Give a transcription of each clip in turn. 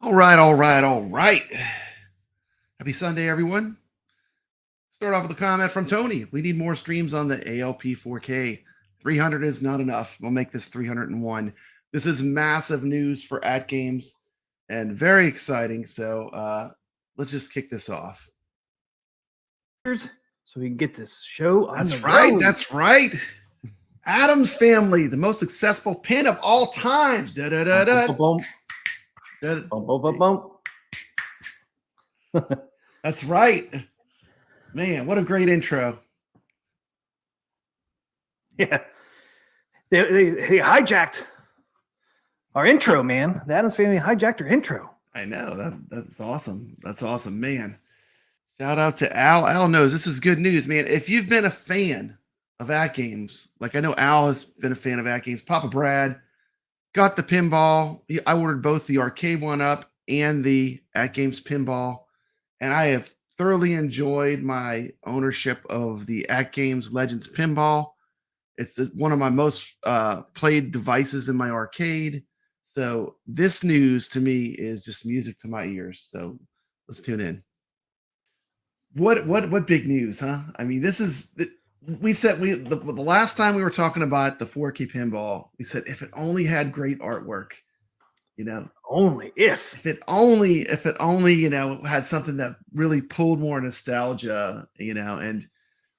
All right, all right, all right. Happy Sunday, everyone. Start off with a comment from Tony. We need more streams on the ALP 4K. 300 is not enough. We'll make this 301. This is massive news for AtGames and very exciting. So let's just kick this off. So we can get this show on That's the right. road. That's right. Addams Family, the most successful pin of all times. Da, da, da, da. Bum, bum, bum, bum, bum, bum. That's right. Man, what a great intro. Yeah. They hijacked our intro, man. The Addams Family hijacked our intro. I know. That's awesome. That's awesome, man. Shout out to Al. Al knows this is good news, man. If you've been a fan of AtGames, like I know Al has been a fan of AtGames, Papa Brad got the pinball. I ordered both the arcade one up and the AtGames pinball, and I have thoroughly enjoyed my ownership of the AtGames Legends pinball. It's one of my most played devices in my arcade. So this news to me is just music to my ears. So let's tune in. What big news, huh? I mean, this is we said the last time we were talking about the 4K pinball, we said if it only had great artwork, you know, only if it only you know had something that really pulled more nostalgia, you know. And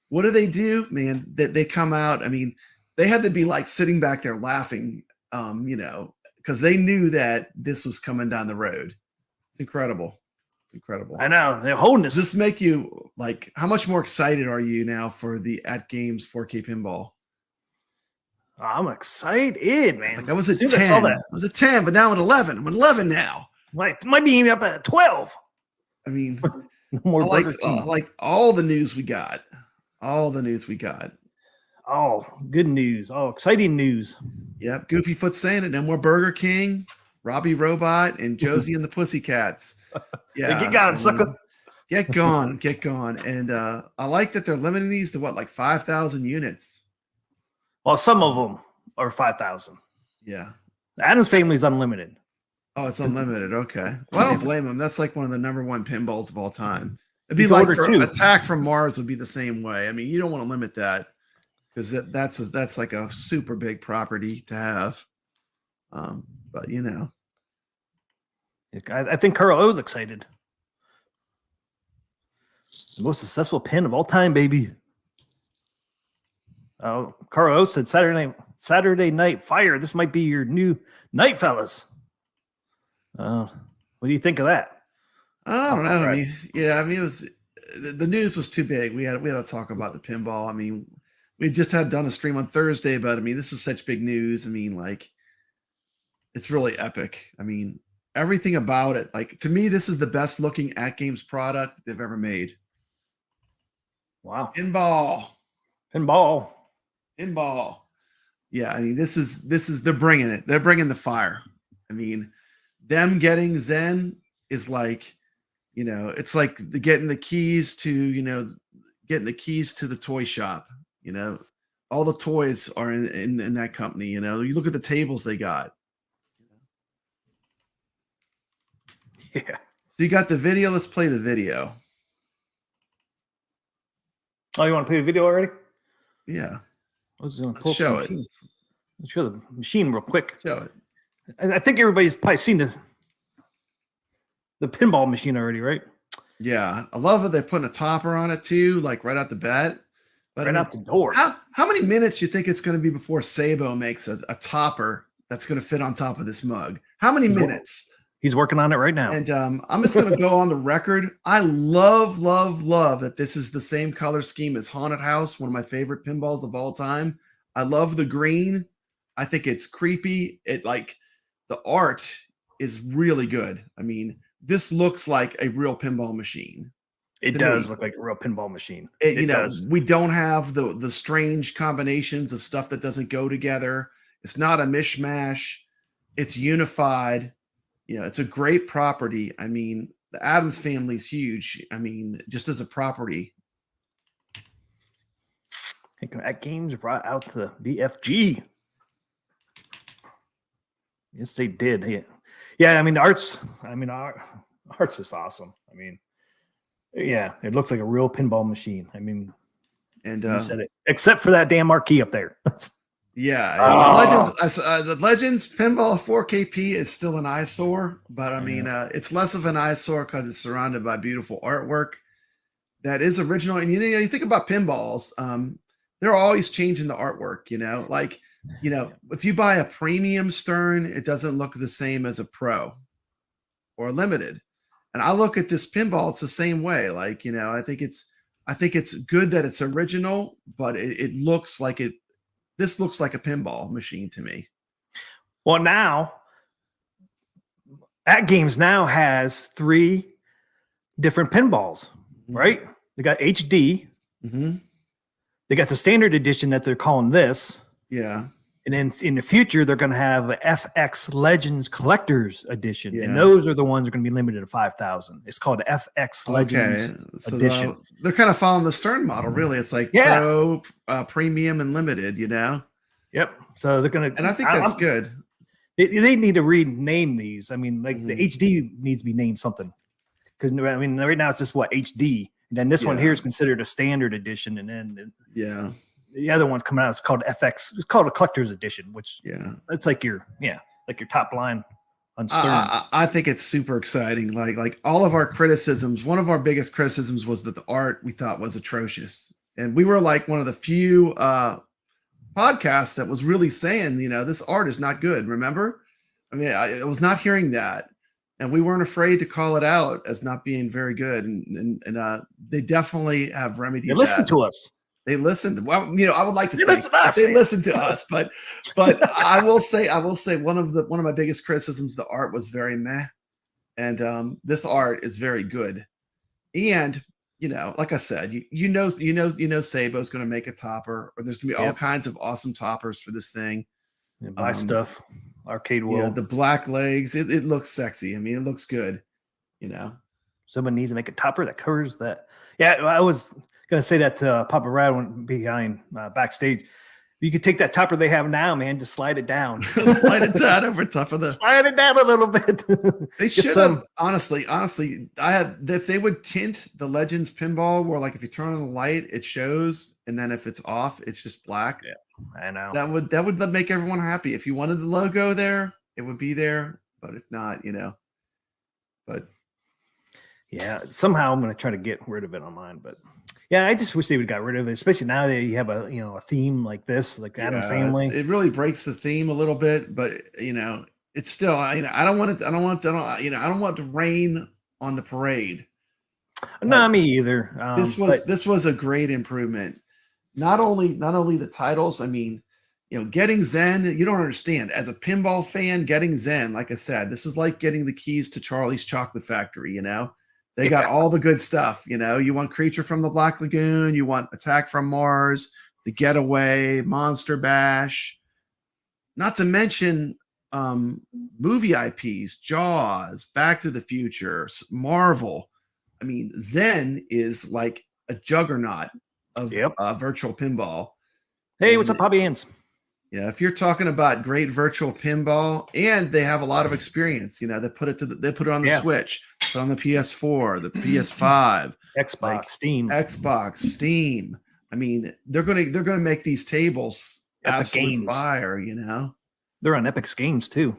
what do, man? That they come out. I mean, they had to be like sitting back there laughing, you know, because they knew that this was coming down the road. It's incredible. Incredible. I know they're holding us. Does this make you like? How much more excited are you now for the AtGames 4K pinball? I'm excited, man. Like I was at 10. I was at 10, but now I'm at 11. I'm at 11 now. Might be even up at 12. I mean, more I like all the news we got. All the news we got. Oh, good news. Oh, exciting news. Yep. Goofy Foot saying it. No more Burger King, Robbie Robot, and Josie and the Pussycats. Yeah. Get gone, sucker. Get gone. Get gone. And I like that they're limiting these to what, like 5,000 units? Well, some of them are 5,000. Yeah. The Addams Family is unlimited. Oh, it's unlimited. Okay. Well, I don't blame them. That's like one of the #1 pinballs of all time. It'd be You like order two. Attack from Mars would be the same way. I mean, you don't want to limit that because that's like a super big property to have. But you know, I think Carl O's excited. The most successful pin of all time, baby. Oh, Carl O said Saturday Night Fire. This might be your new night, fellas. What do you think of that? I don't know. I mean, yeah, I mean, it was the news was too big. We had to talk about the pinball. I mean, we just had done a stream on Thursday, but I mean, this is such big news. I mean, like, it's really epic. I mean, everything about it. Like, to me, this is the best looking AtGames product they've ever made. Wow. Pinball. Yeah, I mean, this is they're bringing it. They're bringing the fire. I mean, them getting Zen is like, you know, it's like getting the keys to the toy shop. You know, all the toys are in that company. You know, you look at the tables they got. Yeah. So you got the video. Let's play the video. Oh, you want to play the video already? Yeah. Let's show it. Let's show the machine real quick. Show it. I think everybody's probably seen the pinball machine already, right? Yeah, I love that they're putting a topper on it too, like right out the bat. But out the door. How many minutes do you think it's going to be before Sabo makes a topper that's going to fit on top of this mug? How many minutes? He's working on it right now. And I'm just going to go on the record. I love that this is the same color scheme as Haunted House, one of my favorite pinballs of all time. I love the green. I think it's creepy. It like the art is really good. I mean, this looks like a real pinball machine. It does look like a real pinball machine. You know, we don't have the strange combinations of stuff that doesn't go together. It's not a mishmash. It's unified. You know, it's a great property. I mean, the Addams family is huge. I mean, just as a property. I think AtGames brought out the BFG. Yes, they did. Yeah, I mean, art's just awesome. I mean, yeah, it looks like a real pinball machine. I mean, And you said it, except for that damn marquee up there. yeah, the Legends Pinball 4KP is still an eyesore, but I mean, it's less of an eyesore because it's surrounded by beautiful artwork that is original. And you think about pinballs, they're always changing the artwork. Like if you buy a premium Stern, it doesn't look the same as a Pro or a Limited. And I look at this pinball, it's the same way. Like I think it's good that it's original, but it looks like it. This looks like a pinball machine to me. Well, now AtGames now has 3 different pinballs, right? They got HD. They got the standard edition that they're calling this. Yeah. And then in the future, they're going to have a FX Legends Collector's Edition. Yeah. And those are the ones that are going to be limited to 5,000. It's called FX Legends Edition. They're kind of following the Stern model, really. It's like Pro, Premium, and Limited, Yep. So they're going to. And I think that's good. They need to rename these. I mean, like the HD needs to be named something. Because, I mean, right now it's just what? HD. And then this one here is considered a standard edition. And then the other one's coming out. It's called FX. It's called a collector's edition, which it's like your top line on Stern. I think it's super exciting. Like all of our criticisms, one of our biggest criticisms was that the art we thought was atrocious. And we were like one of the few podcasts that was really saying, this art is not good. Remember? I mean, I was not hearing that. And we weren't afraid to call it out as not being very good. And they definitely have remedied that. They listened to us. They listened. Well, I would like to think they listened to us, but I will say one of my biggest criticisms, the art was very meh, and this art is very good. And like I said, Sabo's going to make a topper, or there's going to be all kinds of awesome toppers for this thing. Buy stuff, Arcade World. The black legs, it looks sexy. I mean, it looks good. Someone needs to make a topper that covers that. Yeah, I was gonna say that Papa Brad went behind backstage. You could take that topper they have now, man, just slide it down. Slide it down over top of the. Slide it down a little bit. They should have honestly. If they would tint the Legends pinball, where like if you turn on the light, it shows, and then if it's off, it's just black. Yeah, I know. That would make everyone happy. If you wanted the logo there, it would be there. But if not, But yeah, somehow I'm gonna try to get rid of it on mine, but. Yeah, I just wish they would have got rid of it, especially now that you have a theme like this, like Addams Family. It really breaks the theme a little bit, but it's still I don't want to rain on the parade. No, me either. This was a great improvement. Not only the titles. I mean, getting Zen. You don't understand. As a pinball fan, getting Zen, like I said, this is like getting the keys to Charlie's Chocolate Factory. They got all the good stuff. You want Creature from the Black Lagoon. You want Attack from Mars, The Getaway, Monster Bash. Not to mention movie IPs, Jaws, Back to the Future, Marvel. I mean, Zen is like a juggernaut of virtual pinball. Hey, what's up, Hobby Hands? Yeah, if you're talking about great virtual pinball, and they have a lot of experience, they put it on the Switch, put on the PS4, the PS5, Xbox, Steam. I mean, they're gonna make these tables absolute fire. They're on Epic's games too.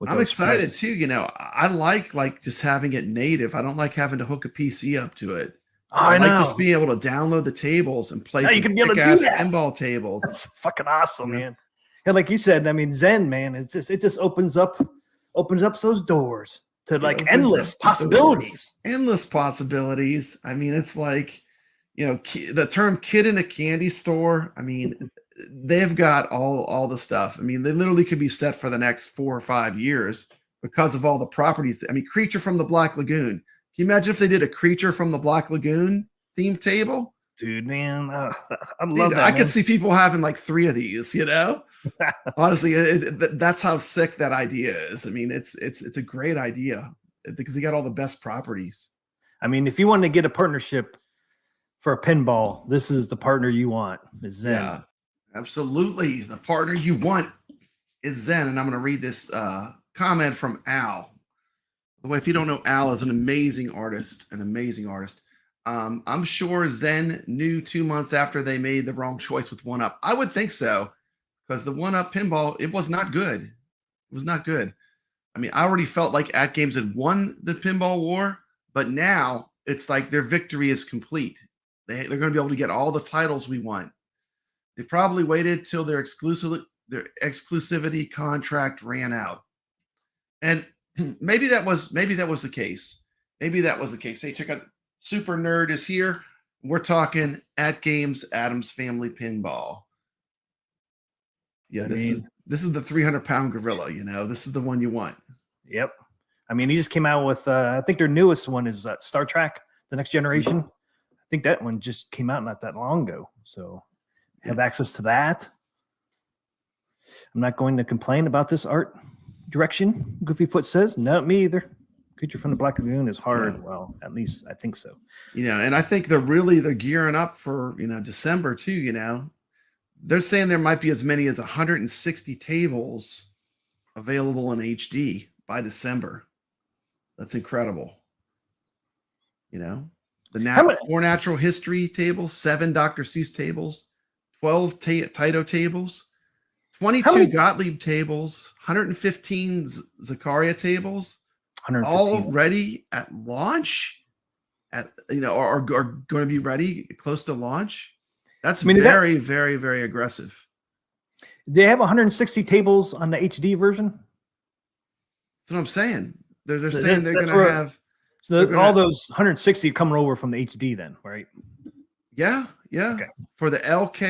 I'm excited too. I like just having it native. I don't like having to hook a PC up to it. I like just being able to download the tables and play some kick-ass pinball tables. That's fucking awesome, man. And like you said, I mean, Zen, man, it just opens up those doors to like endless possibilities. Endless possibilities. I mean, it's like, the term "kid in a candy store." I mean, they've got all the stuff. I mean, they literally could be set for the next 4 or 5 years because of all the properties. I mean, Creature from the Black Lagoon. Can you imagine if they did a Creature from the Black Lagoon theme table? Dude, man, I love that. I could see people having like 3 of these, Honestly, that's how sick that idea is. I mean, it's a great idea because they got all the best properties. I mean, if you want to get a partnership for a pinball, this is the partner you want, is Zen. Yeah, absolutely. The partner you want is Zen. And I'm going to read this comment from Al. By the way, if you don't know, Al is an amazing artist. I'm sure Zen knew 2 months after they made the wrong choice with 1-Up. I would think so, because the 1-Up pinball, it was not good. It was not good. I mean, I already felt like AtGames had won the pinball war, but now it's like their victory is complete. They're going to be able to get all the titles we want. They probably waited till their exclusivity contract ran out. And maybe that was the case. Maybe that was the case. Hey, check out, Super Nerd is here. We're talking AtGames Addams Family Pinball. Yeah, this is the 300-pound gorilla. You know, this is the one you want. Yep. I mean, he just came out with I think their newest one is Star Trek: The Next Generation. I think that one just came out not that long ago. So have access to that. I'm not going to complain about this art direction. Goofy Foot says, no, me either. Creature from the Black Lagoon is hard. Yeah. Well, at least I think so. You know, and I think they're gearing up for, December too. You know, they're saying there might be as many as 160 tables available in HD by December. That's incredible. You know, the 4 natural history tables, 7 Dr. Seuss tables, 12 Taito tables, 22 Gottlieb tables, 115 Zakaria tables, all ready at launch, are going to be ready close to launch. That's very, very, very aggressive. They have 160 tables on the HD version. That's what I'm saying. They're saying they're going to have. So all those 160 coming over from the HD then, right? Yeah. Okay. For the LK,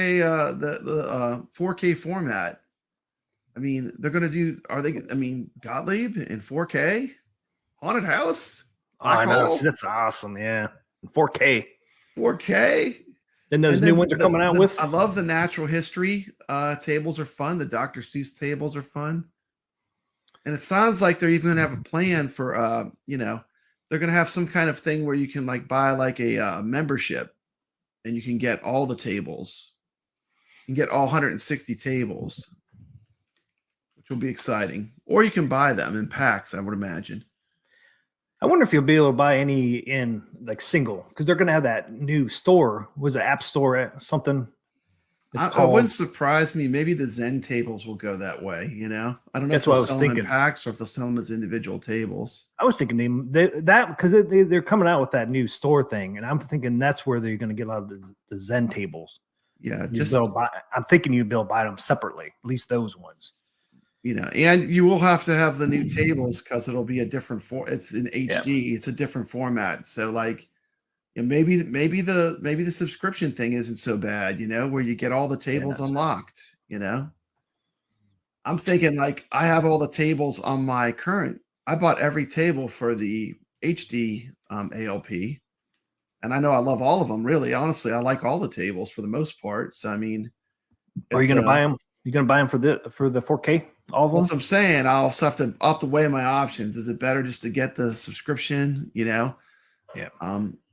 the 4K format. I mean, they're going to do. Gottlieb in 4K, Haunted House. I know. That's awesome. Yeah, 4K. 4K. Then those new ones are coming out with. I love the natural history tables are fun. The Dr. Seuss tables are fun. And it sounds like they're even going to have a plan for, they're going to have some kind of thing where you can buy a membership, and you can get all the tables. You can get all 160 tables, which will be exciting. Or you can buy them in packs, I would imagine. I wonder if you'll be able to buy any in single, because they're going to have that new store. Was it App Store something? It wouldn't surprise me. Maybe the Zen tables will go that way. I don't know. That's what I was thinking. In packs, or if they'll sell them as individual tables. I was thinking that because they're coming out with that new store thing, and I'm thinking that's where they're going to get a lot of the Zen tables. Yeah, I'm thinking you'd be able to buy them separately, at least those ones. And you will have to have the new tables because it'll be a different it's in HD. It's a different format. So maybe the subscription thing isn't so bad, where you get all the tables unlocked, I'm thinking I have all the tables on my current. I bought every table for the HD ALP, and I know I love all of them. Really, honestly, I like all the tables for the most part. So are you going to buy them? You're going to buy them for the 4K? All of them? That's what I'm saying. I'll also have to weigh my options. Is it better just to get the subscription? Yeah.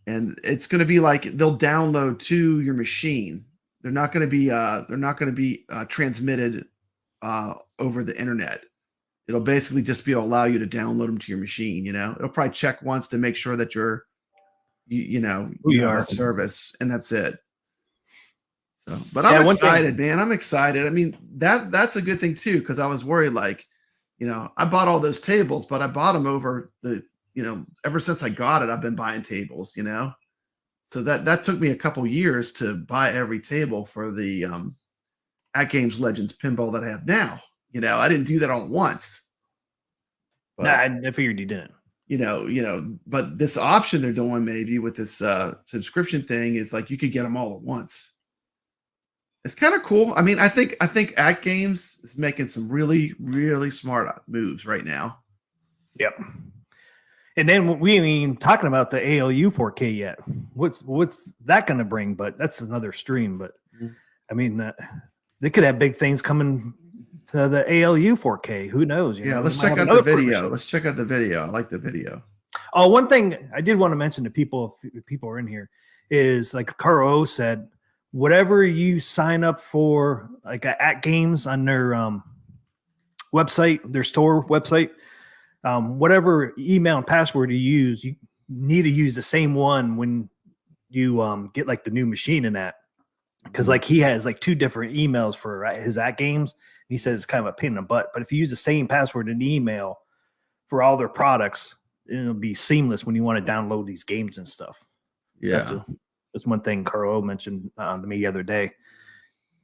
And it's going to be they'll download to your machine. They're not going to be transmitted over the internet. It'll basically just be to allow you to download them to your machine. It'll probably check once to make sure that you have that service, and that's it. So, but I'm excited, man. I'm excited. I mean, that's a good thing too, because I was worried, I bought all those tables, but I bought them over the, ever since I got it, I've been buying tables, So that took me a couple years to buy every table for the AtGames Legends pinball that I have now. I didn't do that all at once. But, I figured you didn't. But this option they're doing maybe with this subscription thing is you could get them all at once. It's kind of cool. I mean, I think AtGames is making some really, really smart moves right now. Yep. And then we ain't even talking about the ALU 4K yet. What's that going to bring? But that's another stream. But I mean, they could have big things coming to the ALU 4K. Who knows? Let's check out the video. Let's check out the video. I like the video. Oh, one thing I did want to mention to people, if people are in here, is Karo said, whatever you sign up for, at AtGames on their website, their store website, whatever email and password you use, you need to use the same one when you get like the new machine in that. Because like he has like 2 different emails for his AtGames. He says it's kind of a pain in the butt. But if you use the same password in the email for all their products, it'll be seamless when you want to download these games and stuff. Yeah. That's one thing Carl mentioned to me the other day.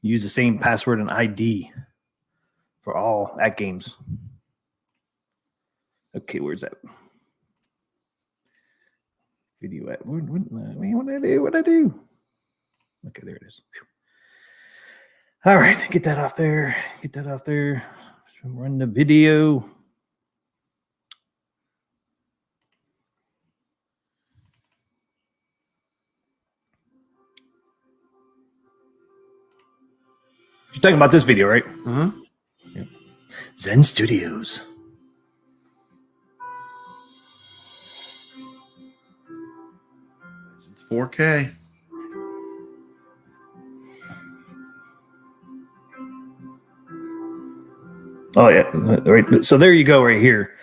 Use the same password and ID for all AtGames. Okay, where's that video at? What did I do? Okay, there it is. All right, get that off there. Run the video. You're talking about this video, right? Uh-huh. Yeah. Zen Studios. Legends 4K. Oh yeah, right. So there you go, right here.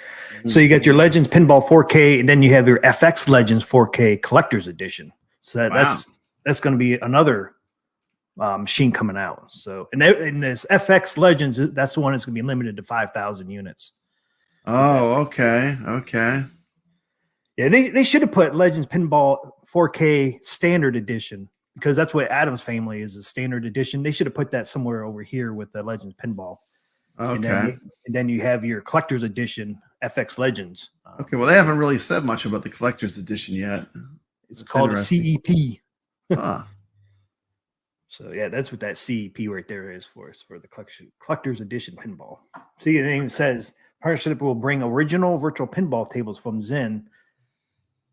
So you got your Legends Pinball 4K, and then you have your FX Legends 4K Collector's Edition. So that's going to be another machine coming out. So and this FX Legends, that's the one that's going to be limited to 5,000 units. Oh, okay. Yeah, they should have put Legends Pinball 4K Standard Edition, because that's what Addams Family is, a Standard Edition. They should have put that somewhere over here with the Legends Pinball. Okay. And then you have your Collector's Edition FX Legends. Okay, well, they haven't really said much about the Collector's Edition yet. It's called a CEP. Huh. So yeah, that's what that CEP right there is for us, for the Collector's Edition Pinball. See, it even says partnership will bring original virtual pinball tables from Zen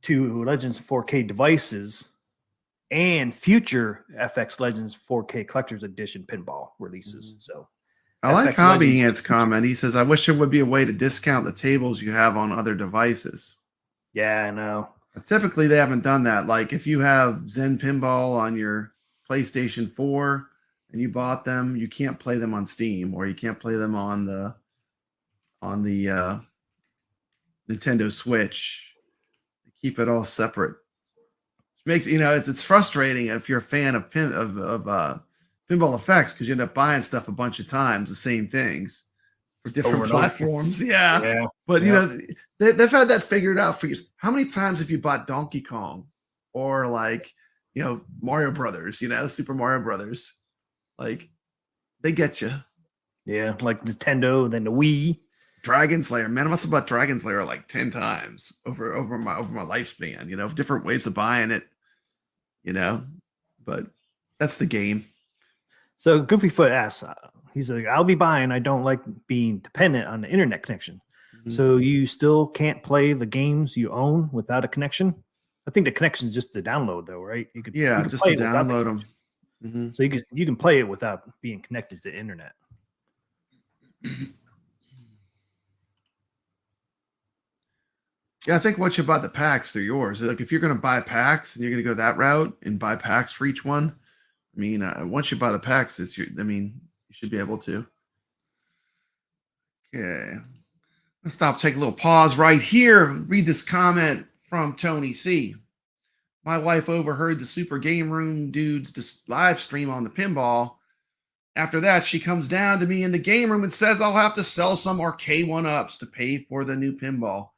to Legends 4K devices and future FX Legends 4K Collector's Edition pinball releases. So I like Hobby Ant's comment. He says, I wish there would be a way to discount the tables you have on other devices. Yeah, I know. Typically, they haven't done that. Like if you have Zen Pinball on your PlayStation 4 and you bought them, you can't play them on Steam, or you can't play them on the Nintendo Switch. They keep it all separate. Which makes, it's frustrating if you're a fan of Pinball Effects, because you end up buying stuff a bunch of times, the same things for different platforms. Yeah. But they've had that figured out for you. How many times have you bought Donkey Kong or Mario Brothers, Super Mario Brothers? Like, they get you. Yeah, like Nintendo, then the Wii. Dragon Slayer. Man, I must have bought Dragon Slayer like 10 times over my lifespan, different ways of buying it, but that's the game. So Goofyfoot asks, he's like, I'll be buying. I don't like being dependent on the internet connection. Mm-hmm. So you still can't play the games you own without a connection? I think the connection is just to download, though, right? You could just to download them. Mm-hmm. So you can play it without being connected to the internet. Yeah, I think once you buy the packs, they're yours. Like if you're going to buy packs and you're going to go that route and buy packs for each one, I mean, once you buy the packs, you should be able to. Okay. Let's stop, take a little pause right here. Read this comment from Tony C. My wife overheard the Super Game Room dudes live stream on the pinball. After that, she comes down to me in the game room and says I'll have to sell some Arcade 1-ups to pay for the new pinball.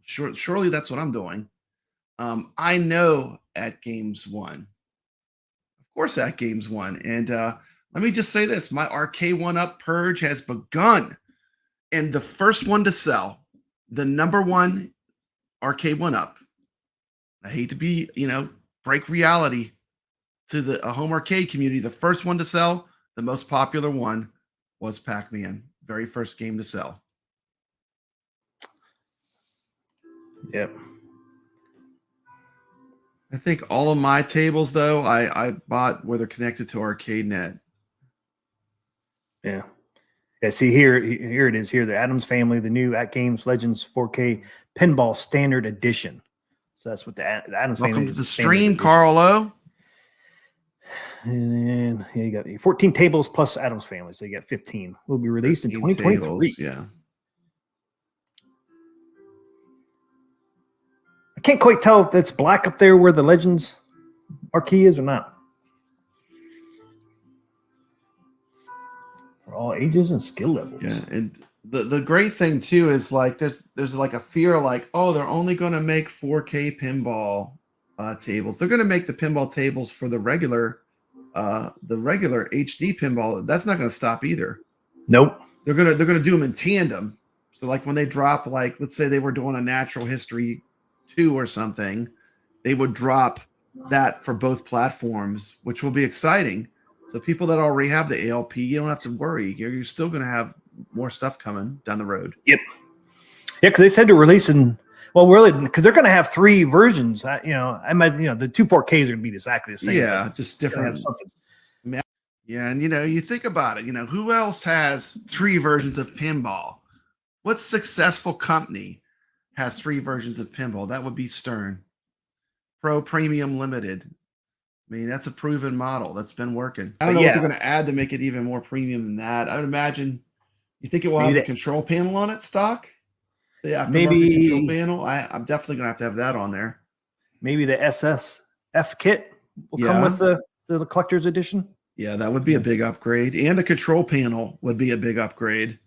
Surely that's what I'm doing. I know AtGames won. Of course, AtGames won. And let me just say this. My Arcade 1-up purge has begun. And the first one to sell, the number one Arcade 1-up. I hate to be, break reality to the home arcade community. The first one to sell, the most popular one, was Pac-Man. Very first game to sell. Yep. I think all of my tables, though, I bought where they're connected to ArcadeNet. Yeah. Yeah, see, here it is. Here, the Addams Family, the new AtGames Legends 4K Pinball Standard Edition. So that's what the Addams Family is. Welcome to the stream, Carlo. And then you got 14 tables plus Addams Family, so you got 15. Will be released in 2023. Tables, yeah. I can't quite tell if that's black up there where the Legends marquee is or not. For all ages and skill levels. Yeah, and the great thing too is like there's like a fear like, oh, they're only going to make 4K pinball tables. They're going to make the pinball tables for the regular HD pinball. That's not going to stop either. Nope. They're gonna do them in tandem. So like when they drop, like let's say they were doing a Natural History 2 or something, they would drop that for both platforms, which will be exciting. So people that already have the ALP, you don't have to worry. You're still going to have more stuff coming down the road. Yep. Yeah, because they said they're releasing. Well, really, because they're going to have 3 versions. I imagine the 2 4Ks are going to be exactly the same. Yeah, just different. Yeah, and you think about it. Who else has 3 versions of pinball? What successful company has 3 versions of pinball? That would be Stern. Pro Premium Limited. I mean, that's a proven model that's been working. I don't know what they're going to add to make it even more premium than that. I would imagine. You think it will have the control panel on it stock? The aftermarket control panel. I'm definitely going to have that on there. Maybe the SSF kit will come with the collector's edition. Yeah, that would be a big upgrade, and the control panel would be a big upgrade.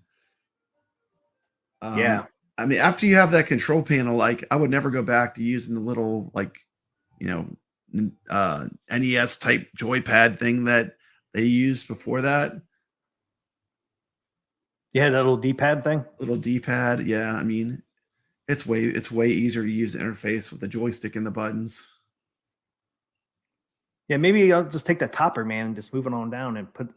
Yeah, I mean, after you have that control panel, like I would never go back to using the little NES type joypad thing that they used before that. Yeah, that little D-pad thing. Little D-pad. Yeah, I mean, it's way easier to use the interface with the joystick and the buttons. Yeah, maybe I'll just take that topper, man, and just move it on down and put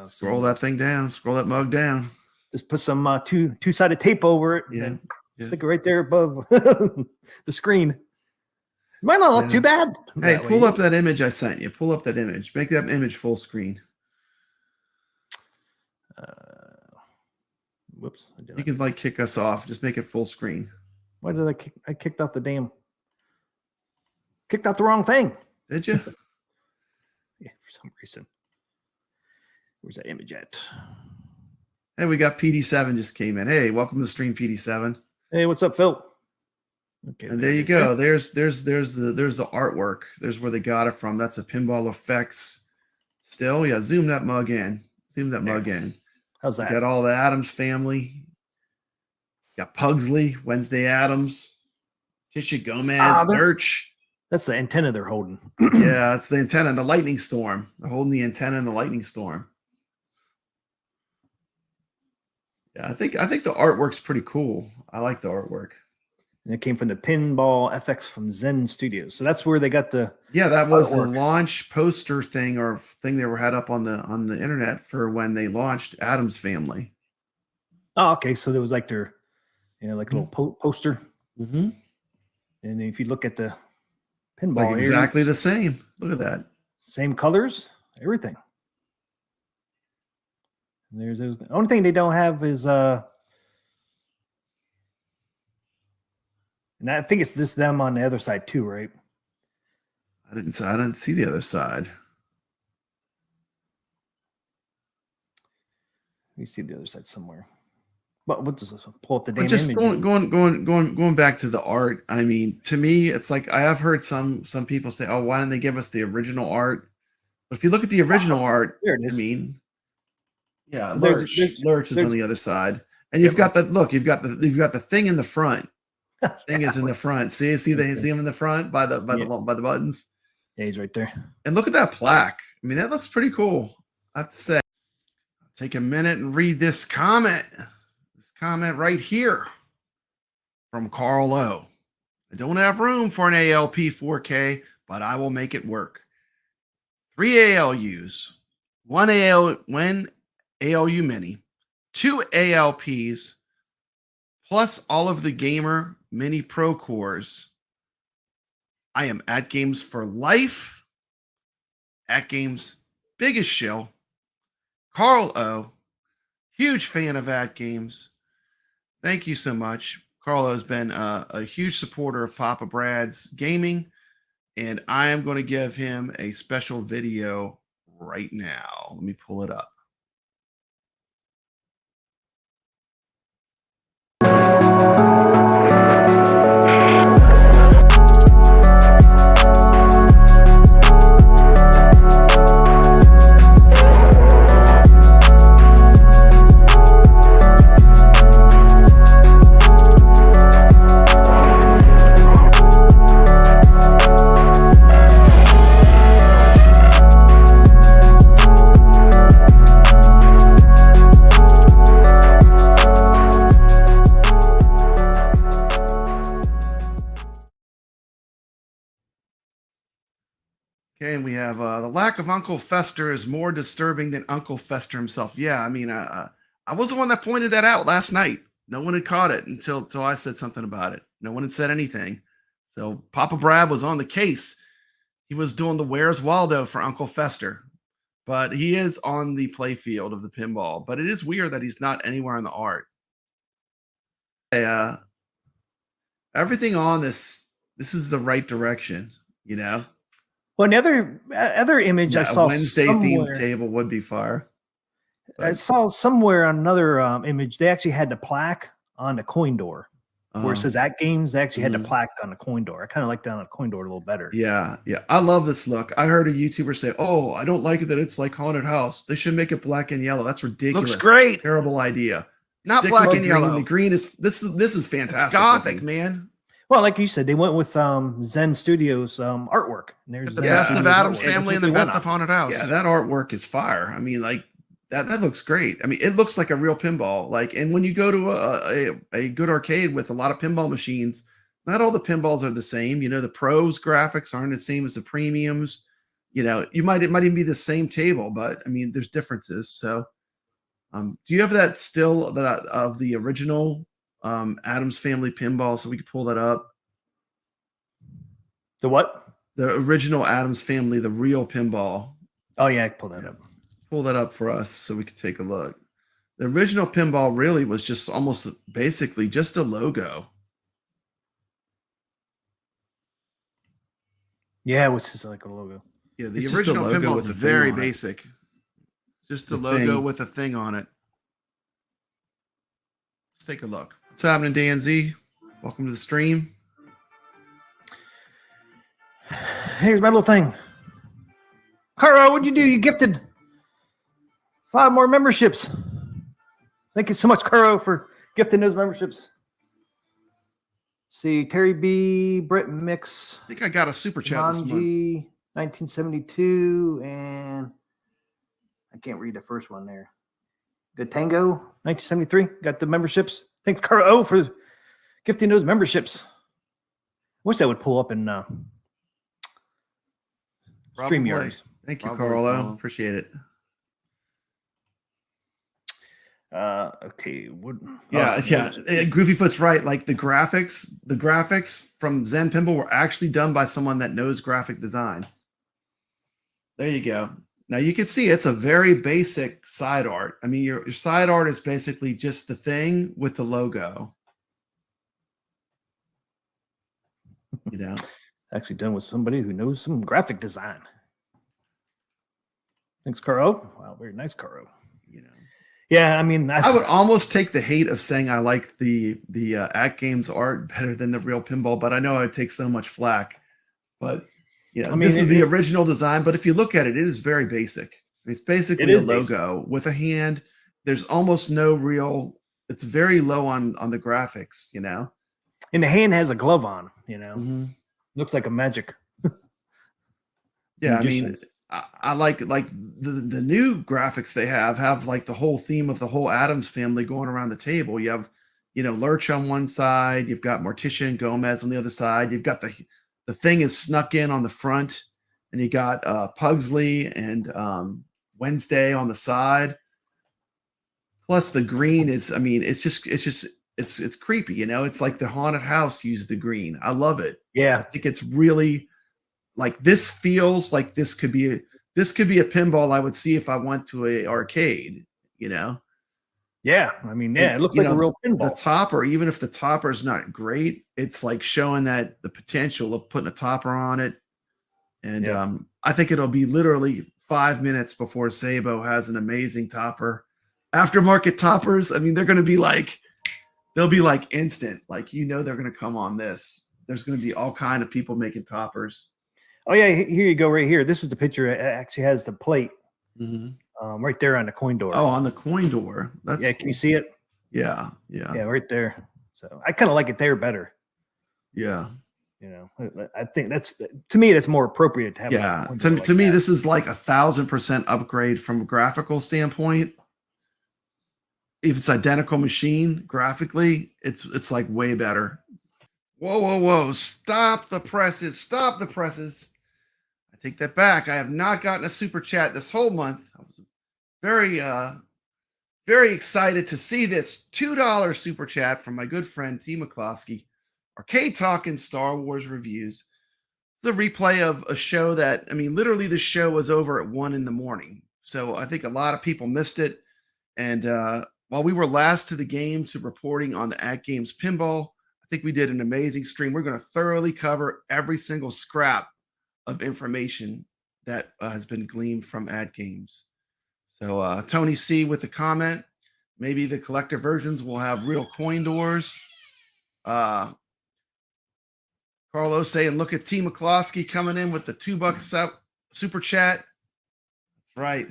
scroll that thing down. Scroll that mug down. Just put some two-sided tape over it. Yeah. And stick it right there above the screen. Might not look too bad. Hey, pull up that image I sent you. Pull up that image. Make that image full screen. Whoops. You can kick us off. Just make it full screen. Why did I kicked off the damn? Kicked out the wrong thing. Did you? Yeah, for some reason. Where's that image at? Hey, we got PD7 just came in. Hey, welcome to the stream, PD7. Hey, what's up, Phil? Okay, and there you go. There's the artwork. There's where they got it from. That's a Pinball Effects. Still, yeah. Zoom that mug in. Zoom that mug in. How's that? Got all the Addams family. Got Pugsley, Wednesday Addams, Tisha Gomez, Lurch. That's the antenna they're holding. Yeah, it's the antenna, the lightning storm. They're holding the antenna in the lightning storm. Yeah, I think the artwork's pretty cool. I like the artwork. And it came from the Pinball FX from Zen Studios. So that's where they got the that was artwork. The launch poster thing or thing they had up on the internet for when they launched Addams Family. Oh, okay. So there was like their like a little poster. Mm-hmm. And if you look at the pinball, it's exactly the same. Look at that. Same colors, everything. And there's the only thing they don't have is and I think it's just them on the other side too, right? I didn't see the other side. Let me see the other side somewhere. But we'll just pull up the damn just image. Going back to the art. I mean, to me, it's like I have heard some people say, "Oh, why didn't they give us the original art?" But if you look at the original art, there it is. I mean, yeah, Lurch is on the other side, and you've got the thing in the front. Thing is in the front. See him in the front by the buttons. Yeah, he's right there. And look at that plaque. I mean, that looks pretty cool. I have to say. Take a minute and read this comment. This comment right here from Carl O. I don't have room for an ALP 4K, but I will make it work. 3 ALUs, one ALU mini, 2 ALPs, plus all of the gamer mini pro cores. I am AtGames for life. AtGames biggest shill. Carl O, huge fan of AtGames. Thank you so much. Carl O has been a huge supporter of Papa Brad's gaming. and I am going to give him a special video right now. Let me pull it up. Okay, and we have the lack of Uncle Fester is more disturbing than Uncle Fester himself. Yeah, I mean, I was the one that pointed that out last night. No one had caught it until I said something about it. No one had said anything. So Papa Brad was on the case. He was doing the Where's Waldo for Uncle Fester, but he is on the play field of the pinball. But it is weird that he's not anywhere in the art. Everything on this is the right direction, you know. Well, the other image I saw Wednesday themed table would be fire. I saw somewhere on another image they actually had the plaque on the coin door where it says AtGames. They actually had the plaque on the coin door. I kind of like that on the coin door a little better. Yeah, yeah. I love this look. I heard a YouTuber say, "Oh, I don't like it that it's like haunted house. They should make it black and yellow. That's ridiculous. Looks great. Terrible idea. Not Stick black with and green. yellow. The green is this is fantastic. It's gothic, man. Well, like you said, they went with Zen Studios artwork. And there's the best of Addams Family and the best of Haunted House. Yeah, that artwork is fire. I mean, like that looks great. I mean, it looks like a real pinball. Like, and when you go to a good arcade with a lot of pinball machines, not all the pinballs are the same. You know, the pros graphics aren't the same as the premiums. You know, it might even be the same table, but I mean, there's differences. So, do you have that still that of the original Addams Family Pinball, so we could pull that up? The what? The original Addams Family, the real pinball. Oh yeah, I pull that up. Pull that up for us so we could take a look. The original pinball really was just almost basically just a logo. Yeah, it was just like a logo. Yeah, the original pinball was very basic. Just a logo with a thing on it. Let's take a look. What's happening, DNZ? Welcome to the stream. Here's my little thing. Caro, what'd you do? You gifted 5 more memberships. Thank you so much, Caro, for gifting those memberships. See, Terry B, Brett Mix. I think I got a super chat this month. 1972, and I can't read the first one there. Good Tango, 1973. Got the memberships. Thanks, Caro, for gifting those memberships. Wish that would pull up in StreamYard. Thank you, Carlo. Appreciate it. Okay. Yeah. Groovy Foot's right. Like the graphics from Zen Pinball were actually done by someone that knows graphic design. There you go. Now you can see it's a very basic side art. I mean, your side art is basically just the thing with the logo. You know, actually done with somebody who knows some graphic design. Thanks, Caro. Wow, very nice, Caro. You know. Yeah, I mean, I would almost take the hate of saying I like the AtGames art better than the real pinball, but I know I'd take so much flack. But yeah, I mean, this is the original design. But if you look at it, it is very basic. It's basically a logo with a hand. There's almost no real. It's very low on the graphics, you know. And the hand has a glove on, you know. Looks like a magic. Yeah, I mean. I like the new graphics they have like the whole theme of the whole Addams family going around the table. You have, you know, Lurch on one side, you've got Morticia and Gomez on the other side, you've got the thing is snuck in on the front, and you got Pugsley and Wednesday on the side. Plus the green is, I mean, it's creepy, you know. It's like the haunted house used the green. I love it. Yeah, I think it's really. Like this feels like this could be a pinball I would see if I went to a arcade, you know? Yeah. I mean, yeah, it looks like a real pinball. The topper, even if the topper is not great, it's like showing that the potential of putting a topper on it. And I think it'll be literally 5 minutes before Sabo has an amazing topper. Aftermarket toppers, I mean, they're going to be like, they'll be like instant. Like, they're going to come on this. There's going to be all kind of people making toppers. Oh, yeah. Here you go right here. This is the picture. It actually has the plate right there on the coin door. Oh, on the coin door. That's cool. Can you see it? Yeah. Yeah, right there. So I kind of like it there better. Yeah. I think to me, that's more appropriate to have. Yeah. To me, this is like 1,000% upgrade from a graphical standpoint. If it's identical machine graphically, it's like way better. Whoa. Stop the presses. Stop the presses. I take that back. I have not gotten a super chat this whole month. I was very, very excited to see this $2 super chat from my good friend TMCLOSKY. Arcade Talking Star Wars Reviews. It's a replay of a show that, I mean, literally the show was over at 1 a.m. So I think a lot of people missed it. And while we were last to the game to reporting on the AtGames Pinball, I think we did an amazing stream. We're going to thoroughly cover every single scrap of information that has been gleaned from AtGames. So Tony C with the comment, maybe the collector versions will have real coin doors. Carlos saying, look at T. McCloskey coming in with the $2 super chat. That's right.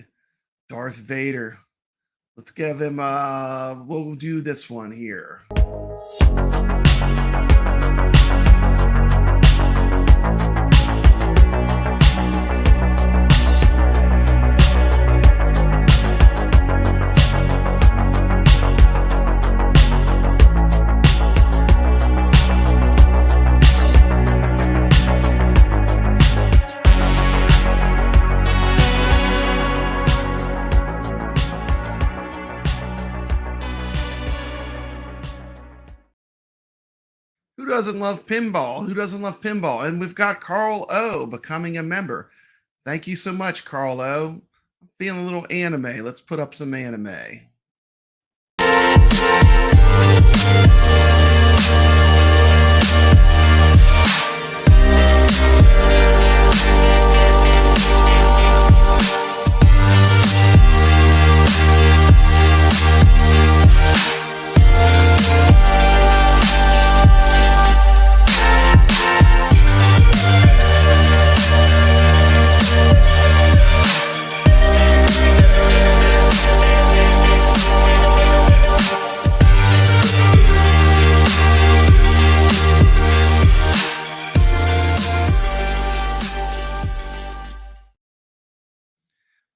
Darth Vader. Let's give him, we'll do this one here. Who doesn't love pinball? Who doesn't love pinball? And we've got Carl O becoming a member. Thank you so much, Carl O. I'm feeling a little anime. Let's put up some anime.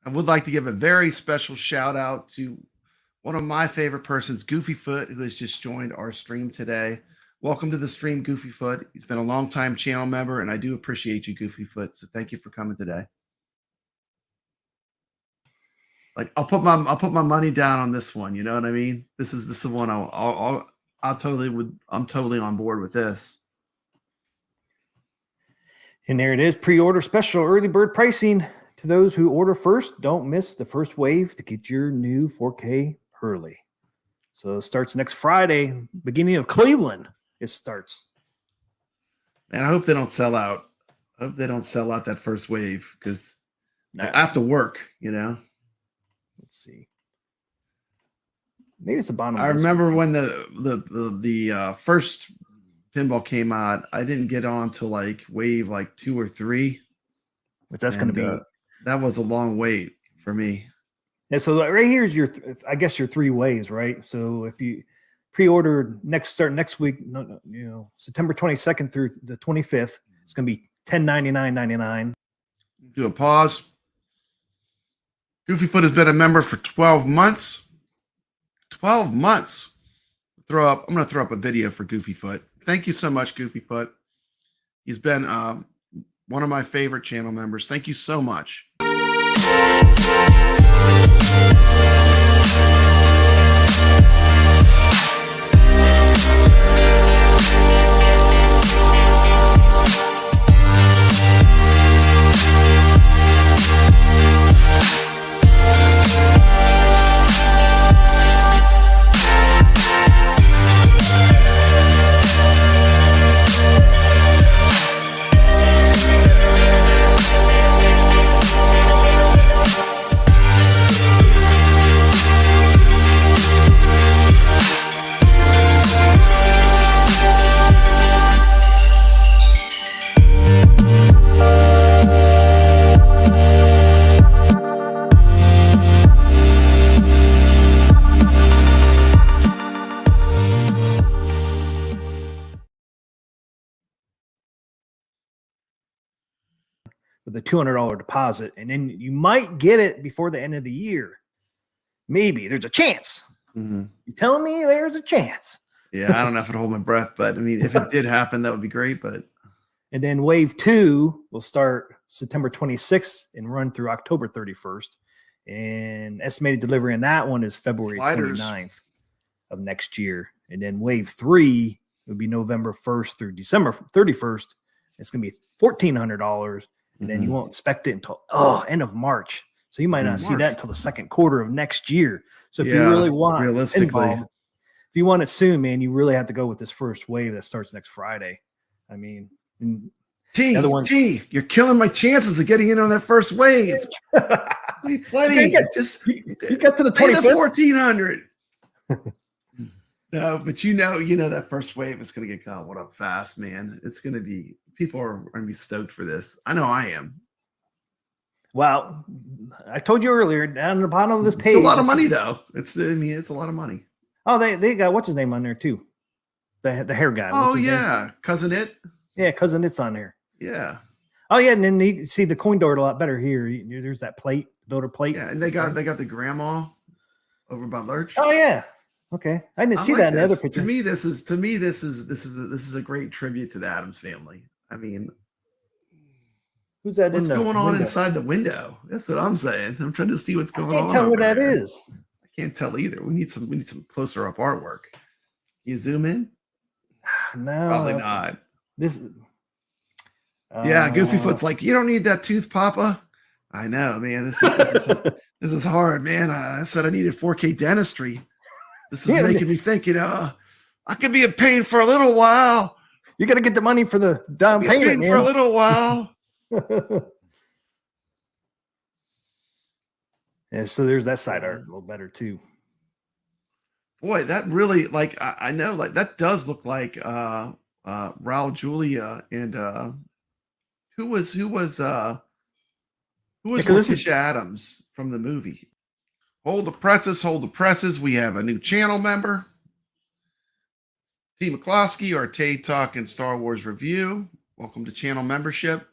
I would like to give a very special shout out to one of my favorite persons, Goofyfoot, who has just joined our stream today. Welcome to the stream, Goofyfoot. He's been a long-time channel member, and I do appreciate you, Goofyfoot. So thank you for coming today. Like I'll put my money down on this one. You know what I mean? This is the one I'm totally on board with this. And there it is, pre-order special early bird pricing. To those who order first, don't miss the first wave to get your new 4K early. So it starts next Friday, beginning of Cleveland. It starts. And I hope they don't sell out. I hope they don't sell out that first wave because I have to work, Let's see. Maybe it's the bottom. I remember when the first pinball came out, I didn't get on to like wave like 2 or 3. Which that's going to be. That was a long wait for me. Yeah, so right here is your 3 ways, right? So if you pre-order next week, September 22nd through the 25th, it's going to be $1099.99. Do a pause. Goofyfoot has been a member for 12 months. 12 months. I'm going to throw up a video for Goofyfoot. Thank you so much, Goofyfoot. He's been one of my favorite channel members. Thank you so much. with a $200 deposit, and then you might get it before the end of the year. Maybe there's a chance. You telling me there's a chance? Yeah, I don't know if I'd hold my breath, but I mean, if it did happen, that would be great. But and then wave 2 will start September 26th and run through October 31st. And estimated delivery on that one is February 29th of next year. And then wave 3 would be November 1st through December 31st. It's going to be $1,400. And then you won't expect it until end of March. So you might not see that until the second quarter of next year. So if you really want realistically, if you want it soon, man, you really have to go with this first wave that starts next Friday. I mean, T, you're killing my chances of getting in on that first wave. Plenty. Just you got to the 1,400. No, but you know that first wave is going to get gobbled up fast, man. It's going to be, people are going to be stoked for this. I know I am. Well, I told you earlier, down the bottom of this page. It's a lot of money, though. It's a lot of money. Oh, they got what's his name on there too, the hair guy. Oh yeah, Cousin It. Yeah, Cousin It's on there. Yeah. Oh yeah, and then you see the coin door a lot better here. There's that plate, builder plate. Yeah, and they got the grandma over by Lurch. Oh yeah. Okay, I didn't see that in the other picture. To me, this is a great tribute to the Addams family. I mean, who's that? What's going on inside the window? That's what I'm saying. I'm trying to see what's going on. I can't tell what that is. I can't tell either. We need some closer up artwork. You zoom in? No, probably not. This. Yeah, Goofyfoot's like, you don't need that tooth, Papa. I know, man. This is hard, man. I said I needed 4K dentistry. This is making me think, I could be in pain for a little while. You got to get the money for the down payment for a little while. Yeah, so there's that side art a little better too. Boy, that really, like, I know, like, that does look like Raul Julia and who was Morticia Addams from the movie. Hold the presses. We have a new channel member. TMCLOSKY, Arcade Talk, and Star Wars Review. Welcome to channel membership.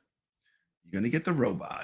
You're going to get the robot.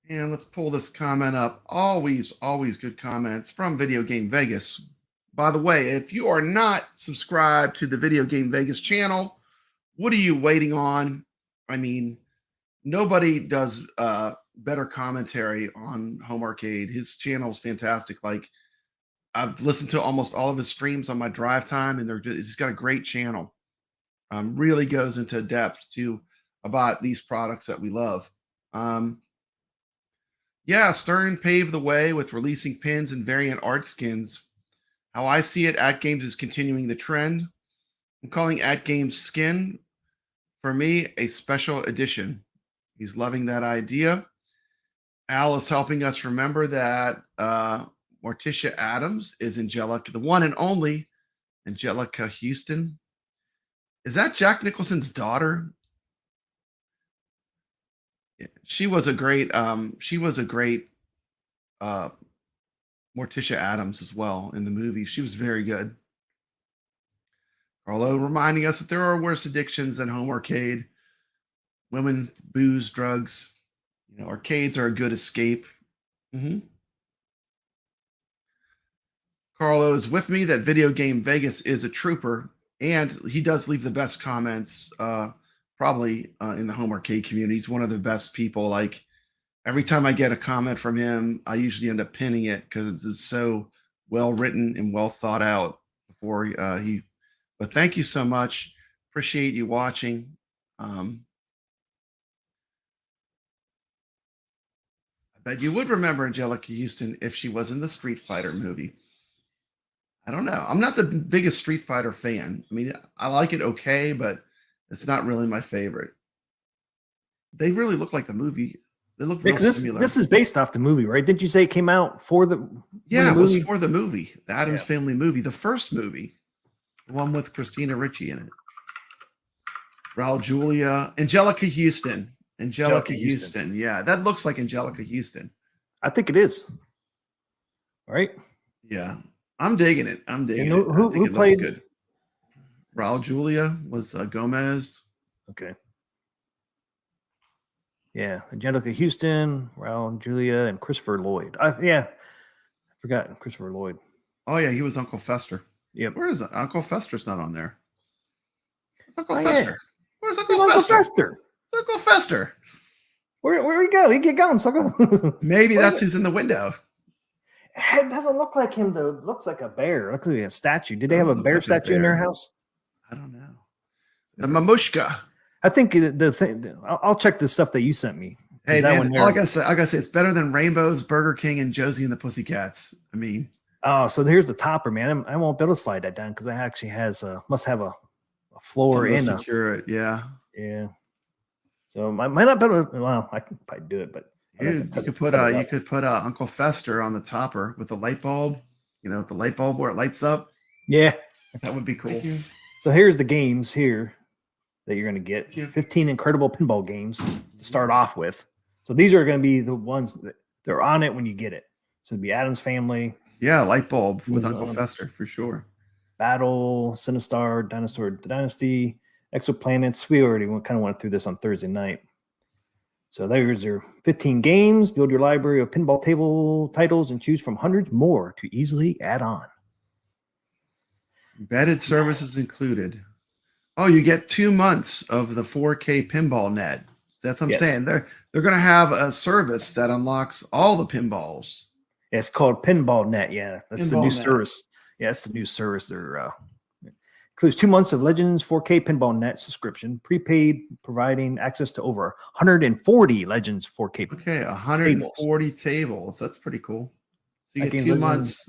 And let's pull this comment up. Always good comments from Video Game Vegas. By the way, if you are not subscribed to the Video Game Vegas channel, what are you waiting on? I mean, nobody does better commentary on Home Arcade. His channel is fantastic. Like, I've listened to almost all of his streams on my drive time, and he's got a great channel. Really goes into depth about these products that we love. Yeah, Stern paved the way with releasing pins and variant art skins. How I see it, AtGames is continuing the trend. I'm calling AtGames Skin, for me, a special edition. He's loving that idea. Al is helping us remember that Morticia Addams is Angelica, the one and only Angelica Houston. Is that Jack Nicholson's daughter? She was a great Morticia Addams as well in the movie. She was very good. Carlo reminding us that there are worse addictions than home arcade. Women, booze, drugs. Arcades are a good escape. Carlo is with me that Video Game Vegas is a trooper, and he does leave the best comments probably in the home arcade community. He's one of the best people. Like, every time I get a comment from him, I usually end up pinning it because it's so well written and well thought out before but thank you so much. Appreciate you watching. I bet you would remember Angelica Houston if she was in the Street Fighter movie. I don't know. I'm not the biggest Street Fighter fan. I mean, I like it okay, but it's not really my favorite. They really look like the movie. They look real similar. This is based off the movie, right? Didn't you say it came out for the Yeah, it was for the movie, the Addams Family movie, the first movie, the one with Christina Ricci in it. Raul Julia, Angelica Houston. Angelica Houston. Yeah, that looks like Angelica Houston. I think it is. All right. Yeah, I'm digging it. I'm digging it. Who played? Looks good. Raul Julia was Gomez. Okay. Yeah, Angelica Houston, Raul Julia, and Christopher Lloyd. I forgot Christopher Lloyd. Oh yeah, he was Uncle Fester. Yep. Where is it? Uncle Fester's not on there. Uncle Fester. Yeah. Where's Uncle Fester? Uncle Fester. Where he go? He get going, sucker. Maybe that's who's in the window. It doesn't look like him though. It looks like a bear. It looks like a statue. Did they have a bear statue in their house? I don't know. The Mamushka. I think the thing. I'll check the stuff that you sent me. Hey man, all I gotta say, it's better than Rainbows, Burger King, and Josie and the Pussycats. I mean, oh, so here's the topper, man. I won't be able to slide that down because it actually has must have a floor in secure it. Yeah. So I might not be able to. Well, I can probably do it, but you could put Uncle Fester on the topper with the light bulb. You know, the light bulb where it lights up. Yeah, that would be cool. So here's the games here that you're going to get. 15 incredible pinball games to start off with. So these are going to be the ones that they're on it when you get it. So it'd be Addams Family. Yeah, light bulb with Uncle Fester for sure. Battle, Sinistar, Dinosaur Dynasty, Exoplanets. We already kind of went through this on Thursday night. So there's your 15 games. Build your library of pinball table titles and choose from hundreds more to easily add on. Embedded services included. Oh, you get 2 months of the 4K pinball net. That's what I'm saying. They're going to have a service that unlocks all the pinballs. Yeah, it's called Pinball Net. Yeah, that's the new service. Yeah, it's the new service. They're includes 2 months of Legends 4K Pinball Net subscription, prepaid, providing access to over 140 Legends 4K. Okay, 140 tables. That's pretty cool. So you get 2 months.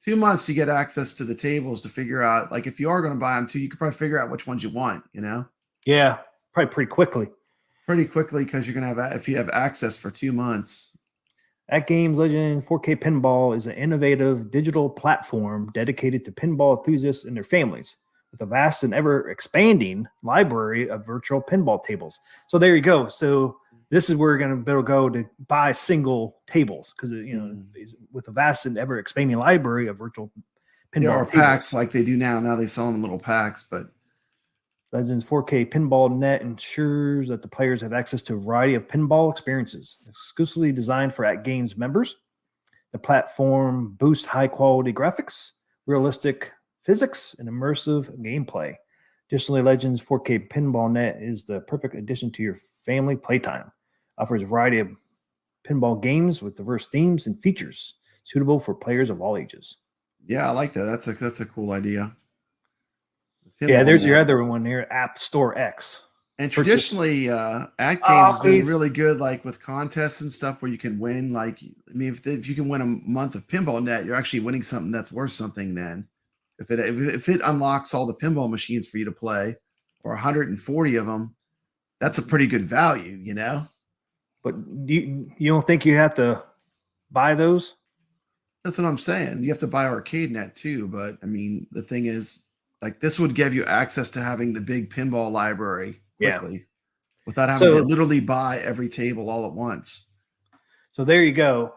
2 months to get access to the tables to figure out, like, if you are going to buy them too, you could probably figure out which ones you want, you know? Yeah, probably pretty quickly. Because you're going to have, if you have access for 2 months. AtGames Legend 4K Pinball is an innovative digital platform dedicated to pinball enthusiasts and their families with a vast and ever-expanding library of virtual pinball tables. So there you go. So this is where we're going to be able to go to buy single tables because, with a vast and ever-expanding library of virtual pinball there are tables. Packs like they do now. Now they sell them in little packs, but Legends 4K Pinball Net ensures that the players have access to a variety of pinball experiences exclusively designed for AtGames members. The platform boosts high-quality graphics, realistic physics, and immersive gameplay. Additionally, Legends 4K Pinball Net is the perfect addition to your family playtime. Offers a variety of pinball games with diverse themes and features suitable for players of all ages. Yeah, I like that. That's a cool idea. Yeah, there's your other one here, App Store X. And traditionally, AtGames has been really good, like with contests and stuff where you can win. Like, I mean, if you can win a month of Pinball Net, you're actually winning something that's worth something. Then, if it unlocks all the pinball machines for you to play, or 140 of them, that's a pretty good value, you know. But you don't think you have to buy those? That's what I'm saying. You have to buy ArcadeNet too. But I mean, the thing is, like, this would give you access to having the big pinball library quickly without having to literally buy every table all at once. So there you go.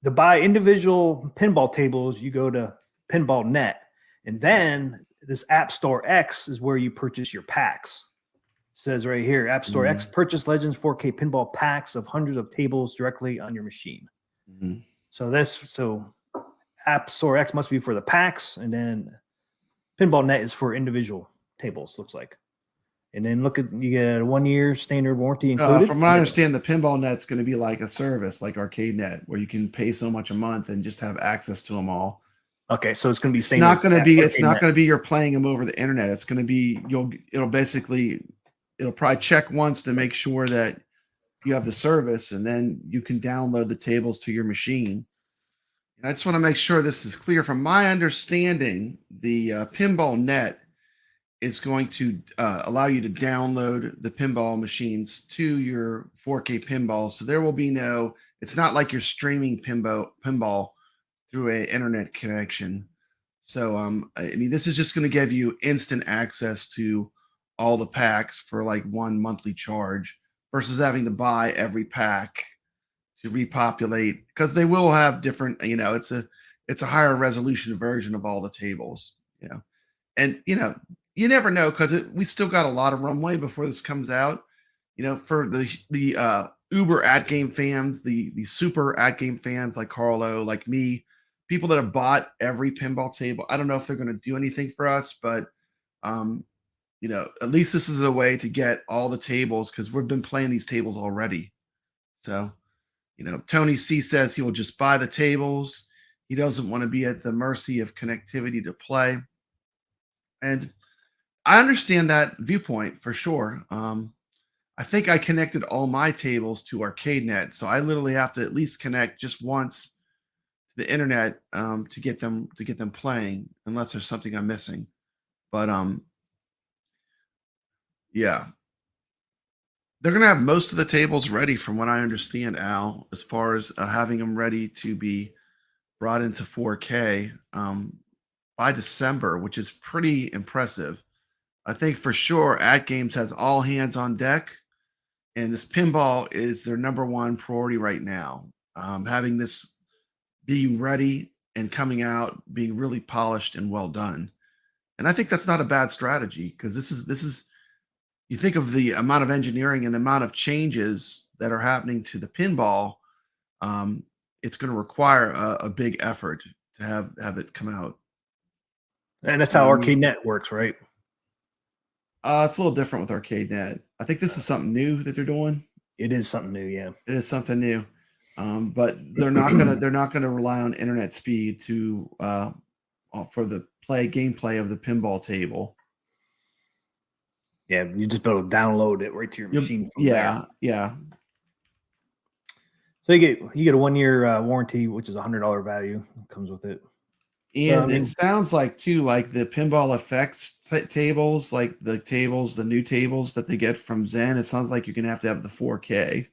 To buy individual pinball tables, you go to Pinball Net. And then this App Store X is where you purchase your packs. It says right here, App Store X, purchase Legends 4K pinball packs of hundreds of tables directly on your machine. So App Store X must be for the packs, and then Pinball Net is for individual tables, looks like. And then you get a 1 year standard warranty included. From what I understand, the Pinball Net's going to be like a service like ArcadeNet, where you can pay so much a month and just have access to them all. Okay, so it's going to be same. It's not going to be you're playing them over the internet. It's going to be it'll probably check once to make sure that you have the service, and then you can download the tables to your machine. I just want to make sure this is clear. From my understanding, the Pinball Net is going to allow you to download the pinball machines to your 4K pinball. So there will be no, it's not like you're streaming pinball through an internet connection. So I mean, this is just going to give you instant access to all the packs for like one monthly charge versus having to buy every pack to repopulate, because they will have different, it's a higher resolution version of all the tables, and you never know, because we still got a lot of runway before this comes out, for the uber AtGame fans, the super AtGame fans like Carlo, like me, people that have bought every pinball table. I don't know if they're going to do anything for us, but at least this is a way to get all the tables, because we've been playing these tables already. So Tony C says he will just buy the tables. He doesn't want to be at the mercy of connectivity to play. And I understand that viewpoint for sure. I think I connected all my tables to ArcadeNet, so I literally have to at least connect just once to the internet to get them playing, unless there's something I'm missing. But yeah. They're going to have most of the tables ready, from what I understand, Al, as far as having them ready to be brought into 4K by December, which is pretty impressive. I think for sure AtGames has all hands on deck, and this pinball is their number one priority right now. Having this being ready and coming out, being really polished and well done. And I think that's not a bad strategy, because this is you think of the amount of engineering and the amount of changes that are happening to the pinball, it's going to require a big effort to have it come out. And that's how ArcadeNet works, right? It's a little different with ArcadeNet. I think this is something new that they're doing. It is something new, yeah. It is something new, but they're not gonna rely on internet speed to for the gameplay of the pinball table. Yeah, you just be able to download it right to your machine. There. So you get a 1-year warranty, which is $100 value. It comes with it. And it sounds like too, like the pinball effects tables, like the new tables that they get from Zen. It sounds like you're gonna have to have the 4K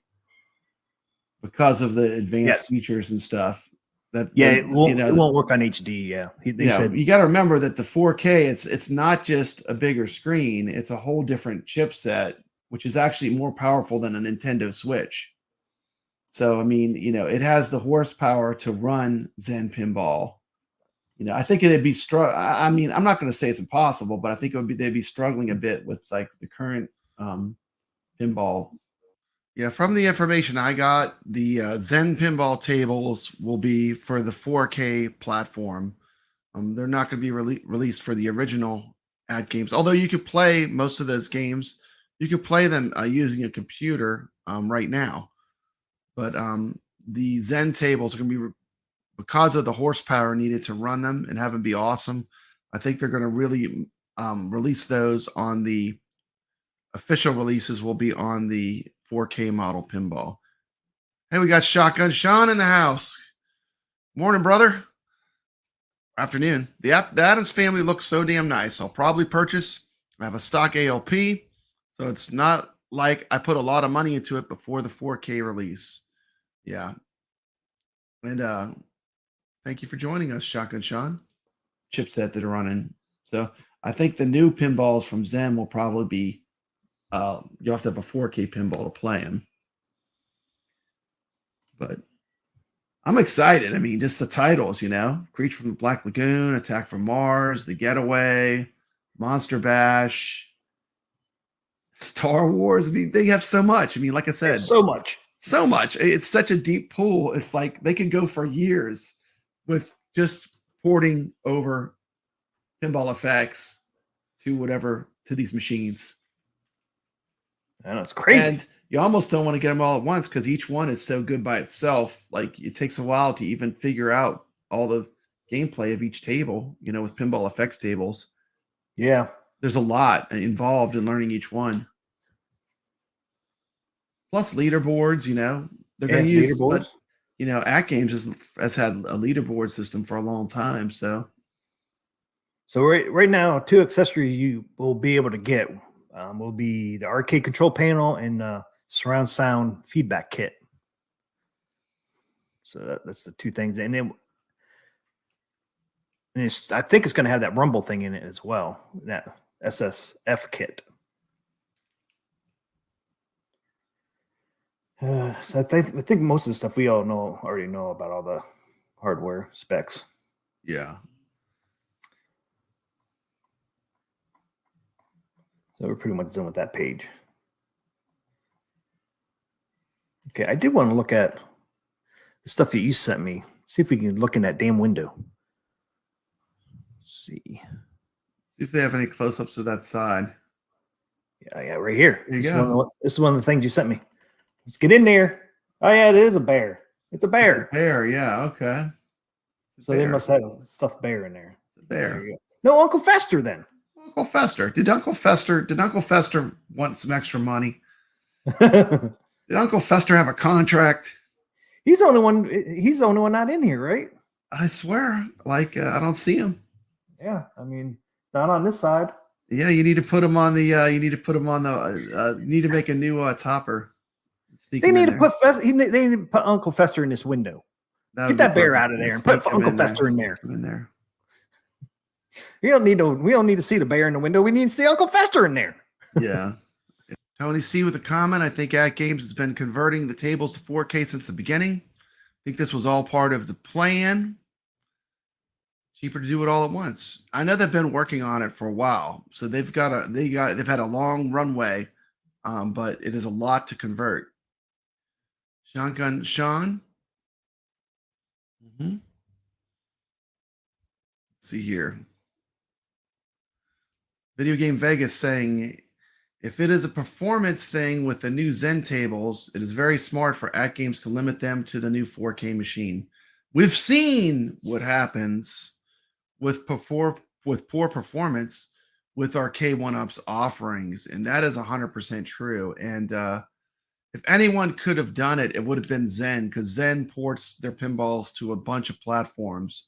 because of the advanced features and stuff. It won't work on HD. Yeah, they said you got to remember that the 4K, it's not just a bigger screen; it's a whole different chipset, which is actually more powerful than a Nintendo Switch. So I mean, it has the horsepower to run Zen Pinball. I think it'd be I mean, I'm not going to say it's impossible, but I think they'd be struggling a bit with like the current pinball. Yeah, from the information I got, the Zen pinball tables will be for the 4K platform. They're not going to be released for the original AtGames, although you could play most of those games. You could play them using a computer right now. But the Zen tables are going to be, because of the horsepower needed to run them and have them be awesome, I think they're going to really release those on the official releases, will be on the 4K model pinball. Hey, we got Shotgun Sean in the house. Morning, brother. Afternoon. The Addams family looks so damn nice. I'll probably purchase. I have a stock ALP, so it's not like I put a lot of money into it before the 4K release. Yeah. And thank you for joining us, Shotgun Sean. Chipset that are running. So I think the new pinballs from Zen will probably be, you'll have to have a 4K pinball to play them. But I'm excited. I mean, just the titles, Creature from the Black Lagoon, Attack from Mars, The Getaway, Monster Bash, Star Wars. I mean, they have so much. I mean, like I said, so much. It's such a deep pool. It's like they could go for years with just porting over pinball effects to these machines. I know, it's crazy. And you almost don't want to get them all at once, because each one is so good by itself. Like, it takes a while to even figure out all the gameplay of each table, with pinball effects tables. Yeah. There's a lot involved in learning each one. Plus leaderboards, they're going to use leaderboards. AtGames has had a leaderboard system for a long time. So right now, 2 accessories you will be able to get will be the arcade control panel and surround sound feedback kit. So that's the 2 things. And then I think it's going to have that rumble thing in it as well, that SSF kit. So I think most of the stuff we already know about all the hardware specs. Yeah. So we're pretty much done with that page. Okay, I did want to look at the stuff that you sent me. See if we can look in that damn window. Let's see. See if they have any close-ups of that side. Yeah, right here. There you go. This is one of the things you sent me. Let's get in there. Oh yeah, it is a bear. It's a bear. It's a bear, yeah, okay. So they must have a stuffed bear in there. It's a bear. No, Uncle Fester then. Uncle Fester. Did Uncle Fester want some extra money? Did Uncle Fester have a contract? He's the only one not in here, right? I swear. Like I don't see him. Yeah, I mean, not on this side. Yeah, you need to put him on the you need to make a new topper. They need to put Uncle Fester in this window. Get that bear out of there and put Uncle Fester in there. We don't need to see the bear in the window. We need to see Uncle Fester in there. Yeah. Tony C with a comment. I think AtGames has been converting the tables to 4K since the beginning. I think this was all part of the plan. Cheaper to do it all at once. I know they've been working on it for a while, so they've had a long runway, but it is a lot to convert. Shotgun Sean. Let's see here. Video Game Vegas saying, if it is a performance thing with the new Zen tables, it is very smart for AtGames to limit them to the new 4K machine. We've seen what happens with poor performance with our K1-Ups offerings, and that is 100% true. And if anyone could have done it, it would have been Zen, because Zen ports their pinballs to a bunch of platforms.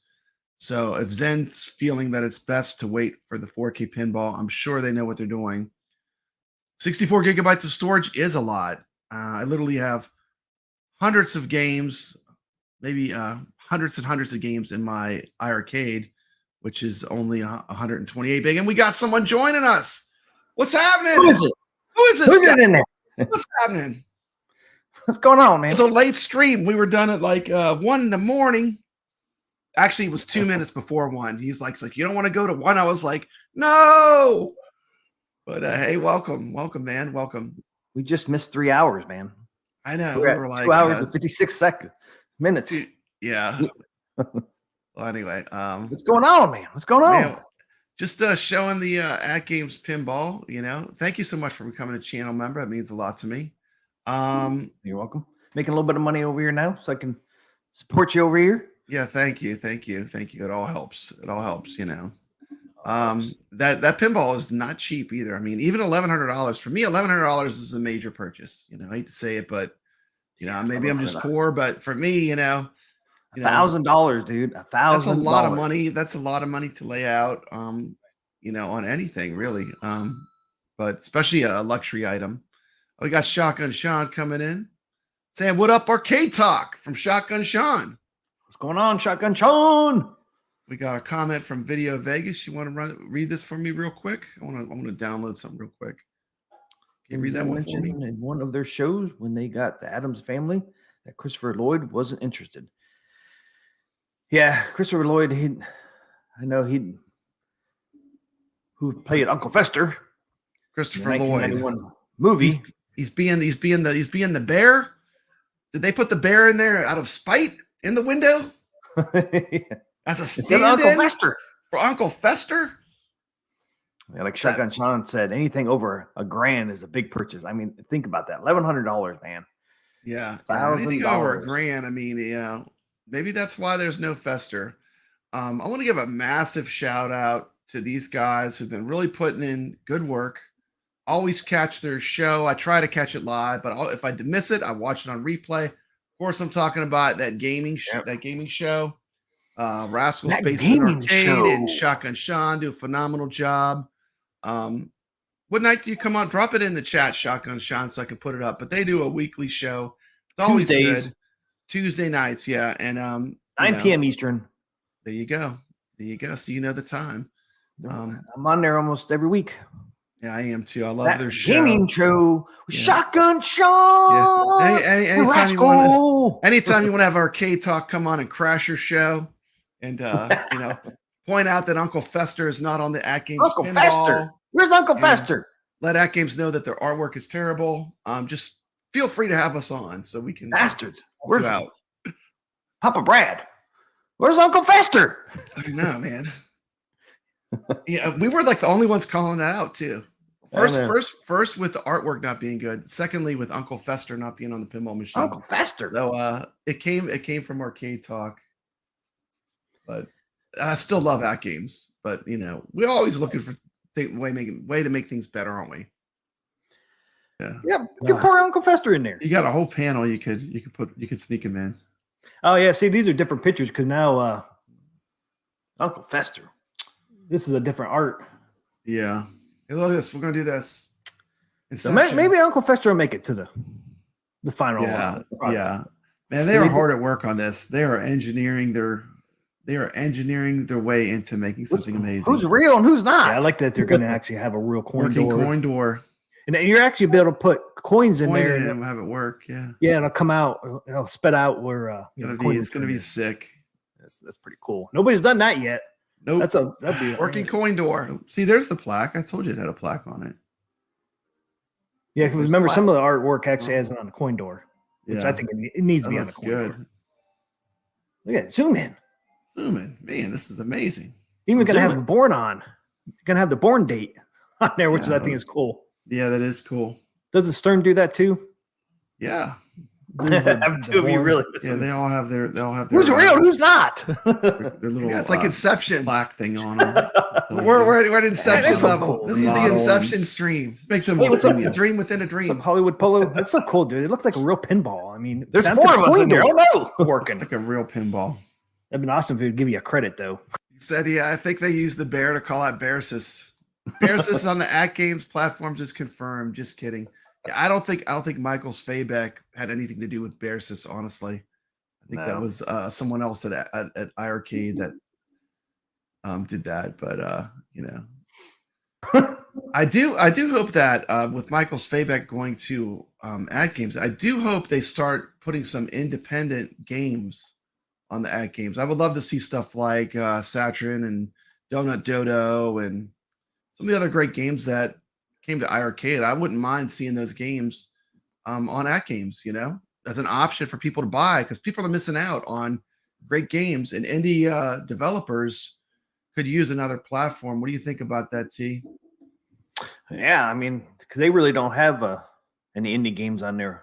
So if Zen's feeling that it's best to wait for the 4K pinball, I'm sure they know what they're doing. 64 gigabytes of storage is a lot. I literally have hundreds of games, maybe hundreds and hundreds of games in my iiRcade, which is only 128 big. And we got someone joining us. What's happening? Who is it? Who is this? Who's it in there? What's happening? What's going on, man? It's a late stream. We were done at like 1 in the morning. Actually, it was 2 minutes before 1. He's like, you don't want to go to 1? I was like, no. But hey, welcome, man, welcome. We just missed 3 hours, man. I know. We were like 2 hours and 56 minutes. Yeah. Well, anyway, what's going on, man? What's going on? Man, just showing the AtGames pinball. Thank you so much for becoming a channel member. That means a lot to me. You're welcome. Making a little bit of money over here now, so I can support you over here. Yeah, thank you. It all helps. That pinball is not cheap either. I mean, even $1,100 for me, $1,100 is a major purchase. I hate to say it, but maybe I'm just poor, but for me, $1,000, dude. $1,000. That's a lot of money. That's a lot of money to lay out, on anything really. But especially a luxury item. We got Shotgun Sean coming in saying, "What up, Arcade Talk?" from Shotgun Sean. What's going on, Shotgun Sean? We got a comment from Video Vegas. You want to read this for me real quick? I want to download something real quick. Can you read that one for me? In one of their shows when they got the Addams Family that Christopher Lloyd wasn't interested. Yeah, Christopher Lloyd, who played Uncle Fester. Christopher Lloyd movie. He's being the bear. Did they put the bear in there out of spite in the window? As a stand-in for Uncle Fester? Yeah, like Shotgun Sean said, anything over $1,000 is a big purchase. I mean, think about that. $1,100, man. Yeah. Anything over $1,000. I mean, maybe that's why there's no Fester. I want to give a massive shout out to these guys who've been really putting in good work. Always catch their show. I try to catch it live, but if I miss it, I watch it on replay. Of course, I'm talking about that gaming show. Rascals That Basement gaming Arcade show. and Shotgun Sean do a phenomenal job. What night do you come on? Drop it in the chat, Shotgun Sean, so I can put it up. But they do a weekly show. It's always Tuesdays. good. Tuesday nights, yeah. And 9 p.m. Eastern. There you go. There you go. So you know the time. I'm on there almost every week. Yeah, I am too. I love their show. Gaming show. Yeah. Shotgun Sean. Yeah. Anytime you want to have arcade talk, come on and crash your show. And point out that Uncle Fester is not on the AtGames Uncle Pinball. Fester. Where's Uncle Fester? Let AtGames know that their artwork is terrible. Just feel free to have us on so we can bastards. Where's out? Papa Brad? Where's Uncle Fester? I know, man. Yeah, we were like the only ones calling it out too. First with the artwork not being good. Secondly, with Uncle Fester not being on the pinball machine. Uncle Fester. So it came from Arcade Talk. But I still love AtGames. But we're always looking for way to make things better, aren't we? Yeah. Yeah. You pour Uncle Fester in there. You got a whole panel you could sneak him in. Oh yeah. See, these are different pictures because now Uncle Fester. This is a different art. Yeah. Hey, look at this. We're gonna do this. So maybe Uncle Fester will make it to the final. Yeah. Yeah. Man, they are hard at work on this. They are engineering their way into making something amazing. Who's real and who's not? Yeah, I like that they're going to actually have a real coin door. And you're actually be able to put coins in there and have it work. Yeah. Yeah, it'll come out. It'll spit out where it's going to be sick. That's pretty cool. Nobody's done that yet. Nope. That'd be working coin door. See, there's the plaque. I told you it had a plaque on it. Yeah, because remember some of the artwork actually has it on the coin door, which I think it needs to be on the coin door. Look at it. Zoom in. Man, this is amazing. Even gonna have the born on. You're gonna have the born date on there, which I think is cool. Yeah, that is cool. Does the Stern do that too? Yeah. Really? Yeah, they all have their. Who's real? Who's not? Their little. It's like Inception black thing on them. we're at Inception level. Cool. This is the Inception stream. Makes them a dream within a dream. Some Hollywood Polo. That's so cool, dude. It looks like a real pinball. I mean, there's 4 of us in here. Oh no, working. It's like a real pinball. That'd been awesome if it would give you a credit though. He said, "Yeah, I think they used the bear to call out Bearsis. Bearsis on the AtGames platform just confirmed. Just kidding. Yeah, I don't think Michael's Faybeck had anything to do with Bearsis. Honestly, I think that was someone else at iiRcade that did that. But I do hope that with Michael's Faybeck going to AtGames, I do hope they start putting some independent games on the AtGames. I would love to see stuff like Saturn and Donut Dodo and some of the other great games that came to iiRcade. I wouldn't mind seeing those games on AtGames, as an option for people to buy, because people are missing out on great games, and indie developers could use another platform. What do you think about that, T? Yeah, I mean, because they really don't have any indie games on their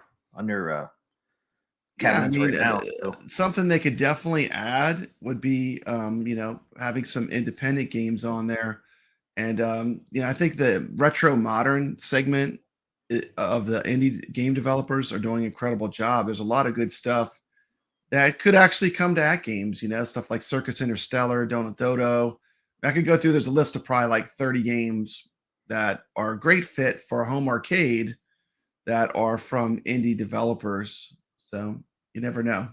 cabinets right now. Something they could definitely add would be, having some independent games on there. And, I think the retro modern segment of the indie game developers are doing an incredible job. There's a lot of good stuff that could actually come to AtGames, stuff like Circus Interstellar, Donut Dodo. I could go through, there's a list of probably like 30 games that are a great fit for a home arcade that are from indie developers. So you never know.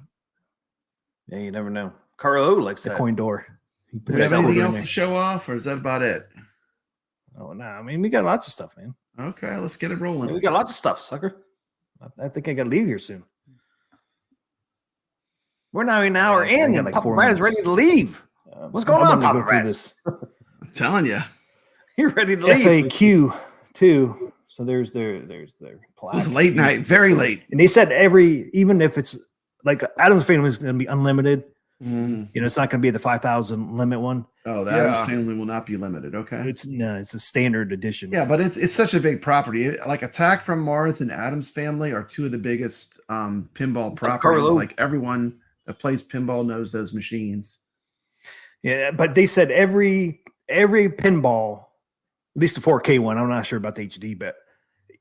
Yeah, you never know. Carlo likes the coin door. Do you have anything else to show off, or is that about it? Oh, no. I mean, we got lots of stuff, man. Okay, let's get it rolling. Yeah, we got lots of stuff, sucker. I think I got to leave here soon. We're now an hour in, and Papa Brad's ready to leave. What's going on, Papa Brad? I'm telling you. You're ready to leave. FAQ, too. So there's their plaque. It's late night, very late. And they said even if it's like Addams Family is going to be unlimited, it's not going to be the 5,000 limit one. Oh, the Addams Family will not be limited. Okay. It's a standard edition. Yeah, but it's such a big property. Like Attack from Mars and Addams Family are two of the biggest pinball properties. Like everyone that plays pinball knows those machines. Yeah, but they said every pinball, at least the 4K one, I'm not sure about the HD, but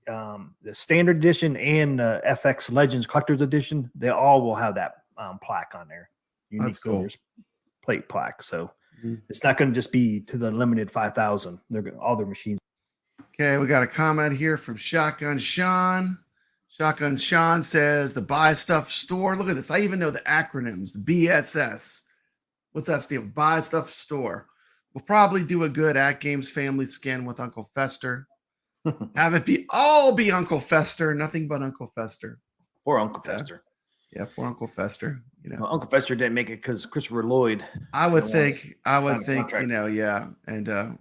the standard edition and the FX Legends Collector's Edition, they all will have that plaque on there. Unique That's cool. Plate plaque. So it's not going to just be to the limited 5,000. They're all their machines. Okay, we got a comment here from Shotgun Sean. Shotgun Sean says the Buy Stuff Store. Look at this. I even know the acronyms. The BSS. What's that stand for? Buy Stuff Store. We'll probably do a good AtGames family skin with Uncle Fester. Have it be Uncle Fester, nothing but Uncle Fester. Or Uncle Fester. Yeah, poor Uncle Fester. You know, well, Uncle Fester didn't make it because Christopher Lloyd. I would think, you know, yeah. And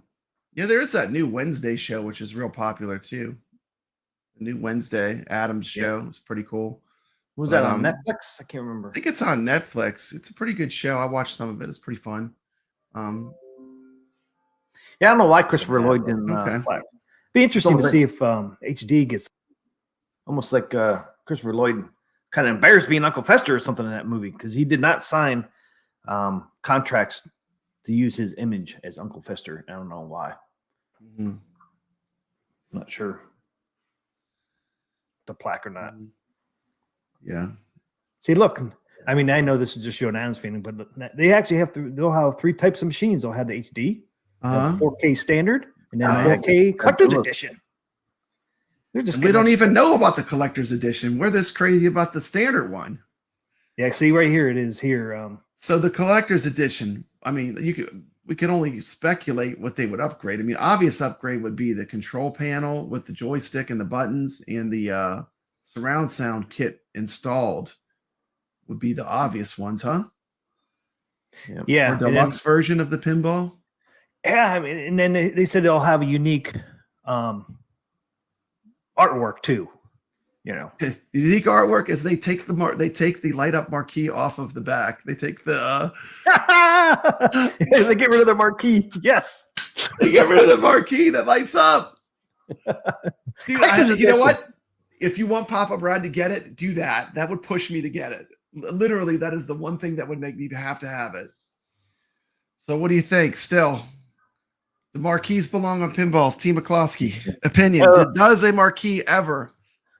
there is that new Wednesday show, which is real popular too. The new Wednesday Addams show is pretty cool. Was that on Netflix? I can't remember. I think it's on Netflix. It's a pretty good show. I watched some of it. It's pretty fun. Yeah, I don't know why Christopher Lloyd didn't play. Be interesting to see if HD gets almost like Christopher Lloyd kind of embarrassed being Uncle Fester or something in that movie, because he did not sign contracts to use his image as Uncle Fester. I don't know why. Not sure the plaque or not. Yeah. See, look, I mean, I know this is just showing Addams feeling, but they actually they'll have 3 types of machines. They'll have the HD, the 4K standard, and then the 4K collector's edition. We don't even know about the collector's edition. We're this crazy about the standard one. Yeah, see right here, it is here. So the collector's edition, I mean, we can only speculate what they would upgrade. I mean, obvious upgrade would be the control panel with the joystick and the buttons, and the surround sound kit installed would be the obvious ones, huh? Yeah. Or deluxe version of the pinball. Yeah, I mean, and then they said they'll have a unique artwork too. You know, the unique artwork is they take the light up marquee off of the back. They take the they get rid of the marquee. Yes, they get rid of the marquee that lights up. Dude, you know what? If you want Papa Brad to get it, do that. That would push me to get it. Literally, that is the one thing that would make me have to have it. So what do you think? Still, the marquees belong on pinballs. TMCLOSKY opinion. Does a marquee ever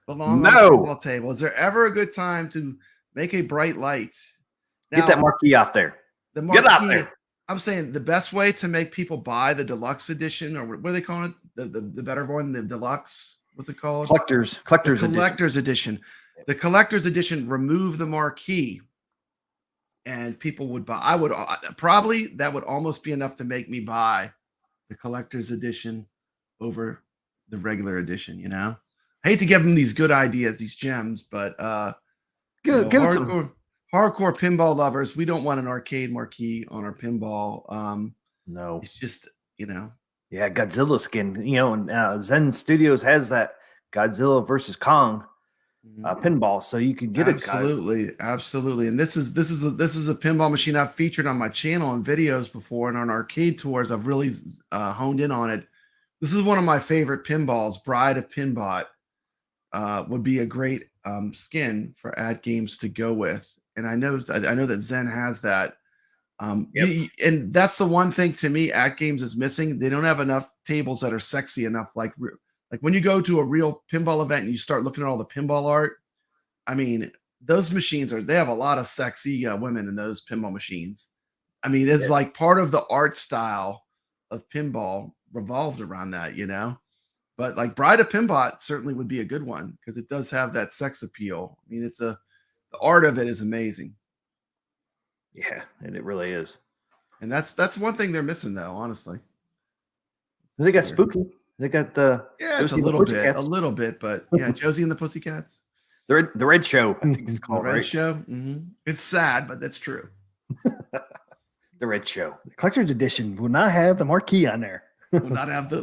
belong on a pinball table? Is there ever a good time to make a bright light? Now, get that marquee out there. The marquee, get out there. I'm saying the best way to make people buy the deluxe edition, or what do they call it? The better one, the deluxe. What's it called? Collector's edition. The collector's edition, remove the marquee, and people would buy. I would probably, that would almost be enough to make me buy the collector's edition over the regular edition. You know, I hate to give them these good ideas, these gems, but give hardcore pinball lovers, we don't want an arcade marquee on our pinball. No, it's just, you know. Yeah, Godzilla skin. You know, and Zen Studios has that Godzilla versus Kong pinball, so you can get it. Absolutely. And this is a pinball machine I've featured on my channel and videos before, and on arcade tours I've really honed in on it. This is one of my favorite pinballs. Bride of Pinbot would be a great skin for AtGames to go with, and I know that Zen has that. And that's the one thing to me AtGames is missing. They don't have enough tables that are sexy enough. Like when you go to a real pinball event and you start looking at all the pinball art, I mean, those machines they have a lot of sexy women in those pinball machines. I mean, it's like part of the art style of pinball revolved around that, you know. But like Bride of Pinbot certainly would be a good one because it does have that sex appeal. I mean, the art of it is amazing. Yeah, and it really is. And that's one thing they're missing, though, honestly. They got spooky. They got it's a little bit, but yeah, Josie and the Pussycats. The Red Show, I think it's called. The Red Show. Mm-hmm. It's sad, but that's true. The Red Show. The collector's edition will not have the marquee on there. Will not have the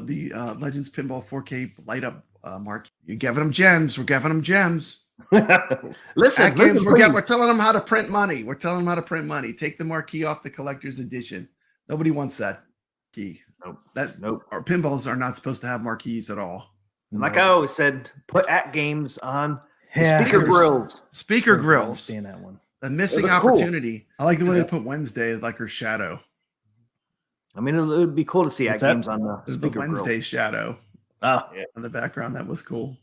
Legends Pinball 4K light up marquee. You're giving them gems. We're giving them gems. listen, we're telling them how to print money. We're telling them how to print money. Take the marquee off the collector's edition. Nobody wants that key. Nope. Our pinballs are not supposed to have marquees at all. And like I always said, put AtGames on speaker grills. Speaker grills. Seeing that one. A missing opportunity. Cool. I like the way they put Wednesday like her shadow. I mean, it would be cool to see AtGames on the speaker Wednesday grills. shadow. Oh, yeah. In the background, that was cool.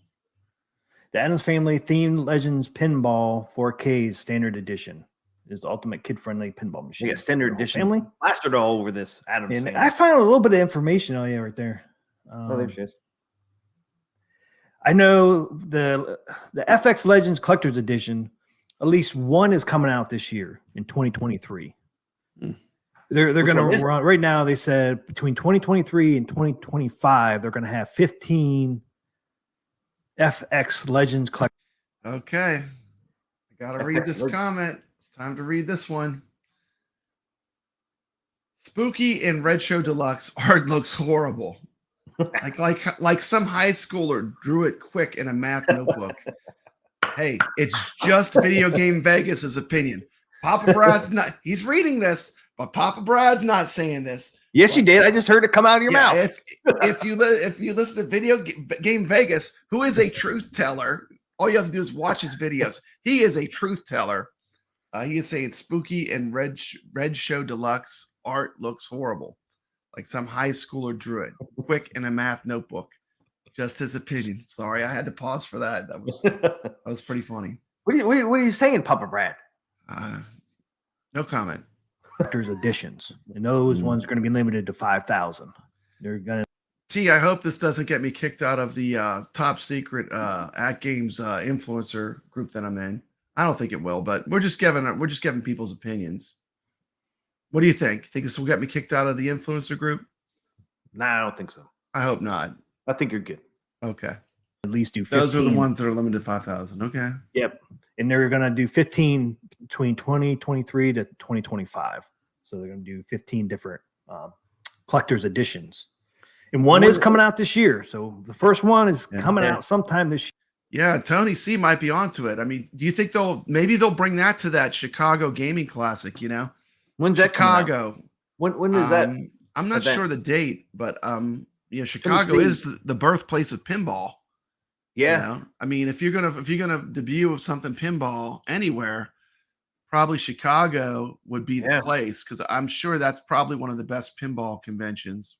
The Addams Family Themed Legends Pinball 4K Standard Edition is the ultimate kid-friendly pinball machine. Yeah, standard edition. Family Plastered all over this Addams Family. I found a little bit of information. Oh yeah, right there. Oh, there she is. I know the FX Legends Collector's Edition. At least one is coming out this year in 2023. They're going to run right now. They said between 2023 and 2025, they're going to have 15 FX Legends Collector. Okay, I gotta read this comment. It's time to read this one. Spooky and Red Show Deluxe art looks horrible. like some high schooler drew it quick in a math notebook. Hey, it's just Video Game Vegas's opinion. Papa Brad's not. He's reading this, but Papa Brad's not saying this. Yes, you did. I just heard it come out of your mouth. If you listen to Video Game Vegas, who is a truth teller, all you have to do is watch his videos. He is a truth teller. He is saying Spooky and Red Show Deluxe art looks horrible, like some high schooler drew it quick in a math notebook. Just his opinion. Sorry, I had to pause for that. That was pretty funny. What are you saying, Papa Brad? No comment. Collector's editions, and those ones are going to be limited to 5,000. They're going to. T, I hope this doesn't get me kicked out of the top secret AtGames influencer group that I'm in. I don't think it will, but we're just giving people's opinions. What do you think? Think this will get me kicked out of the influencer group? Nah, I don't think so. I hope not. I think you're good. Okay. At least do 15. Those are the ones that are limited to 5,000. Okay. Yep. And they're going to do 15 between 2023 to 2025. So they're going to do 15 different collector's editions. And one is coming out this year. So the first one is coming out sometime this year. Yeah, Tony C might be onto it. I mean, do you think they'll bring that to that Chicago Gaming Classic, you know? When's that Chicago? When is that? I'm not sure the date, but Chicago is the birthplace of pinball. Yeah. You know? I mean, if you're gonna debut something pinball anywhere, probably Chicago would be the place, because I'm sure that's probably one of the best pinball conventions.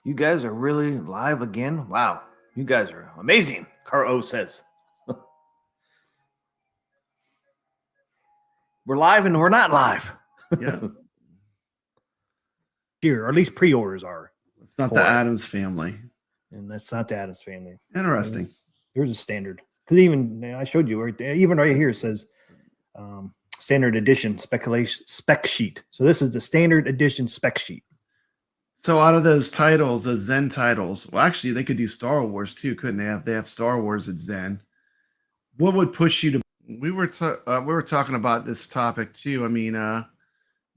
You guys are really live again. Wow. You guys are amazing. Car O says. We're live and we're not live. Yeah. Here, or at least pre-orders are. It's not the Addams Family. And that's not the Addams Family. Interesting. There's a standard. Because even I showed you right there, even right here it says standard edition spec sheet. So this is the standard edition spec sheet. So out of those titles, those Zen titles, well, actually they could do Star Wars too, couldn't they? They have Star Wars at Zen. What would push you to? We were talking about this topic too. I mean,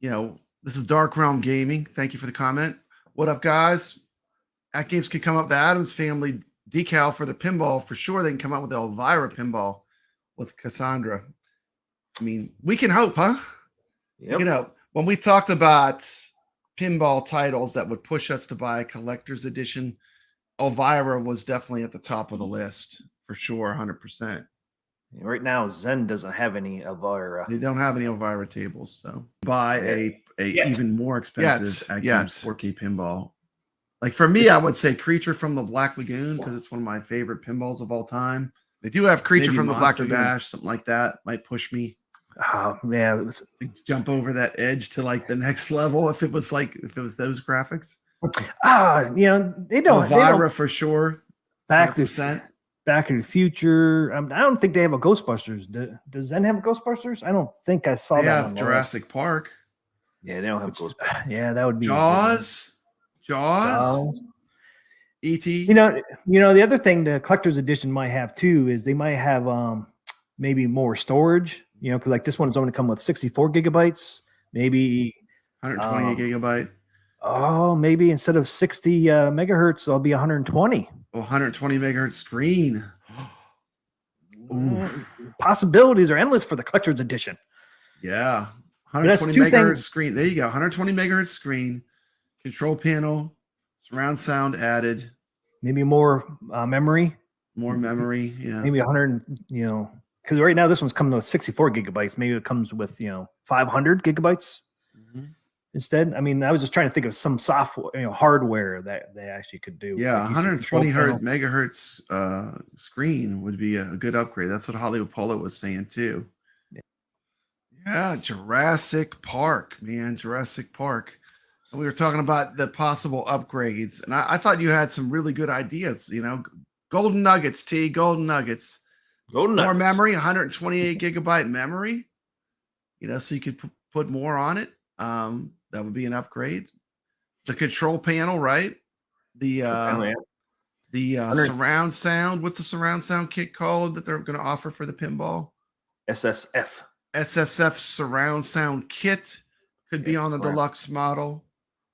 this is Dark Realm Gaming. Thank you for the comment. What up, guys? AtGames can come up with the Addams Family decal for the pinball for sure. They can come up with the Elvira pinball with Cassandra. I mean, we can hope, huh? Yep. When we talked about pinball titles that would push us to buy a collector's edition, Elvira was definitely at the top of the list for sure, 100%. Right now, Zen doesn't have any Elvira. They don't have any Elvira tables, so buy a even more expensive AtGames 4K pinball. Like for me, I would say Creature from the Black Lagoon, because it's one of my favorite pinballs of all time. They do have Creature from the Black Lagoon, something like that might push me. Oh yeah, jump over that edge to like the next level if it was those graphics. They don't. Elvira for sure. Back to the Future. I don't think they have a Ghostbusters. Does Zen have a Ghostbusters? I don't think I saw that. They have Jurassic Park. Yeah, they don't have Ghostbusters. Yeah, that would be Jaws. E.T. The other thing the collector's edition might have too is they might have maybe more storage. Because like this one's only come with 64 gigabytes, maybe 128 gigabyte. Oh, maybe instead of 60 megahertz, it'll be 120. 120 megahertz screen. Possibilities are endless for the collector's edition. Yeah. 120 megahertz screen. There you go. 120 megahertz screen, control panel, surround sound added. Maybe more memory. More memory. Yeah. Maybe 100, because right now this one's coming with 64 gigabytes. Maybe it comes with, 500 gigabytes. instead. I mean, I was just trying to think of some software, hardware that they actually could do. Yeah, Like you said, 120 control megahertz screen would be a good upgrade. That's what Hollywood Polo was saying too. Yeah, Jurassic Park, man, Jurassic Park. And we were talking about the possible upgrades, and I thought you had some really good ideas. Golden Nuggets, Golden Nuggets. Golden More Nuggets. memory, 128 gigabyte memory. So you could put more on it. That would be an upgrade. The control panel, right? The surround sound. What's the surround sound kit called that they're going to offer for the pinball? SSF surround sound kit could be on the deluxe model.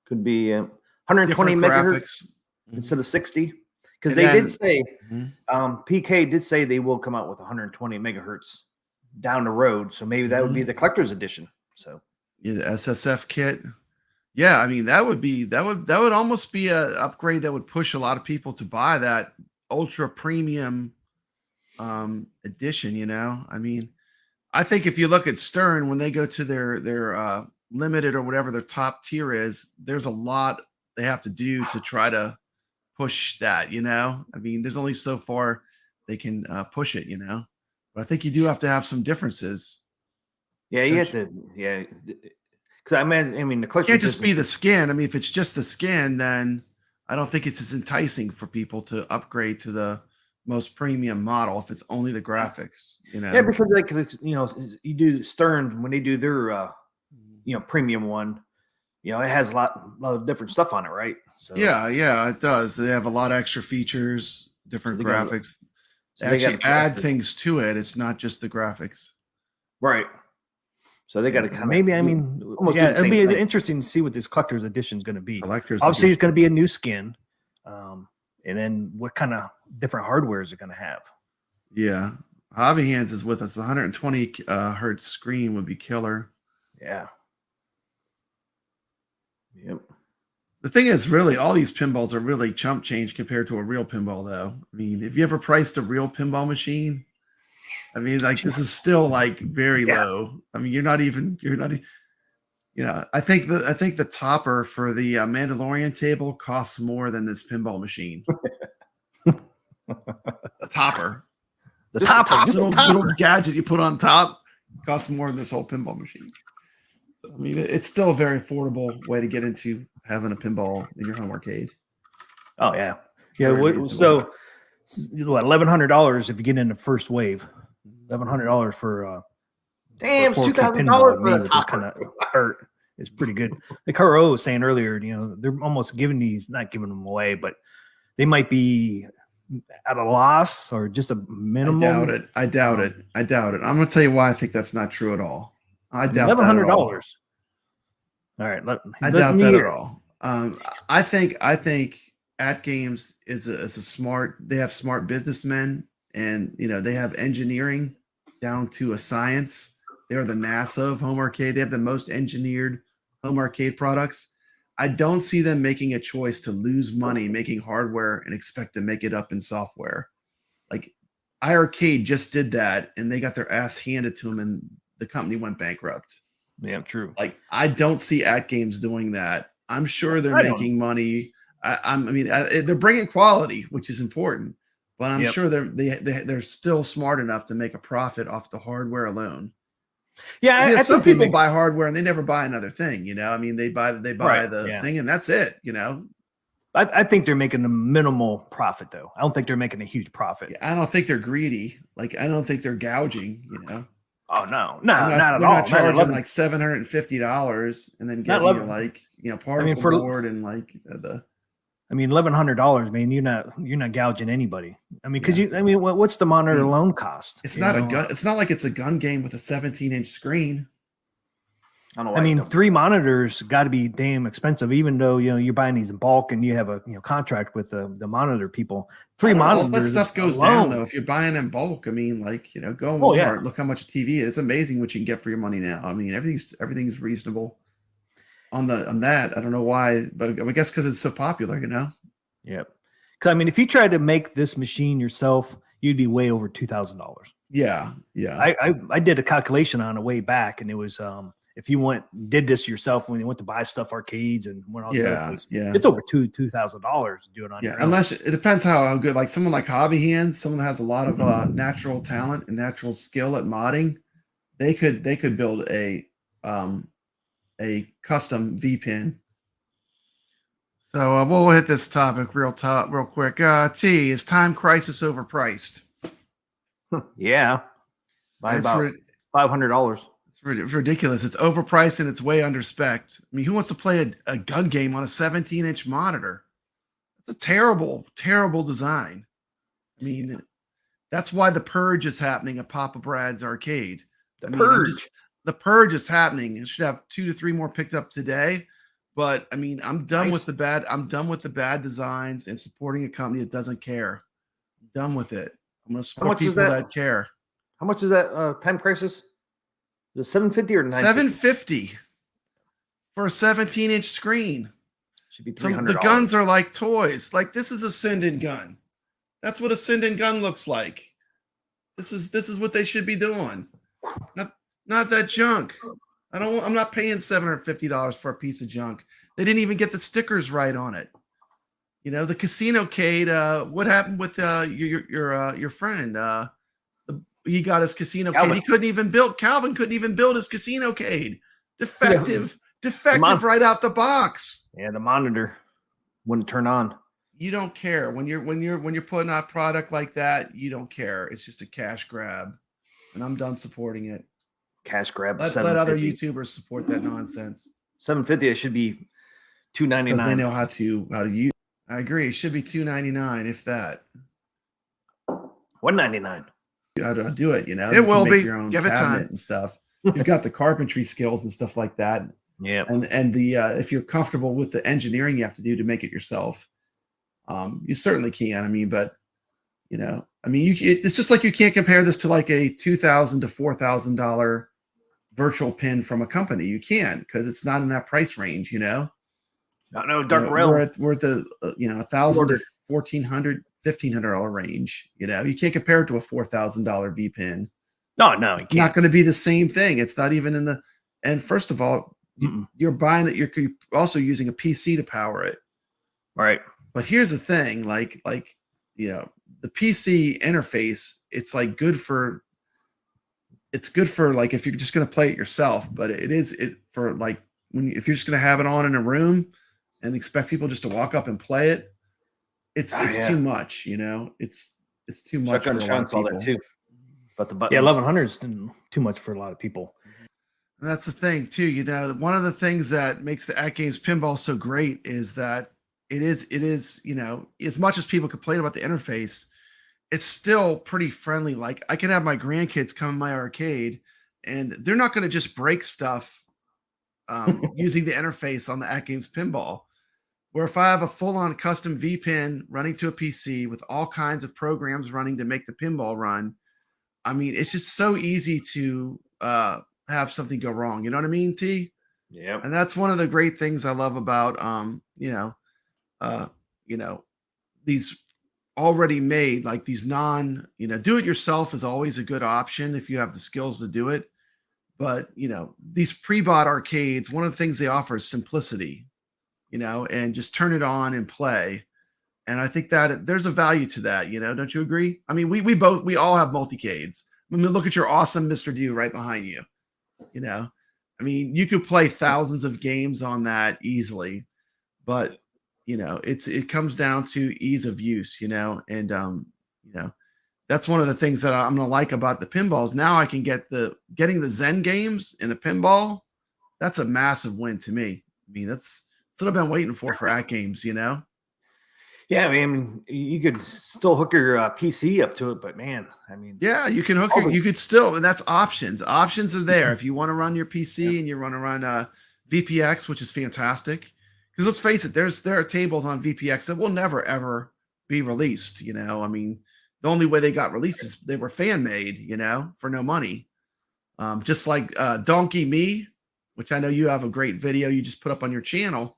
Could be 120 megahertz instead of 60. Because they did say, PK did say they will come out with 120 megahertz down the road. So maybe that would be the collector's edition. So yeah, the SSF kit. Yeah, I mean that would almost be a upgrade that would push a lot of people to buy that ultra premium edition. I mean, I think if you look at Stern when they go to their limited or whatever their top tier is, there's a lot they have to do to try to push that. I mean, there's only so far they can push it. But I think you do have to have some differences. Yeah, you have to. Yeah, because I mean, the collector can't just be the skin. I mean, if it's just the skin, then I don't think it's as enticing for people to upgrade to the most premium model if it's only the graphics. Yeah, because you do Stern when they do their premium one. It has a lot of different stuff on it, right? So yeah, it does. They have a lot of extra features, different graphics. They actually add things to it. It's not just the graphics, right? So they got to kind of it'll be interesting to see what this collector's edition is going to be. Obviously, it's going to be a new skin, and then what kind of different hardware is it going to have? Yeah, Hobby Hands is with us. 120 hertz screen would be killer. Yeah. Yep. The thing is, really, all these pinballs are really chump change compared to a real pinball, though. I mean, if you ever priced a real pinball machine, I mean, this is still very low. I mean, you're not. I think the topper for the Mandalorian table costs more than this pinball machine. The topper, little gadget you put on top costs more than this whole pinball machine. I mean, it's still a very affordable way to get into having a pinball in your home arcade. Oh yeah, yeah. So, $1,100 if you get in the first wave. $1,100 for damn, $2,000 for the topper. Kind of hurt. It's pretty good. The Kuro was saying earlier, they're almost not giving them away, but they might be at a loss or just a minimum. I doubt it. I'm going to tell you why I think that's not true at all. I doubt $1,100. All right, I doubt that at all. I think AtGames is a smart. They have smart businessmen, and they have engineering down to a science. They're the NASA of home arcade. They have the most engineered home arcade products. I don't see them making a choice to lose money making hardware and expect to make it up in software. Like iiRcade just did that, and they got their ass handed to them, and the company went bankrupt. Yeah, true. Like I don't see AtGames doing that. I'm sure they're making money. They're bringing quality, which is important, but I'm sure they're still smart enough to make a profit off the hardware alone. Yeah, some people buy hardware and they never buy another thing. I mean, they buy the thing and that's it. I think they're making a minimal profit, though. I don't think they're making a huge profit. Yeah, I don't think they're greedy. Like I don't think they're gouging. Oh no, not at all. Not charging like $750 and then getting particle board and the. I mean, $1,100, man. You're not gouging anybody. I mean, what's the monitor alone cost? It's not a gun. It's not like it's a gun game with a 17-inch screen. I mean, 3 monitors got to be damn expensive, even though you're buying these in bulk and you have a contract with the monitor people. 3 monitors. All that stuff goes down though. If you're buying in bulk, I mean, go Walmart, look how much a TV is. It's amazing what you can get for your money now. I mean, everything's reasonable. On that, I don't know why, but I guess because it's so popular, Yep. Because I mean, if you tried to make this machine yourself, you'd be way over $2,000. Yeah. I did a calculation on it way back, and it was if you did this yourself when you went to buy stuff, arcades and went all it's over $2,000 to do it on your own. Unless it depends how good, like someone like Hobby Hands, someone that has a lot of natural talent and natural skill at modding, they could build a custom V pin. So we'll hit this topic real quick. T, is Time Crisis overpriced? Yeah, by about $500. It's ridiculous. It's overpriced and it's way under spec. I mean, who wants to play a gun game on a 17-inch monitor? It's a terrible, terrible design. I mean, that's why the purge is happening at Papa Brad's arcade. The purge is happening. It should have 2 to 3 more picked up today. But I mean, I'm done with the bad. I'm done with the bad designs and supporting a company that doesn't care. I'm done with it. I'm going to support people that care. How much is that Time Crisis? Is it $750 or $950? $750 for a 17-inch screen. Should be $300. The guns are like toys. Like, this is a Sinden gun. That's what a Sinden gun looks like. This is what they should be doing. Not that junk. I'm not paying $750 for a piece of junk. They didn't even get the stickers right on it. You know, the Casino-cade. What happened with your friend? He got his Casino-cade. Calvin couldn't even build his Casino-cade. Defective right out the box. Yeah, the monitor wouldn't turn on. You don't care when you're putting out a product like that. You don't care. It's just a cash grab, and I'm done supporting it. Cash grab. Let other YouTubers support that nonsense. $750. It should be $299. Because they know how to use. I agree. It should be $299, if that. $199. How to do it? You know, it will be. Your own Give it time and stuff. You've got the carpentry skills and stuff like that. Yeah. And the if you're comfortable with the engineering you have to do to make it yourself, you certainly can. I mean, but you know, I mean, it's just like you can't compare this to like a $2,000 to $4,000 virtual pin from a company. You can't, because it's not in that price range. You know. No, Dark Realm. We're at the $1,000 to $1,400, $1,500 range. You know, you can't compare it to a $4,000 V pin. No, you can't. Not going to be the same thing. It's not even in the. And first of all, you're buying it. You're also using a PC to power it. All right. But here's the thing, like you know, the PC interface. It's like good for. It's good for like if you're just going to play it yourself, but it for like if you're just going to have it on in a room and expect people just to walk up and play it. It's too much, you know. It's too much for a lot of people. That too. But the buttons. Yeah, 1100 is too much for a lot of people. And that's the thing too. You know, one of the things that makes the AtGames Pinball so great is that it is, you know, as much as people complain about the interface, it's still pretty friendly. Like, I can have my grandkids come in my arcade and they're not going to just break stuff using the interface on the AtGames Pinball. Where if I have a full-on custom V pin running to a PC with all kinds of programs running to make the pinball run, I mean, it's just so easy to have something go wrong. You know what I mean, T? Yeah. And that's one of the great things I love about these already made, like these do it yourself is always a good option if you have the skills to do it. But you know, these pre-bought arcades, one of the things they offer is simplicity. You know, and just turn it on and play. And I think that there's a value to that, you know, don't you agree? I mean, we all have multicades. I mean, look at your awesome Mr. Do right behind you. You know, I mean, you could play thousands of games on that easily, but you know, it comes down to ease of use, you know, and you know, that's one of the things that I'm gonna like about the pinballs. Now I can getting the Zen games in a pinball. That's a massive win to me. I mean, that's what I've been waiting for AtGames, you know? Yeah, I mean, you could still hook your PC up to it, but man, I mean, yeah, you can hook it. You could still, and that's options. Options are there if you want to run your PC and you want to run VPX, which is fantastic. Because let's face it, there are tables on VPX that will never ever be released. You know, I mean, the only way they got released is they were fan made, you know, for no money. Just like Donkey Me, which I know you have a great video you just put up on your channel.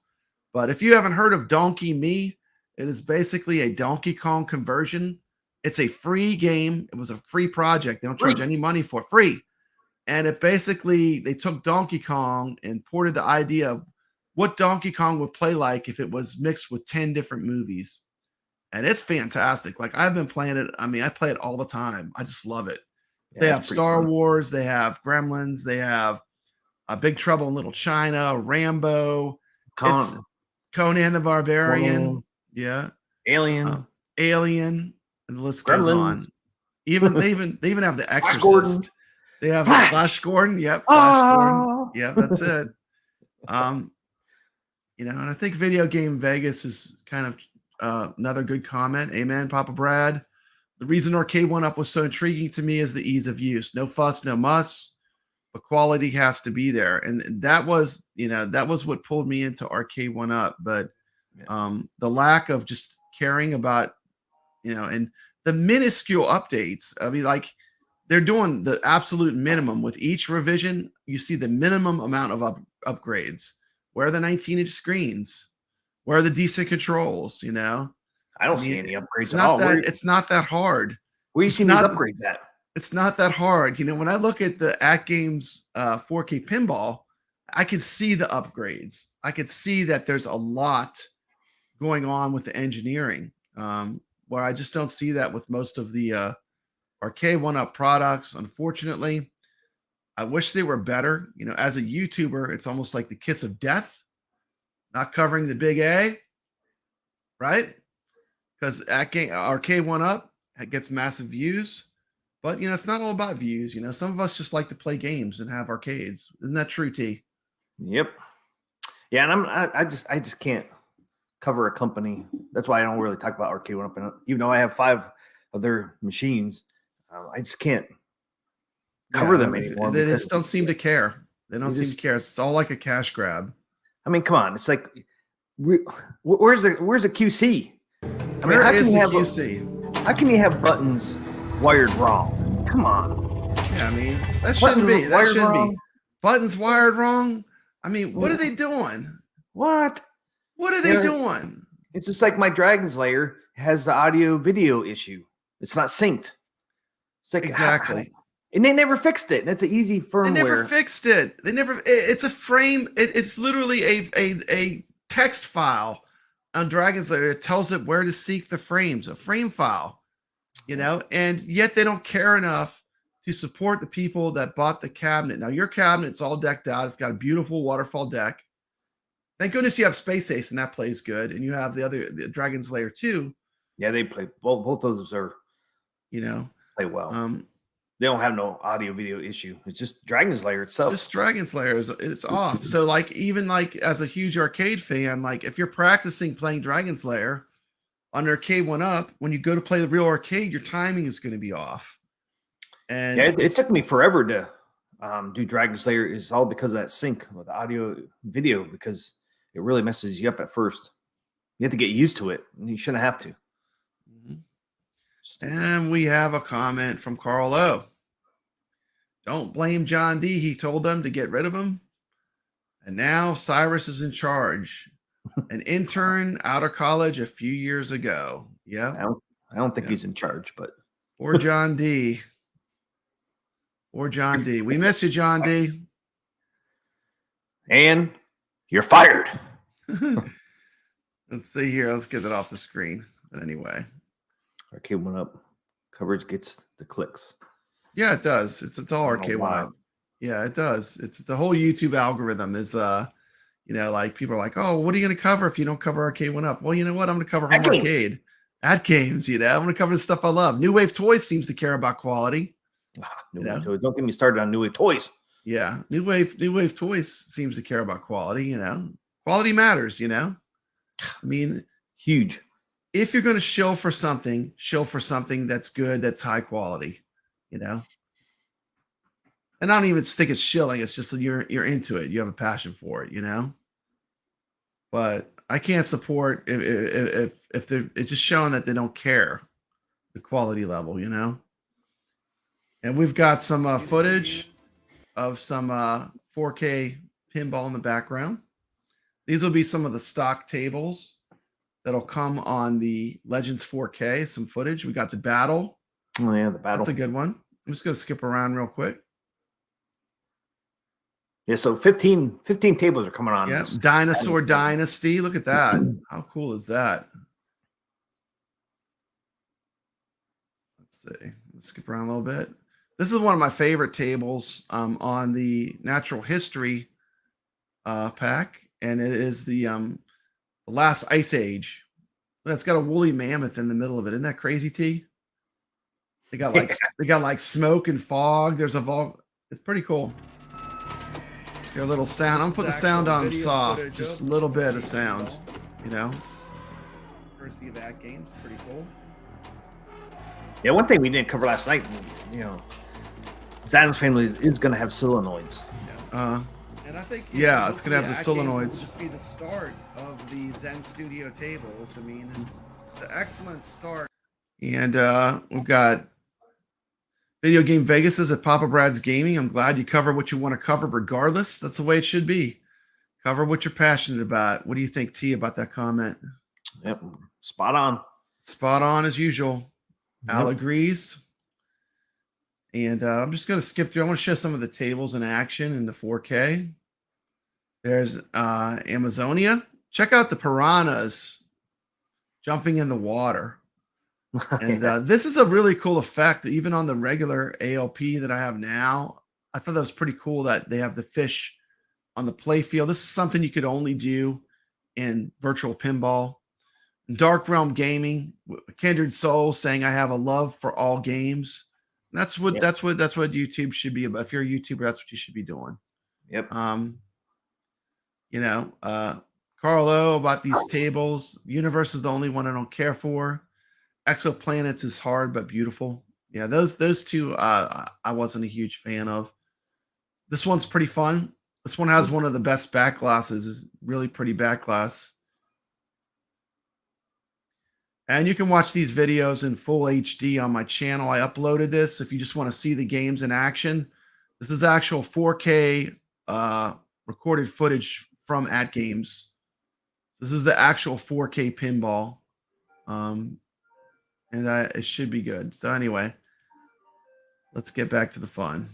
But if you haven't heard of Donkey Me, it is basically a Donkey Kong conversion. It's a free game. It was a free project. They don't charge any money for free. And it basically, they took Donkey Kong and ported the idea of what Donkey Kong would play like if it was mixed with 10 different movies. And it's fantastic. Like, I've been playing it. I mean, I play it all the time. I just love it. Yeah, they have Star Wars. They have Gremlins. They have Big Trouble in Little China, Rambo. It's Conan the Barbarian. Yeah. Alien. Alien. And the list goes on. They even have The Exorcist. Gordon. They have Flash Gordon. Yep. Flash Gordon. Yep, that's it. You know, and I think Video Game Vegas is kind of another good comment. Amen, Papa Brad. The reason Arcade 1-Up was so intriguing to me is the ease of use. No fuss, no muss, but quality has to be there. And that was, you know, that was what pulled me into Arcade 1-Up. But the lack of just caring about, you know, and the minuscule updates. I mean, like, they're doing the absolute minimum with each revision. You see the minimum amount of upgrades. Where are the 19-inch screens? Where are the decent controls? You know, I don't see any upgrades at all. It's not that hard. Where you see these upgrades at? It's not that hard. You know, when I look at the AtGames 4K Pinball, I can see the upgrades. I could see that there's a lot going on with the engineering, where I just don't see that with most of the Arcade 1-Up products. Unfortunately, I wish they were better. You know, as a YouTuber, it's almost like the kiss of death, not covering the big A, right? Because Arcade 1-Up gets massive views, but, you know, it's not all about views. You know, some of us just like to play games and have arcades. Isn't that true, T? Yep. Yeah, and I just can't cover a company. That's why I don't really talk about Arcade 1-Up. Even though I have 5 of their machines, I just can't cover them anymore. They just don't seem to care. They don't seem to care. It's all like a cash grab. I mean, come on. It's like, where's the QC? I mean, Where is the QC? How can you have buttons wired wrong? Come on. Yeah, I mean, that shouldn't be. That shouldn't be. Buttons wired wrong? I mean, what are they doing? What? What are they doing? It's just like my Dragon's Lair has the audio video issue. It's not synced. It's like, exactly. And they never fixed it. That's an easy firmware. They never fixed it. They never. It's a frame. It's literally a text file on Dragon's Lair. It tells it where to seek the frames. A frame file, you know. And yet they don't care enough to support the people that bought the cabinet. Now your cabinet's all decked out. It's got a beautiful waterfall deck. Thank goodness you have Space Ace, and that plays good. And you have the Dragon's Lair too. Yeah, they play. Both of those are, you know, play well. They don't have no audio video issue. It's just Dragon's Lair itself. Just Dragon's Lair it's off. So like, even like as a huge arcade fan, like if you're practicing playing Dragon's Lair on Arcade 1-Up, when you go to play the real arcade, your timing is going to be off. And yeah, it took me forever to do Dragon's Lair. It's all because of that sync with the audio video, because it really messes you up at first. You have to get used to it, and you shouldn't have to. And we have a comment from Carl O. Don't blame John D. He told them to get rid of him. And now Cyrus is in charge. An intern out of college a few years ago. Yeah. I don't think he's in charge, but. Or John D. Or John D. We miss you, John D. And you're fired. Let's see here. Let's get that off the screen. But anyway. Arcade 1-Up coverage gets the clicks. Yeah, it does. It's all Arcade 1-Up. Yeah, it does. It's the whole YouTube algorithm is you know, like people are like, oh, what are you going to cover if you don't cover Arcade 1-Up? Well, you know what? I'm going to cover home arcade. AtGames, you know, I'm going to cover the stuff I love. New Wave Toys seems to care about quality. New Wave Toys. Don't get me started on New Wave Toys. Yeah, New Wave Toys seems to care about quality. You know, quality matters. You know, I mean, huge. If you're going to shill for something that's good, that's high quality, you know. And I don't even think it's shilling. It's just that you're into it. You have a passion for it, you know. But I can't support if they're it's just showing that they don't care the quality level, you know. And we've got some footage of some 4K pinball in the background. These will be some of the stock tables that'll come on the Legends 4K, some footage. We got the battle. Oh, yeah, the battle. That's a good one. I'm just going to skip around real quick. Yeah, so 15 tables are coming on. Yeah, Dinosaur Dynasty. Look at that. How cool is that? Let's see. Let's skip around a little bit. This is one of my favorite tables on the natural history pack, and it is the last ice age. It's got a woolly mammoth in the middle of it. Isn't that crazy, T? They got like smoke and fog. There's a it's pretty cool. Got a little sound. I'm gonna put the sound on soft, just a little bit of sound, you know. Courtesy of AtGames, pretty cool. Yeah, one thing we didn't cover last night, you know, Addams Family is going to have solenoids. And I think it's going to have the solenoids. Will just be the start of the Zen Studio tables. I mean, the excellent start. And we've got Video Game Vegas at Papa Brad's Gaming. I'm glad you cover what you want to cover regardless. That's the way it should be. Cover what you're passionate about. What do you think, T, about that comment? Yep. Spot on. Spot on as usual. Yep. Al agrees. And I'm just going to skip through. I want to show some of the tables in action in the 4K. There's Amazonia. Check out the piranhas jumping in the water. And this is a really cool effect, even on the regular ALP that I have now. I thought that was pretty cool that they have the fish on the play field. This is something you could only do in virtual pinball. Dark Realm Gaming, Kindred Soul saying I have a love for all games. And that's what YouTube should be about. If you're a YouTuber, that's what you should be doing. Yep. You know, Carlo about these tables. Universe is the only one I don't care for. Exoplanets is hard but beautiful. Yeah, those two I wasn't a huge fan of. This one's pretty fun. This one has one of the best backglasses. Is really pretty backglass. And you can watch these videos in full HD on my channel. I uploaded this if you just want to see the games in action. This is actual 4K recorded footage from AtGames. This is the actual 4K pinball. And it should be good. So anyway, let's get back to the fun.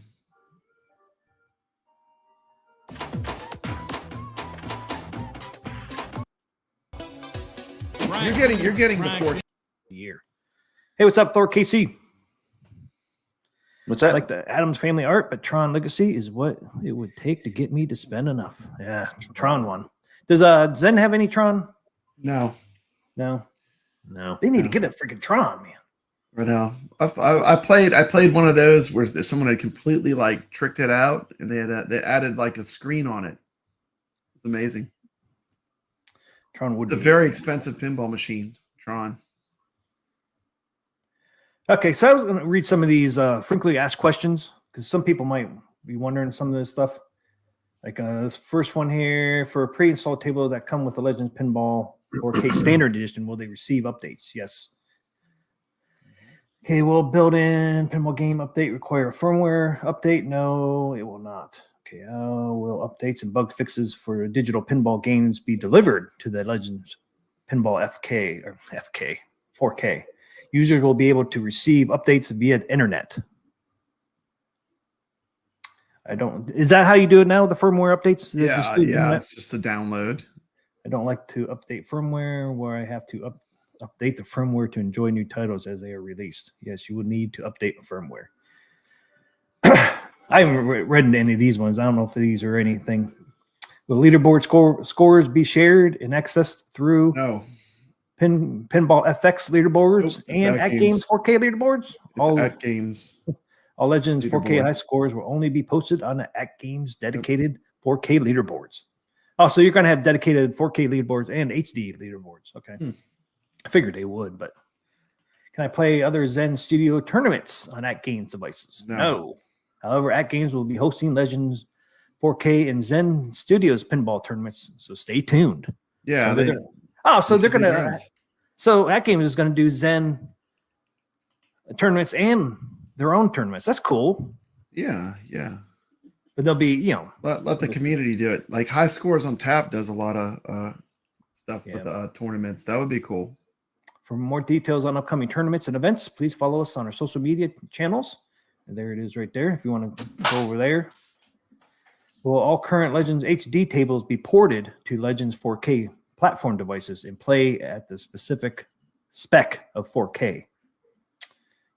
You're getting the 4K year. Hey, what's up, Thor KC? What's that? Like the Addams Family art, but Tron Legacy is what it would take to get me to spend enough. Yeah, Tron one. Does Zen have any Tron? No. They need to get a freaking Tron, man. Right now, I played one of those where someone had completely like tricked it out, and they added like a screen on it. It's amazing. Tron would. It's a very expensive pinball machine. Tron. Okay, so I was going to read some of these frequently asked questions because some people might be wondering some of this stuff. Like this first one here, for pre-installed tables that come with the Legends Pinball 4K Standard Edition, will they receive updates? Yes. Okay, will built-in pinball game update require a firmware update? No, it will not. Okay, how will updates and bug fixes for digital pinball games be delivered to the Legends Pinball 4K? Users will be able to receive updates via internet. Is that how you do it now, the firmware updates? Yeah, it's just a download. I don't like to update firmware where I have to update the firmware to enjoy new titles as they are released. Yes, you would need to update the firmware. I haven't read any of these ones. I don't know if these are anything. Will leaderboard scores be shared and accessed through Pinball FX leaderboards and AtGames 4K leaderboards? All AtGames. All Legends 4K high scores will only be posted on the AtGames dedicated 4K leaderboards. Oh, so you're going to have dedicated 4K leaderboards and HD leaderboards. Okay. I figured they would, but can I play other Zen Studio tournaments on AtGames devices? No. However, AtGames will be hosting Legends 4K and Zen Studios pinball tournaments, so stay tuned. Yeah. So AtGames is going to do Zen tournaments and their own tournaments. That's cool. Yeah. But they'll be, let the community do it. Like High Scores on Tap does a lot of stuff with tournaments. That would be cool. For more details on upcoming tournaments and events, please follow us on our social media channels. And there it is right there if you want to go over there. Will all current Legends HD tables be ported to Legends 4K platform devices and play at the specific spec of 4K?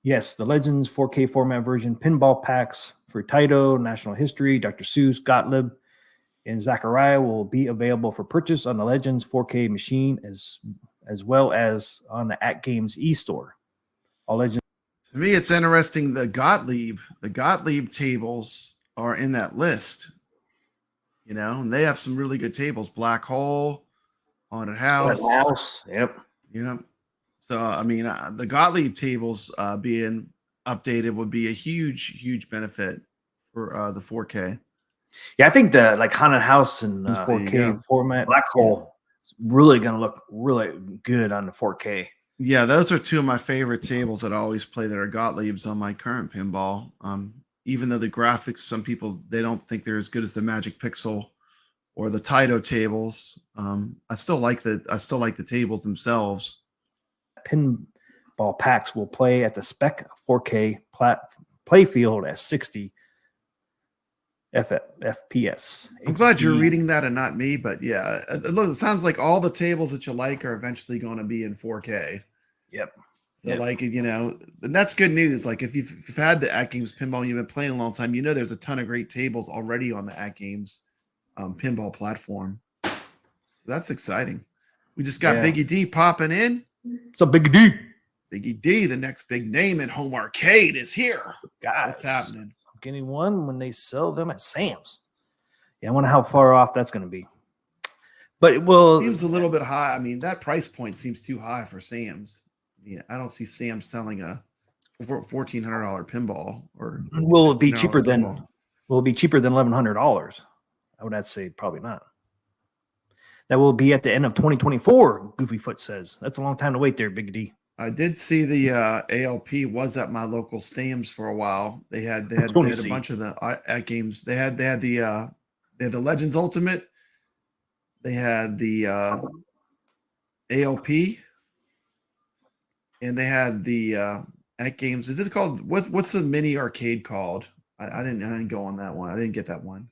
Yes, the Legends 4K format version pinball packs for Taito, National History, Dr. Seuss, Gottlieb, and Zachariah will be available for purchase on the Legends 4K machine as well as on the AtGames e-store. All Legends. To me, it's interesting. The Gottlieb tables are in that list. You know, and they have some really good tables. Black Hole, Haunted House. Yep. Yep. So, I mean, the Gottlieb tables being updated would be a huge benefit for the 4K. Yeah, I think the like Haunted House and 4K format. Black Hole is really going to look really good on the 4K. Yeah, those are two of my favorite tables that I always play that are Gottliebs on my current pinball. Even though the graphics, some people, they don't think they're as good as the Magic Pixel or the Taito tables. I still like the tables themselves. Pinball packs will play at the spec 4K play field at 60 FPS. I'm glad you're reading that and not me, but yeah, it sounds like all the tables that you like are eventually going to be in 4K. Yep. So like, you know, and that's good news. Like if you've had the AtGames pinball and you've been playing a long time, you know there's a ton of great tables already on the AtGames pinball platform. So that's exciting. We just got Biggie D popping in. What's up, Biggie D? Biggie D, the next big name in home arcade, is here. Guys, what's happening? Getting one when they sell them at Sam's. Yeah, I wonder how far off that's going to be. But it will seems a little bit high. I mean, that price point seems too high for Sam's. Yeah, I don't see Sam selling a $1,400 pinball. Or will it be cheaper than? Will it be cheaper than $1,100? I would have to say probably not. That will be at the end of 2024. Goofyfoot says that's a long time to wait there, Big D. I did see the ALP was at my local Sam's for a while. They had a bunch of the AtGames. They had the Legends Ultimate. They had the ALP. And they had the AtGames. Is it called what's the mini arcade called? I didn't go on that one. I didn't get that one.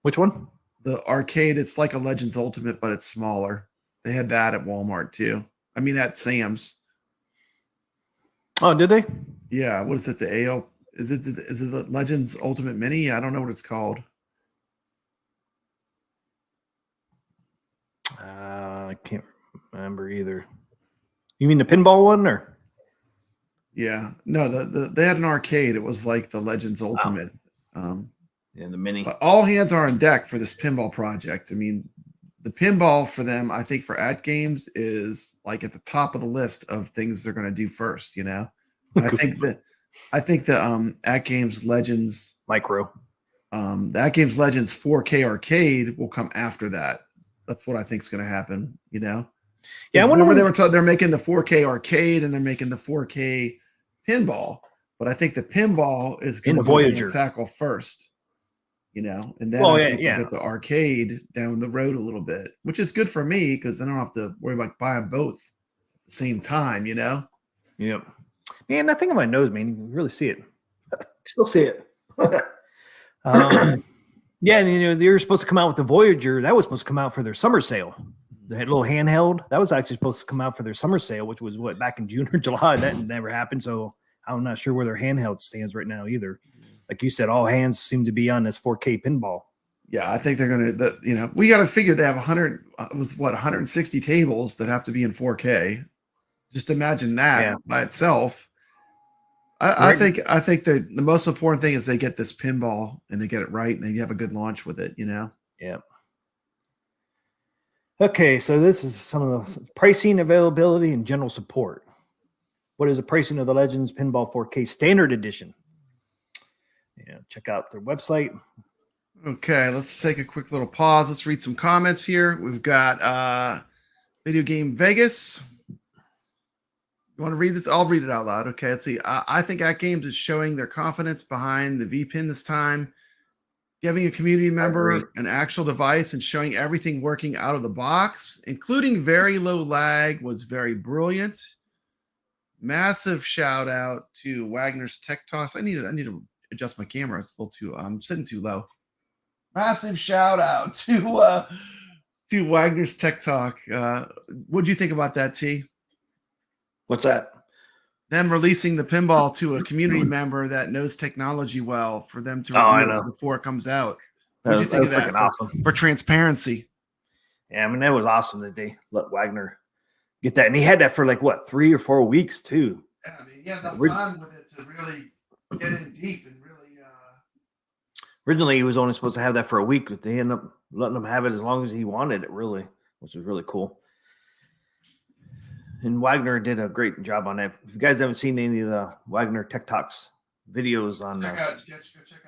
Which one? The arcade. It's like a Legends Ultimate, but it's smaller. They had that at Walmart too. I mean at Sam's. Oh, did they? Yeah. What is it? The AL? Is it the Legends Ultimate Mini? I don't know what it's called. I can't remember either. You mean the pinball one, or? Yeah, no, they had an arcade. It was like the Legends Ultimate. Yeah, the mini. But all hands are on deck for this pinball project. I mean, the pinball for them, I think for AtGames is like at the top of the list of things they're going to do first. You know, I think the AtGames Legends Micro, the AtGames Legends 4K arcade will come after that. That's what I think is going to happen. You know. Yeah, I wonder where they're making the 4K arcade and they're making the 4K pinball, but I think the pinball is going to tackle first, you know, and then I think we'll get the arcade down the road a little bit, which is good for me because I don't have to worry about buying both at the same time, you know. Yep. Man, that thing on my nose, man, you can really see it. Still see it. Yeah, and you know they were supposed to come out with the Voyager. That was supposed to come out for their summer sale. The little handheld that was actually supposed to come out for their summer sale, which was back in June or July. That never happened. So I'm not sure where their handheld stands right now either. Like you said, all hands seem to be on this 4K pinball. Yeah, I think they're going to. You know, we got to figure they have 160 tables that have to be in 4K. Just imagine that by itself. I think the most important thing is they get this pinball and they get it right and they have a good launch with it. You know. Yeah. Okay, so this is some of the pricing, availability, and general support. What is the pricing of the Legends Pinball 4K Standard Edition? Yeah, check out their website. Okay, let's take a quick little pause. Let's read some comments here. We've got Video Game Vegas. You want to read this? I'll read it out loud. Okay, let's see. I think AtGames is showing their confidence behind the V-Pin this time. Giving a community member an actual device and showing everything working out of the box, including very low lag, was very brilliant. Massive shout out to Wagner's Tech Toss. I need to adjust my camera. It's a little too I'm sitting too low. Massive shout out to Wagner's Tech Talk. What do you think about that, T? What's that? Them releasing the pinball to a community member that knows technology well for them to review it before it comes out. What do you think of that for transparency? Yeah, I mean, that was awesome that they let Wagner get that. And he had that for like, what, 3 or 4 weeks, too. Yeah, I mean, he had enough time with it to really get in deep and really. Originally, he was only supposed to have that for a week, but they ended up letting him have it as long as he wanted it, really, which was really cool. And Wagner did a great job on that. If you guys haven't seen any of the Wagner Tech Talks videos on check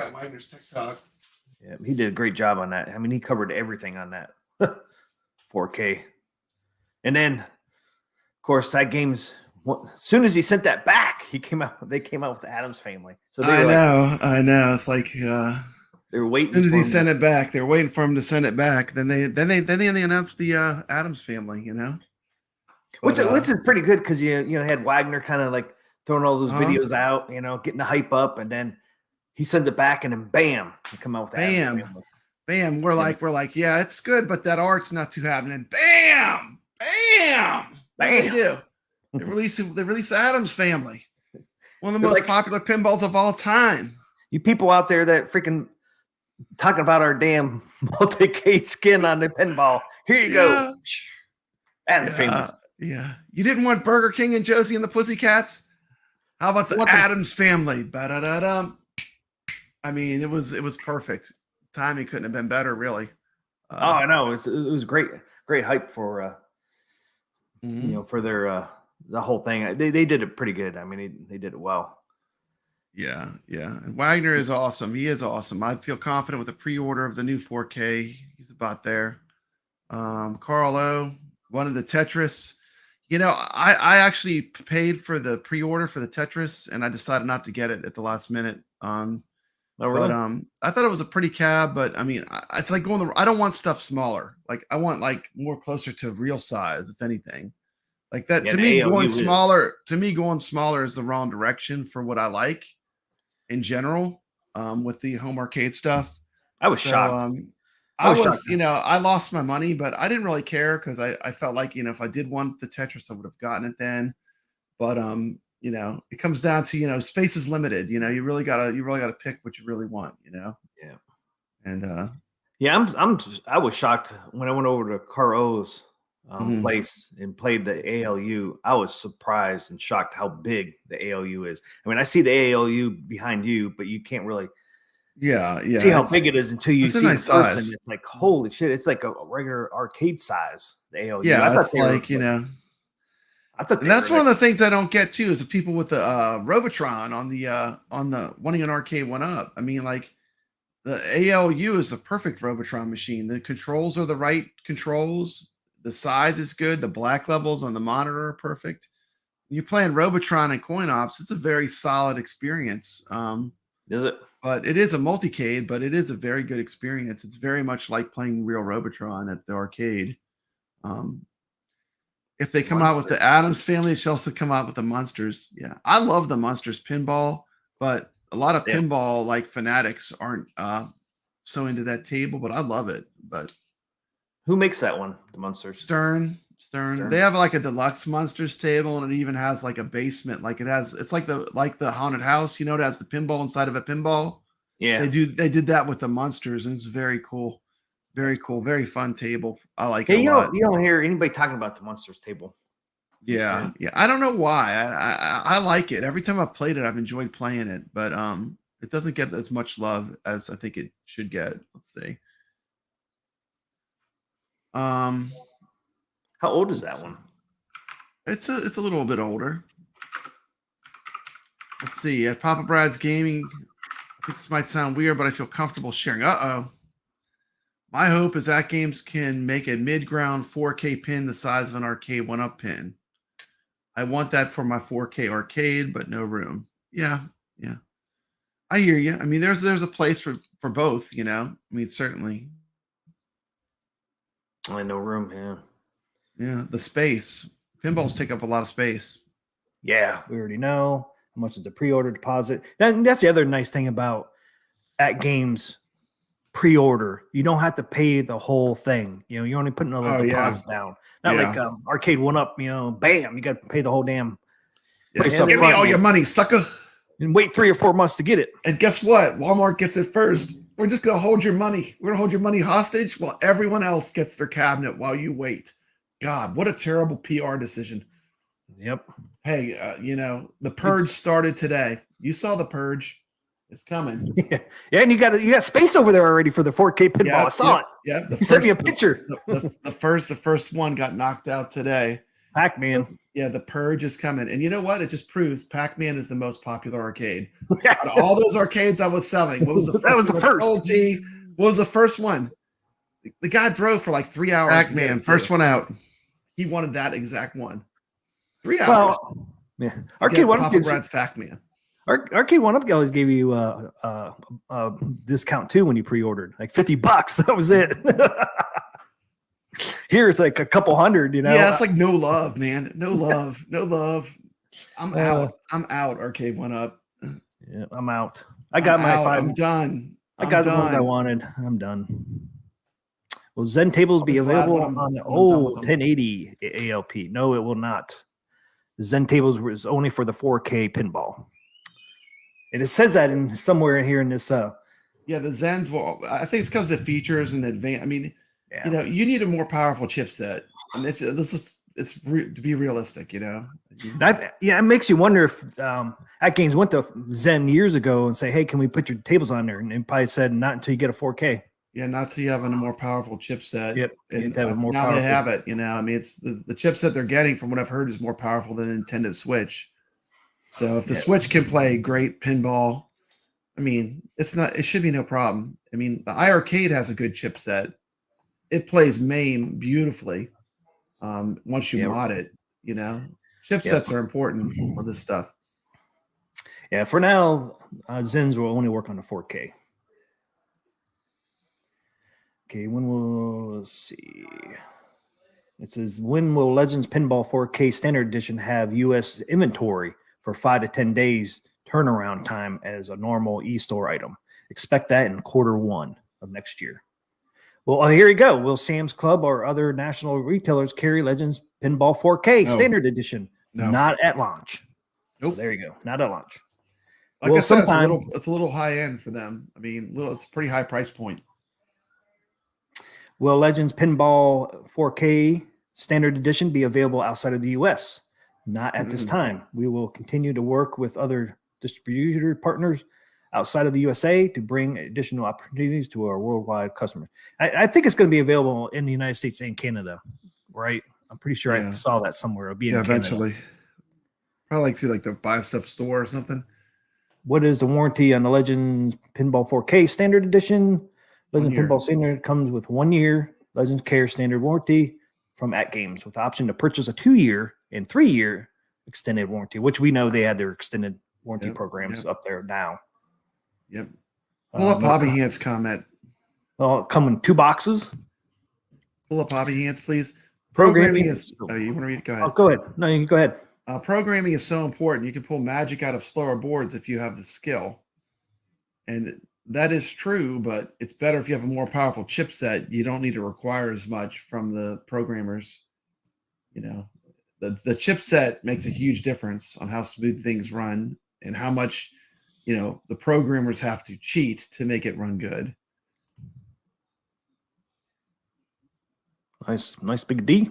out Wagner's Tech Talk. Yeah, he did a great job on that. I mean, he covered everything on that 4K. And then, of course, AtGames. As soon as he sent that back, they came out with the Addams Family. So they I know. It's like they were waiting. As soon as he sent it back, they were waiting for him to send it back. Then they announced the Addams Family. You know, which is pretty good because you had Wagner kind of like throwing all those videos out, getting the hype up, and then he sends it back, and then bam, they come out with that. Bam. We're like, yeah, it's good, but that art's not too happening. Bam. What do they do? They released the Addams Family, one of the most popular pinballs of all time. You people out there that freaking talking about our damn multi-K skin on the pinball. Here you go. Addams Family. Yeah. You didn't want Burger King and Josie and the Pussycats? How about the Addams Family? Ba-da-da-dum. I mean, it was perfect. Timing couldn't have been better, really. I know. It was great hype for for their the whole thing. They did it pretty good. I mean, they did it well. Yeah. And Wagner is awesome. He is awesome. I feel confident with the pre-order of the new 4K. He's about there. Carl O, one of the Tetris. I actually paid for the pre-order for the Tetris, and I decided not to get it at the last minute. Oh, really? But I thought it was a pretty cab, but I mean, it's like I don't want stuff smaller. Like I want like more closer to real size, if anything. Like that to me, going smaller is the wrong direction for what I like in general. With the home arcade stuff, I was shocked. I lost my money, but I didn't really care because I felt like if I did want the Tetris, I would have gotten it then. But it comes down to space is limited. You really gotta pick what you really want. Yeah. And I was shocked when I went over to Carl's place and played the ALU. I was surprised and shocked how big the ALU is. I mean, I see the ALU behind you, but you can't really see how big it is until you see it size. And it's like, holy shit, it's like a regular arcade size, the ALU. Yeah, it's like, I thought that's one of the things I don't get too is the people with the Robotron on the wanting an arcade one up. I mean, like the ALU is the perfect Robotron machine. The controls are the right controls. The size is good. The black levels on the monitor are perfect. When you're playing Robotron and Coin Ops, it's a very solid experience. Is it? But it is a multicade, but it is a very good experience. It's very much like playing real Robotron at the arcade. If they come out with the Addams Family, it should also come out with the Monsters. Yeah, I love the Monsters pinball, but a lot of pinball like fanatics aren't so into that table. But I love it. But who makes that one? The Monsters. Stern. They have like a deluxe Monsters table, and it even has like a basement. Like it's like the haunted house. It has the pinball inside of a pinball. Yeah, they did that with the Monsters, and it's very cool. Very cool, very fun table. I like it a lot. You don't hear anybody talking about the Monsters table. Yeah. I don't know why. I like it. Every time I've played it, I've enjoyed playing it, but it doesn't get as much love as I think it should get. Let's see. How old is that one? It's a little bit older. Let's see. At Papa Brad's Gaming, I think this might sound weird, but I feel comfortable sharing. My hope is AtGames can make a mid-ground 4K pin the size of an arcade 1-up pin. I want that for my 4K arcade, but no room. Yeah. I hear you. I mean, there's a place for both, I mean, certainly. No room, yeah. Yeah, the space. Pinballs take up a lot of space. Yeah, we already know how much is the pre-order deposit. That's the other nice thing about AtGames pre-order. You don't have to pay the whole thing. You know, you're only putting a little deposit down. Not like Arcade 1-Up, you know, bam, you got to pay the whole damn price up front. Give me all your money, sucker. And wait 3 or 4 months to get it. And guess what? Walmart gets it first. We're just going to hold your money. We're going to hold your money hostage while everyone else gets their cabinet while you wait. God, what a terrible PR decision. Yep. Hey, you know, the purge started today. You saw the purge. It's coming. Yeah, and you got space over there already for the 4K pinball. I saw it. Yeah, you sent me a picture. The first one got knocked out today. Pac-Man. Yeah, the purge is coming, and you know what? It just proves Pac-Man is the most popular arcade. Out of all those arcades I was selling, what was the first? That was the first. What was the first one? The guy drove for like 3 hours. Pac-Man, first one out. He wanted that exact one. 3 hours. Well, yeah. Arcade One Papa Brad's Pac-Man. Arcade 1-Up always gave you a discount too when you pre-ordered, like $50. That was it. Here it's like a couple hundred, you know. Yeah, it's like no love, man. No love, no love. I'm out. I'm out. Arcade 1-Up. Yeah, I'm out. I got my 5. I'm done. I got the ones I wanted. I'm done. Will Zen tables be available on the 1080 ALP? No, it will not. The Zen tables was only for the 4K pinball. And it says that in somewhere in here in this. Yeah, the Zens will. I think it's because of the features and the advanced. I mean, you know, you need a more powerful chipset. And it's to be realistic, you know. It makes you wonder if AtGames went to Zen years ago and say, "Hey, can we put your tables on there?" And they probably said, "Not until you get a 4K." Yeah, not till you have a more powerful chipset. Yep. And now they have it. You know, I mean, it's the chipset they're getting, from what I've heard, is more powerful than the Nintendo Switch. So if the Switch can play great pinball, I mean, it should be no problem. I mean, the iiRcade has a good chipset. It plays MAME beautifully. Once you mod it, you know, chipsets are important for this stuff. Yeah, for now, Zens will only work on the 4K. Okay, let's see. It says, when will Legends Pinball 4K Standard Edition have U.S. inventory for 5 to 10 days turnaround time as a normal e-store item? Expect that in Q1 of next year. Well, here you go. Will Sam's Club or other national retailers carry Legends Pinball 4K Standard Edition? No. Not at launch. Nope. So there you go. Not at launch. Like I said, it's a little high end for them. I mean, it's a pretty high price point. Will Legends Pinball 4K Standard Edition be available outside of the U.S.? Not at this time. We will continue to work with other distributor partners outside of the USA to bring additional opportunities to our worldwide customers. I think it's going to be available in the United States and Canada, right? I'm pretty sure I saw that somewhere. It'll be in eventually. Canada. Probably like through like the Buy Stuff store or something. What is the warranty on the Legends Pinball 4K Standard Edition? Legends Pinball Standard comes with 1 year Legends Care Standard warranty from AtGames, with the option to purchase a 2-year and 3-year extended warranty, which we know they had their extended warranty programs up there now. Yep. Pull up Hobby Hands comment. Come in 2 boxes. Pull up Hobby Hands, please. Programming is. Oh, you want to read it? Go ahead. Oh, go ahead. No, you go ahead. Programming is so important. You can pull magic out of slower boards if you have the skill. And that is true, but it's better if you have a more powerful chipset. You don't need to require as much from the programmers. You know, the chipset makes a huge difference on how smooth things run and how much, you know, the programmers have to cheat to make it run good. Nice big D.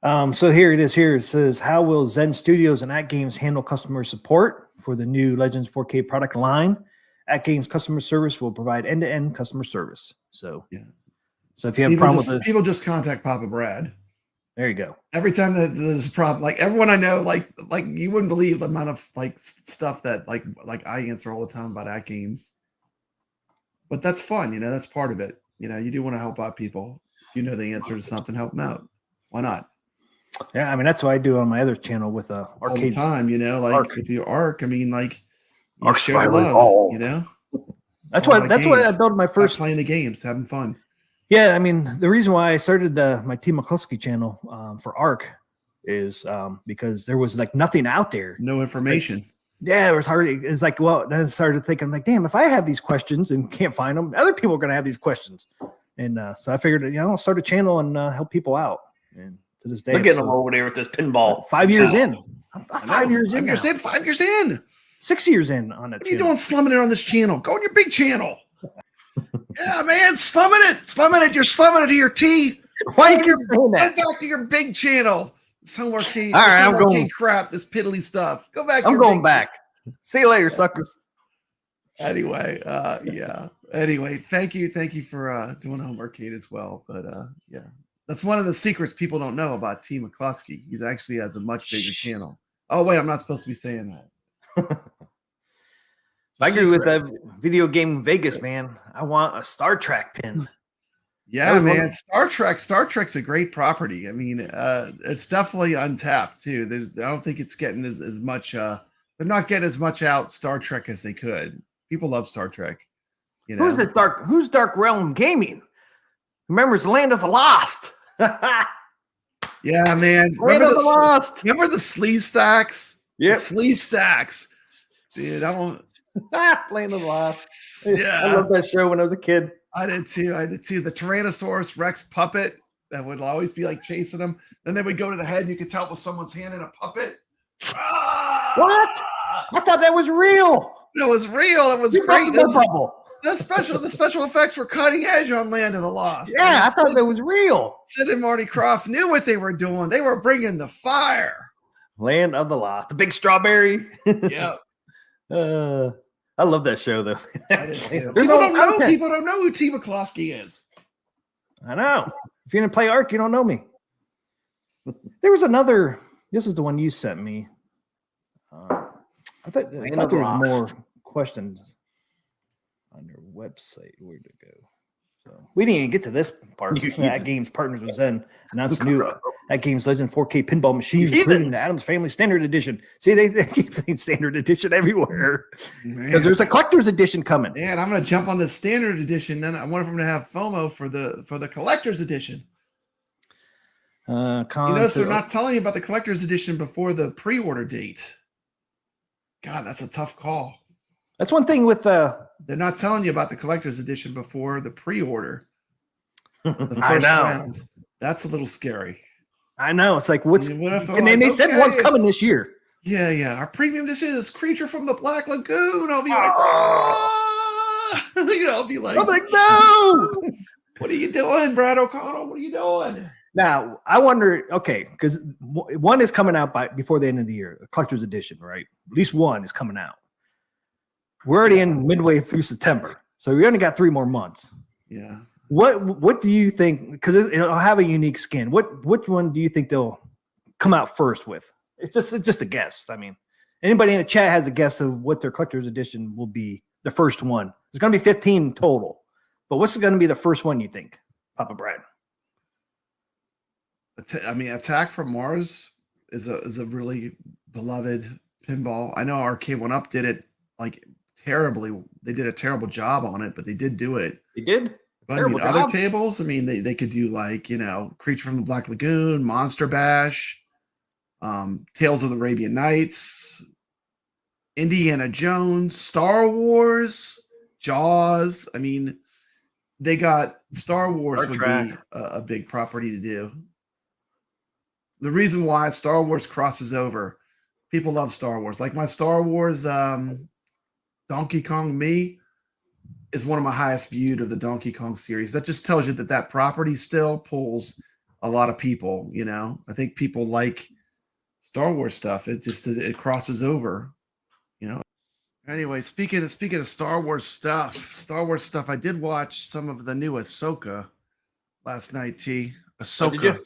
So here it is. Here it says, how will Zen Studios and AtGames handle customer support for the new Legends 4K product line? AtGames customer service will provide end-to-end customer service. So so if you have a problem with it, people just contact Papa Brad. There you go. Every time that there's a problem, like everyone I know, like you wouldn't believe the amount of like stuff that like I answer all the time about AtGames. But that's fun, you know. That's part of it. You know, you do want to help out people. If you know the answer to something, help them out. Why not? Yeah, I mean that's what I do on my other channel with Arcade. All the time, you know, like with your Arc. I mean, like Arc's love, you know. That's why I built my first playing the games, having fun. Yeah, I mean the reason why I started my TMCLOSKY channel for Arc is because there was like nothing out there. No information. Yeah, it was hard. It's like, well, then I started thinking, like, damn, if I have these questions and can't find them, other people are going to have these questions. And so I figured, I'll start a channel and help people out. And to this day, look at them over there with this pinball. 5 years in. I'm 5 years in. 5 years in. 6 years in on it. What are you doing slumming it on this channel? Go on your big channel. Yeah, man, slumming it. You're slumming it to your T. Why are you doing that? Go back to your big channel. Some arcade. All right, I'm going. Crap, this piddly stuff. Go back. I'm going back. See you later, suckers. Anyway, yeah. Anyway, thank you for doing home arcade as well. But yeah, that's one of the secrets people don't know about T. McCloskey. He actually has a much bigger channel. Oh wait, I'm not supposed to be saying that. I agree with that video game Vegas, man. I want a Star Trek pin. Yeah, man. Star Trek's a great property. I mean, it's definitely untapped too. I don't think it's getting as much. They're not getting as much out Star Trek as they could. People love Star Trek. Who's Dark Realm Gaming? Remembers Land of the Lost. Yeah, man. Land of the Lost. Remember the Sleeve Stacks? Yeah, Sleeve Stacks. Dude, Land of the Lost. Yeah, I love that show when I was a kid. I did too. The Tyrannosaurus Rex puppet that would always be like chasing them. Then they would go to the head and you could tell it was someone's hand in a puppet. What? I thought that was real. It was real. It was great. The special effects were cutting edge on Land of the Lost. Yeah, I thought that was real. Sid and Marty Krofft knew what they were doing. They were bringing the fire. Land of the Lost. The big strawberry. Yep. I love that show though. People don't know who T. McCloskey is. I know. If you didn't play Arc, you don't know me. There was another. This is the one you sent me. I thought there was more questions on your website. Where'd it go? So we didn't even get to this part. AtGames partners with Zen announced new AtGames Legend 4K pinball machines, including the Addams Family Standard Edition. See, they keep saying Standard Edition everywhere because there's a collector's edition coming. Man, I'm going to jump on the Standard Edition. Then I want them to have FOMO for the collector's edition. You notice they're not telling you about the collector's edition before the pre-order date. God, that's a tough call. That's one thing with they're not telling you about the collector's edition before the pre-order. The first I know. round. That's a little scary. I know. It's like what's and then they said one's coming this year. Yeah. Our premium edition is Creature from the Black Lagoon. I'll be like, I'll be like, no. What are you doing, Brad O'Connell? What are you doing? Now, I wonder, okay, because one is coming out before the end of the year, a collector's edition, right? At least one is coming out. We're already in midway through September, so we only got 3 more months. Yeah. What do you think? Because it'll have a unique skin. Which one do you think they'll come out first with? It's just a guess. I mean, anybody in the chat has a guess of what their collector's edition will be. The first one. There's going to be 15 total, but what's going to be the first one you think, Papa Brad? Attack from Mars is a really beloved pinball. I know Arcade 1-Up did it like terribly. They did a terrible job on it, but they did do it. They did. But other tables, they could do like, Creature from the Black Lagoon, Monster Bash, Tales of the Arabian Nights, Indiana Jones, Star Wars, Jaws. They got Star Wars would be a big property to do. The reason why Star Wars crosses over, people love Star Wars. Like my Star Wars Donkey Kong Me is one of my highest viewed of the Donkey Kong series. That just tells you that property still pulls a lot of people. I think people like Star Wars stuff. It crosses over. Anyway, speaking of Star Wars stuff, I did watch some of the new Ahsoka last night. Ahsoka.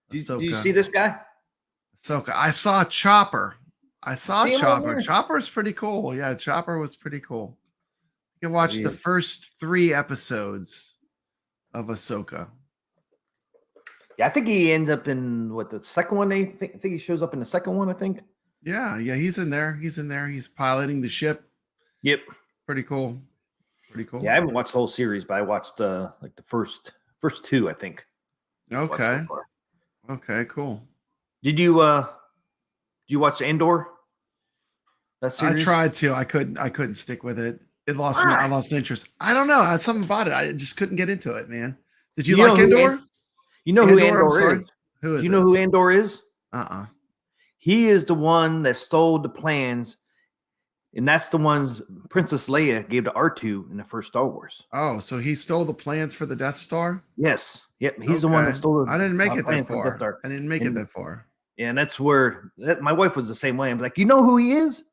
Did you see this guy? Ahsoka. I saw Chopper. Chopper. Chopper's pretty cool. Yeah, Chopper was pretty cool. You can watch the first 3 episodes of Ahsoka. Yeah, I think he ends up in the second one. I think he shows up in the second one. I think. Yeah, he's in there. He's piloting the ship. Yep. Pretty cool. Yeah, I haven't watched the whole series, but I watched the first 2. I think. Okay. Okay. Cool. Did you watch Andor? That series? I tried to. I couldn't stick with it. It lost me. I lost interest. I don't know. I had something about it. I just couldn't get into it, man. Did you like Andor? You know who Andor is? Who is Do you know who Andor is? He is the one that stole the plans, and that's the ones Princess Leia gave to R2 in the first Star Wars. Oh, so he stole the plans for the Death Star? Yes. Yep. He's the one that stole the I didn't make it that far. I didn't make it that far. Yeah, and that's where my wife was the same way. I'm like, you know who he is?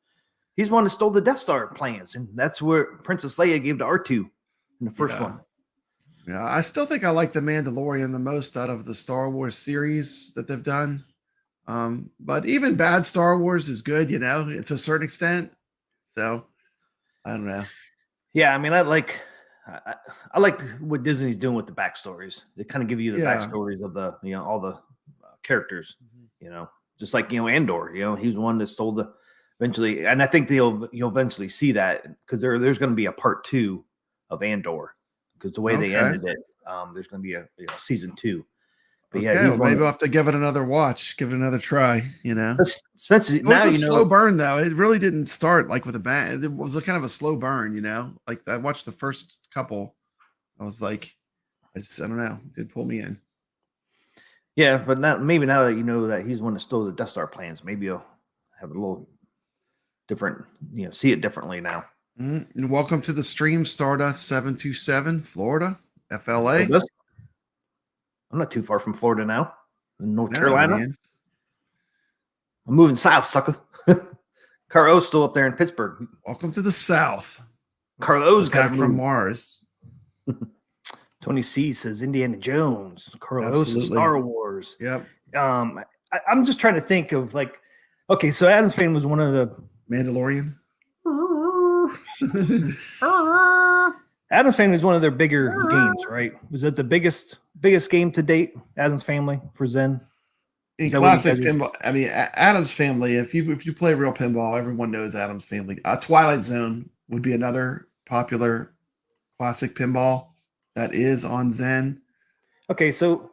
He's the one that stole the Death Star plans, and that's where Princess Leia gave to R2 in the first one. Yeah, I still think I like The Mandalorian the most out of the Star Wars series that they've done. But even bad Star Wars is good, you know, to a certain extent. So I don't know. Yeah, I mean, I like what Disney's doing with the backstories. They kind of give you the backstories of the, you know, all the characters, you know, just like, you know, Andor, you know, he's the one that stole the eventually. And I think you'll eventually see that because there's going to be a part 2 of Andor because the way they ended it, there's going to be a season 2. But well, maybe I'll have to give it another watch, give it another try, you know. Especially it was a slow burn, though. It really didn't start like with a bang. It was a kind of a slow burn, you know. Like I watched the first couple. I was like, I don't know. It did pull me in. Yeah, but maybe now that you know that he's the one that stole the Death Star plans, maybe you'll have a little different, you know, see it differently now. And welcome to the stream, Stardust 727, Florida, FLA. I'm not too far from Florida now, in North Carolina. Man. I'm moving south, sucker. Carlos still up there in Pittsburgh. Welcome to the South. Carlos got from Mars. Tony C says Indiana Jones. Carlos Star Wars. Yep. I'm just trying to think of like, okay, so Addams Family was one of the Mandalorian. Addams Family is one of their bigger games, right? Was it the biggest game to date? Addams Family for Zen. In classic pinball, I mean, Addams Family. If you play real pinball, everyone knows Addams Family. Twilight Zone would be another popular classic pinball that is on Zen. Okay, so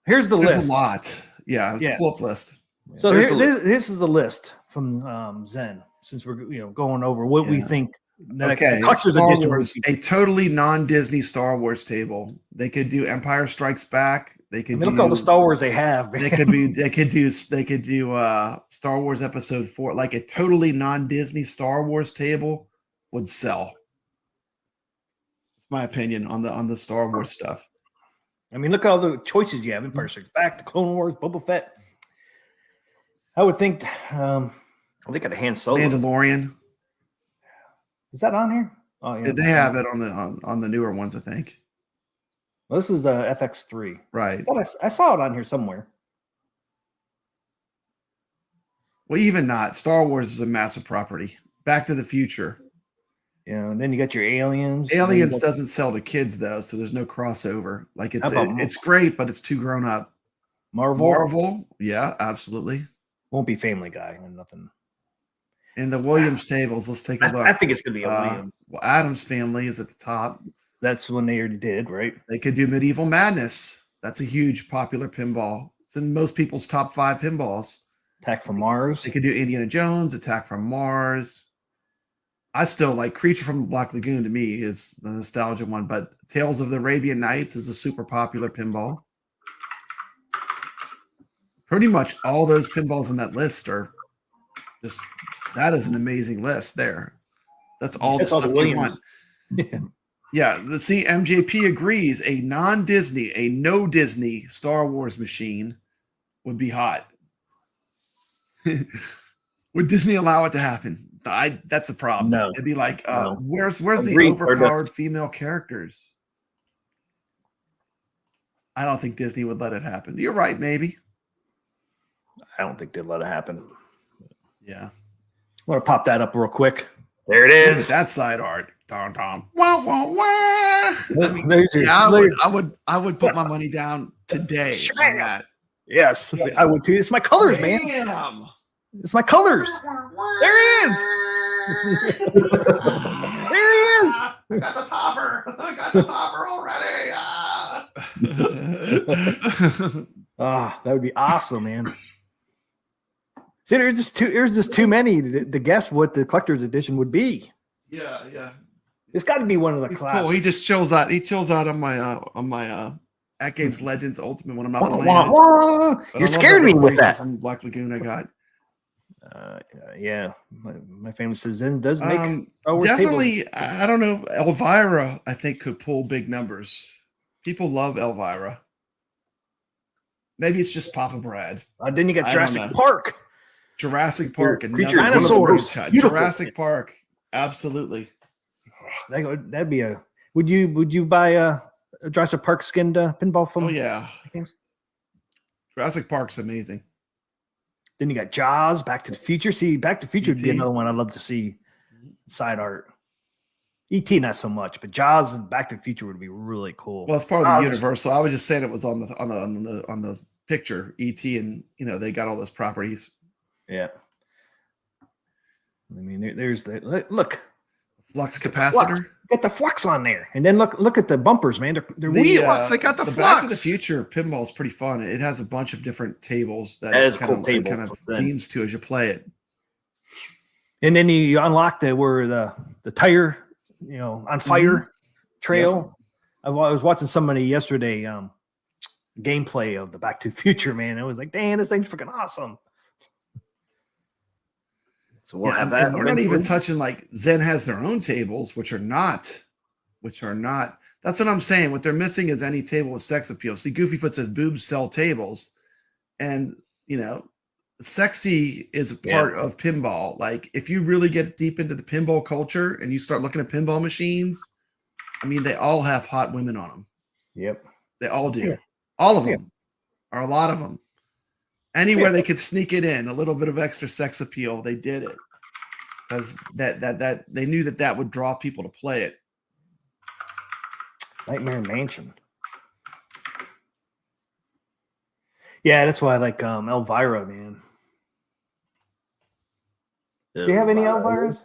here's the list. There's a lot. Yeah. Pull up list. So this is the list from Zen. Since we're going over what we think. Star Wars, a totally non-Disney Star Wars table. They could do Empire Strikes Back. They could look at all the Star Wars they have. They could do Star Wars Episode 4. Like a totally non-Disney Star Wars table would sell. It's my opinion on the Star Wars stuff. I mean, look at all the choices you have: Empire Strikes Back, the Clone Wars, Boba Fett. I would think. They got a Han Solo. Mandalorian. Is that on here? Oh yeah. They have it on the newer ones, I think. Well, this is FX3. Right. I saw it on here somewhere. Well, even not. Star Wars is a massive property. Back to the Future. Yeah, and then you got your Aliens. Aliens doesn't sell to kids though, so there's no crossover. Like it's great, but it's too grown up. Marvel, yeah, absolutely. Won't be Family Guy or nothing. In the Williams tables, let's take a look. I think it's going to be a Williams. Well, Addams Family is at the top. That's when they already did, right? They could do Medieval Madness. That's a huge popular pinball. It's in most people's top 5 pinballs. Attack from Mars. They could do Indiana Jones, Attack from Mars. I still like Creature from the Black Lagoon. To me is the nostalgia one, but Tales of the Arabian Nights is a super popular pinball. Pretty much all those pinballs on that list are just. That is an amazing list there. That's all the stuff you want. Yeah. See, MJP agrees. A non-Disney, a no Disney Star Wars machine would be hot. Would Disney allow it to happen? That's the problem. No. It'd be like, where's the overpowered female characters? I don't think Disney would let it happen. You're right, maybe. I don't think they'd let it happen. Yeah. I want to pop that up real quick. There it is. That side art. Wah, wah, wah. I would put my money down today on that. Yes, I would too. It's my colors, man. It's my colors. There he is. There he is. I got the topper already. That would be awesome, man. See, there's just too many to guess what the collector's edition would be. Yeah. It's got to be one of the classics. Cool. He just chills out. He chills out on my AtGames Legends Ultimate when I'm not playing. You're scaring me with that. From Black Lagoon, I got. Yeah, my family says Zen does make definitely. I don't know. Elvira, I think, could pull big numbers. People love Elvira. Maybe it's just Papa Brad. Then you got Jurassic Park. Jurassic Park and dinosaurs. Jurassic Park, absolutely. That'd be a. Would you buy a Jurassic Park skinned pinball from? Oh yeah, Jurassic Park's amazing. Then you got Jaws, Back to the Future. See, Back to the Future would be another one I'd love to see side art. E.T. not so much, but Jaws and Back to the Future would be really cool. Well, it's part of the Universal. I was just saying it was on the picture. E.T. and they got all those properties. Yeah. I mean, there's the look. Flux capacitor. Get the flux on there, and then look at the bumpers, man. They're wheels. They got the flux. Back to the Future pinball is pretty fun. It has a bunch of different tables that is kind of themes to as you play it. And then you unlock where the tire, on fire trail. Yep. I was watching somebody yesterday gameplay of the Back to the Future, man. It was like, dang, this thing's freaking awesome. So we'll have that. We're not even touching like Zen has their own tables, which are not. That's what I'm saying. What they're missing is any table with sex appeal. See, Goofyfoot says boobs sell tables, and sexy is a part of pinball. Like if you really get deep into the pinball culture and you start looking at pinball machines, I mean, they all have hot women on them. Yep, they all do. Yeah. All of them, or a lot of them. Anywhere they could sneak it in, a little bit of extra sex appeal, they did it because that they knew that would draw people to play it. Nightmare Mansion. Yeah, that's why I like Elvira, man. Do you have any Elviras?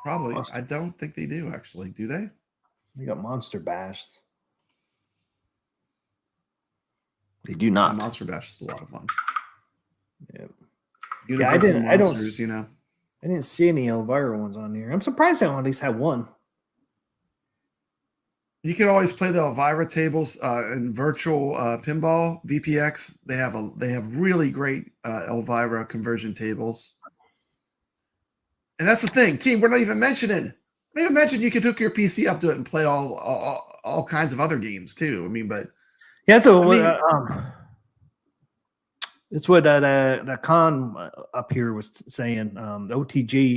Probably. I don't think they do, actually. Do they? They got Monster Bash. They do not. Monster Bash is a lot of fun. Yeah, I didn't see any Elvira ones on here. I'm surprised I at least had one. You can always play the Elvira tables in virtual pinball VPX. They have really great Elvira conversion tables. And that's the thing, team. We're not even mentioning. Not even mention you could hook your PC up to it and play all kinds of other games too. I mean, but yeah, so it's what that Con up here was saying. The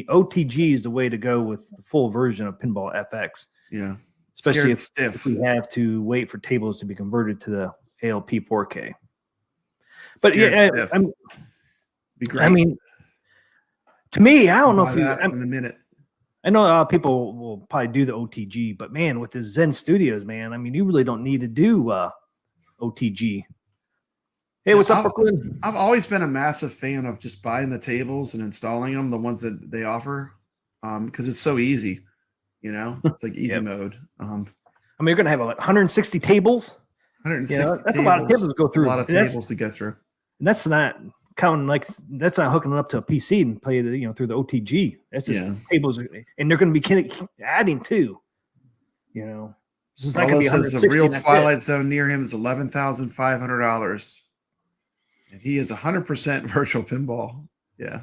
OTG is the way to go with the full version of Pinball FX. Yeah, especially if we have to wait for tables to be converted to the ALP 4K. But I mean, to me, I don't know if in a minute. I know people will probably do the OTG, but man, with the Zen Studios, man, I mean, you really don't need to do OTG. Hey, what's up, Brooklyn? I've always been a massive fan of just buying the tables and installing them, the ones that they offer, because it's so easy. It's like easy mode. I mean, you're going to have 160 tables. 160 that's a lot of tables to go through. A lot of tables to get through. And that's not counting that's not hooking it up to a PC and play it, through the OTG. That's just tables, and they're going to be adding too. This is not going to be 160. The real Twilight Zone near him is $11,500, and he is 100% virtual pinball. Yeah.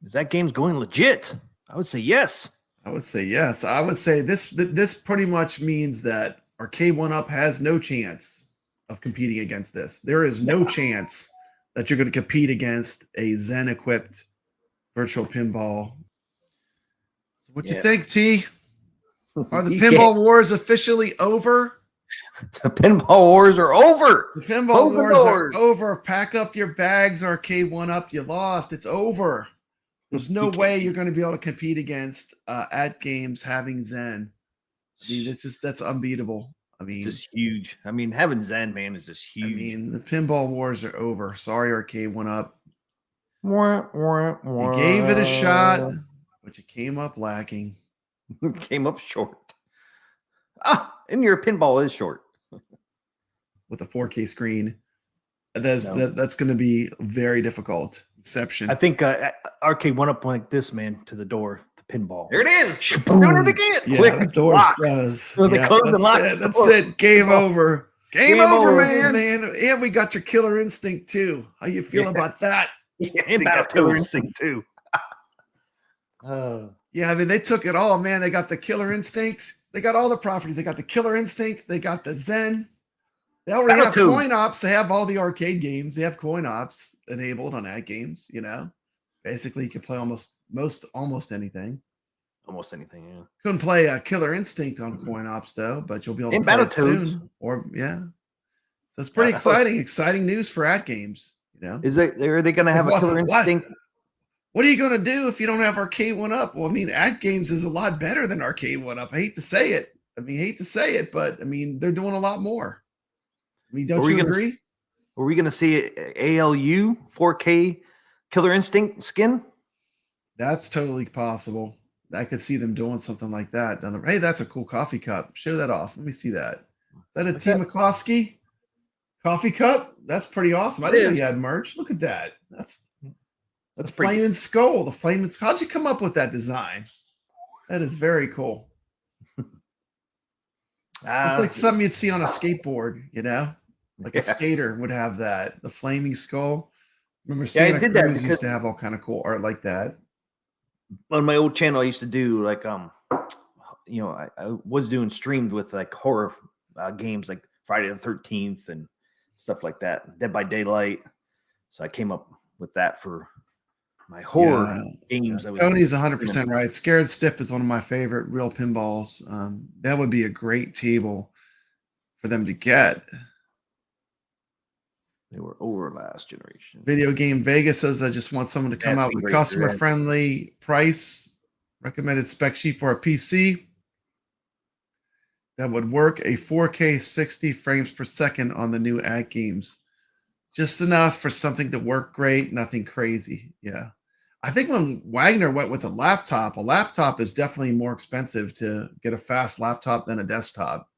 Is that game's going legit? I would say yes. I would say yes. I would say this pretty much means that Arcade 1-Up has no chance of competing against this. There is no chance that you're going to compete against a Zen-equipped virtual pinball. So what you think, T? Are the pinball wars officially over? The pinball wars are over. The pinball wars are over. Pack up your bags, Arcade 1-Up. You lost. It's over. There's no way you're going to be able to compete against AtGames having Zen. I mean, that's unbeatable. I mean, it's just huge. I mean, having Zen, man, is just huge. I mean, the pinball wars are over. Sorry, Arcade 1-Up. You gave it a shot, but you came up lacking. Came up short. And your pinball is short. with a 4K screen. That's going to be very difficult. Inception. I think Arcade went up like this, man, to the door, the pinball. There it is. Doing it again. Yeah, Click, the door's lock. closed. So they close and lock. That's it. Game over. Game over, man. And we got your Killer Instinct too. How you feel about that? And got Killer Instinct too. Yeah, I mean, they took it all, man. They got the Killer Instinct. They got all the properties. They got the Killer Instinct. They got the Zen. They already have coin ops. They have all the arcade games. They have coin ops enabled on AtGames. You know, basically, you can play almost anything. Almost anything, yeah. Couldn't play a Killer Instinct on coin ops though, but you'll be able to play it soon. Or so it's pretty exciting. Exciting news for AtGames. You know, are they going to have a Killer Instinct? What are you going to do if you don't have Arcade 1-Up? Well, I mean, AtGames is a lot better than Arcade 1-Up. I hate to say it. But I mean, they're doing a lot more. I mean, don't you agree? Are we going to see ALU 4K Killer Instinct skin? That's totally possible. I could see them doing something like that. Hey, that's a cool coffee cup. Show that off. Let me see that. Is that a TMCLOSKY coffee cup? That's pretty awesome. I didn't know you had merch. Look at that. That's the flaming skull. The flaming skull. How'd you come up with that design? That is very cool. It's like something you'd see on a skateboard, you know? Like a skater would have that. The flaming skull. Remember Santa Cruz used to have all kind of cool art like that. On my old channel, I used to do like I was doing streamed with like horror games like Friday the 13th and stuff like that, Dead by Daylight. So I came up with that for my horror games. Tony's 100% right. Scared Stiff is one of my favorite real pinballs. That would be a great table for them to get. They were over last generation. Video Game Vegas says, I just want someone to come out with customer-friendly price, recommended spec sheet for a PC that would work a 4K 60 frames per second on the new AtGames. Just enough for something to work great, nothing crazy. Yeah. I think when Wagner went with a laptop is definitely more expensive to get a fast laptop than a desktop.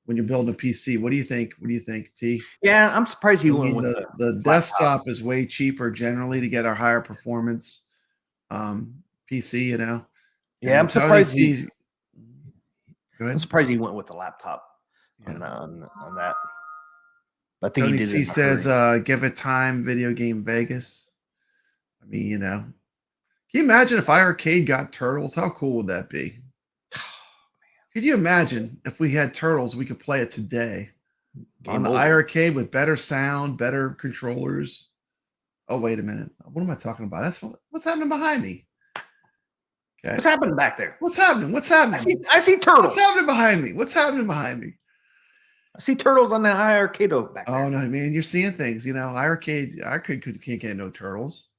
When you're building a PC, what do you think? T? Yeah, I'm surprised he went with the desktop is way cheaper generally to get our higher performance PC. You know. Yeah, I'm surprised he. Go ahead. I'm surprised he went with the laptop on that. I think Tony he did. C says, "Give it time." Video Game Vegas. I mean, you know, can you imagine if iiRcade got Turtles? How cool would that be? Could you imagine if we had Turtles, we could play it today on the iiRcade with better sound, better controllers? Oh, wait a minute. What am I talking about? What's happening behind me? Okay. What's happening back there? What's happening? I see Turtles. What's happening behind me? I see Turtles on the iiRcade back there. Oh, no, man. You're seeing things. You know, iiRcade can't get no Turtles.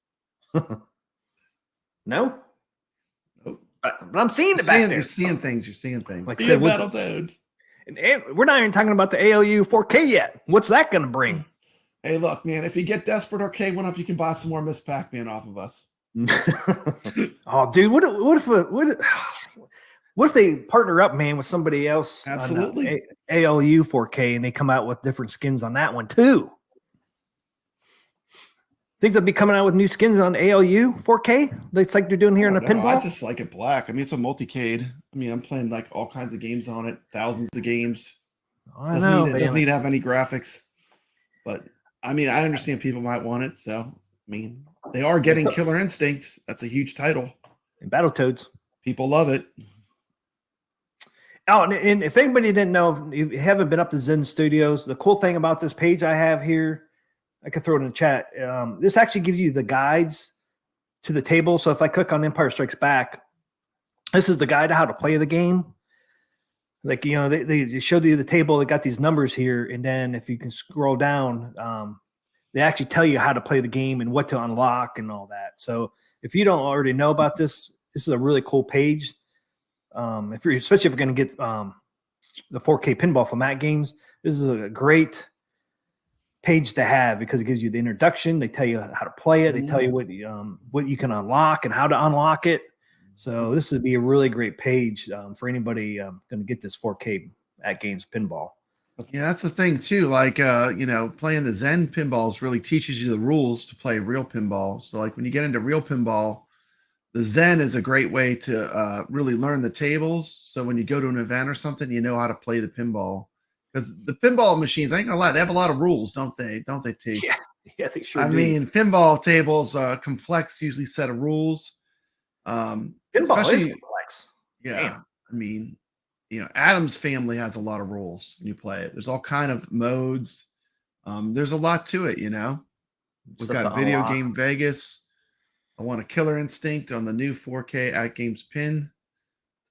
No? But I'm seeing it back there. You're seeing things. Like I said, Battletoads. And we're not even talking about the ALU 4K yet. What's that going to bring? Hey, look, man, if you get desperate, Arcade 1-Up, you can buy some more Miss Pac-Man off of us. Oh, dude, what if they partner up, man, with somebody else? Absolutely. On, ALU 4K, and they come out with different skins on that one too. Think they'll be coming out with new skins on ALU 4K? It's like they're doing here in the pinball? I just like it black. I mean, it's a multicade. I mean, I'm playing like all kinds of games on it, thousands of games. I know. It doesn't need to have any graphics. But, I mean, I understand people might want it. So, I mean, they are getting Killer Instinct. That's a huge title. And Battletoads. People love it. Oh, and if anybody didn't know, if you haven't been up to Zen Studios, the cool thing about this page I have here, I could throw it in the chat. This actually gives you the guides to the table. So if I click on Empire Strikes Back, this is the guide to how to play the game. Like, you know, they showed you the table. They got these numbers here. And then if you can scroll down, they actually tell you how to play the game and what to unlock and all that. So if you don't already know about this, this is a really cool page. Especially if you're going to get the 4K pinball from AtGames, this is a great page to have because it gives you the introduction. They tell you how to play it. They tell you what you can unlock and how to unlock it. So this would be a really great page for anybody going to get this 4K AtGames pinball. Yeah, that's the thing too. Like, playing the Zen pinballs really teaches you the rules to play real pinball. So, like, when you get into real pinball, the Zen is a great way to really learn the tables. So when you go to an event or something, you know how to play the pinball. Because the pinball machines, I ain't gonna lie, they have a lot of rules, don't they? Don't they, T? Yeah, they sure I do. mean, pinball tables, complex, usually set of rules. Pinball is complex. Yeah, damn. I mean, Addams Family has a lot of rules when you play it. There's all kind of modes. There's a lot to it, We've got Video Game Vegas. I want a Killer Instinct on the new 4K AtGames pin.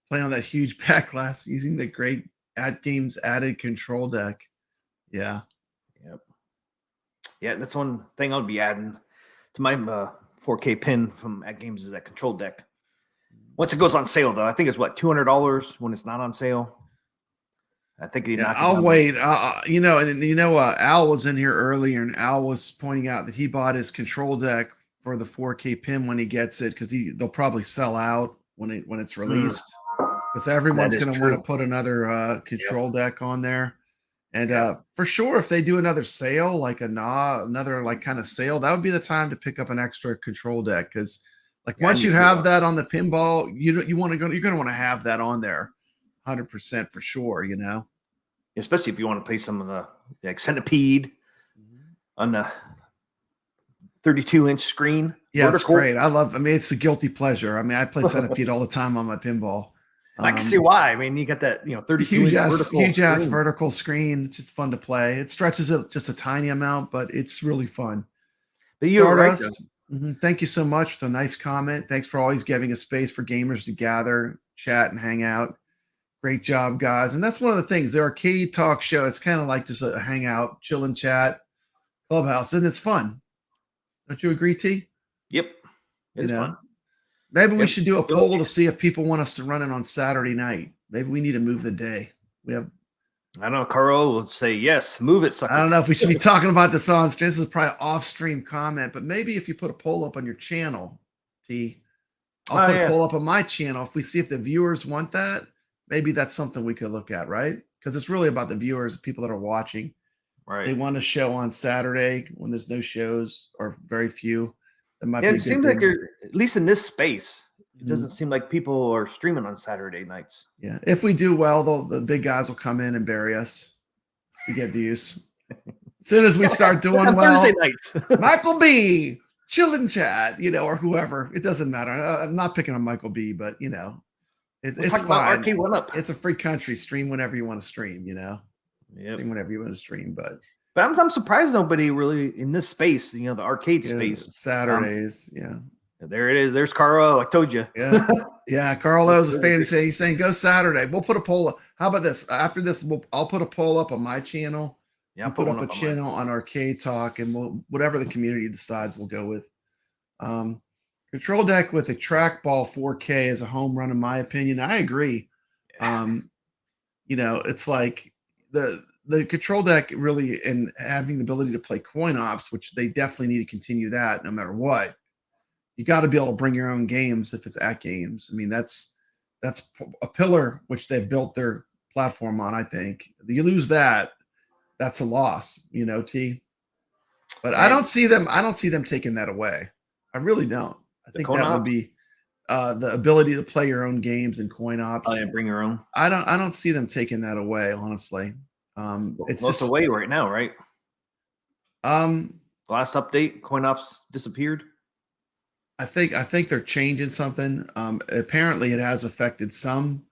Play on that huge back glass using the great AtGames added control deck. Yeah. Yep. Yeah, that's one thing I would be adding to my 4K pin from AtGames is that control deck. Once it goes on sale, though, I think it's what, $200 when it's not on sale. I think I'll wait. Al was in here earlier, and Al was pointing out that he bought his control deck for the 4K pin when he gets it because they'll probably sell out when it's released because everyone's going to want to put another control deck on there. And for sure, if they do another sale, like another like kind of sale, that would be the time to pick up an extra control deck because once you have that on the pinball, you're going to want to have that on there, 100% for sure. Especially if you want to play some of the Centipede on the 32-inch screen. Yeah, it's great. it's a guilty pleasure. I play Centipede all the time on my pinball. I can see why. I mean, you got that 32-inch huge ass vertical screen. It's just fun to play. It stretches it just a tiny amount, but it's really fun. But you're right. Thank you so much for the nice comment. Thanks for always giving a space for gamers to gather, chat, and hang out. Great job, guys. And that's one of the things. The Arcade Talk Show, it's kind of like just a hangout, chill and chat, clubhouse, and it's fun. Don't you agree, T? Yep. It's fun. Maybe we should do a poll to see if people want us to run it on Saturday night. Maybe we need to move the day. I don't know. Carl will say yes. Move it, suckers. I don't know if we should be talking about this on stream. This is probably an off-stream comment, but maybe if you put a poll up on your channel, T, I'll put a poll up on my channel. If we see if the viewers want that, maybe that's something we could look at, right? Because it's really about the viewers, the people that are watching. Right. They want a show on Saturday when there's no shows or very few. That might be it seems like you're, at least in this space, it doesn't seem like people are streaming on Saturday nights. Yeah. If we do well, the big guys will come in and bury us to get views. As soon as we start doing well, Thursday nights. Michael B, chill and chat, or whoever. It doesn't matter. I'm not picking on Michael B, but it's fine. It's a free country. Stream whenever you want to stream, Yep. Stream whenever you want to stream, but I'm surprised nobody really in this space, the arcade space. Saturdays, There it is. There's Carlo. I told you. Yeah. Carlo's a fan. He's saying go Saturday. We'll put a poll up. How about this? After this, I'll put a poll up on my channel. Yeah, put up a channel on Arcade Talk, and whatever the community decides, we'll go with. Control deck with a trackball 4K is a home run in my opinion. I agree. It's like the control deck really, and having the ability to play coin ops, which they definitely need to continue that no matter what. You got to be able to bring your own games if it's AtGames. That's a pillar which they've built their platform on. I think you lose that, that's a loss, T. But I don't see them taking that away. I really don't. I think that would be the ability to play your own games and coin ops. Oh, yeah, bring your own. I don't see them taking that away, honestly. It's just away right now, right? Last update, coin ops disappeared. I think they're changing something. Apparently, it has affected some.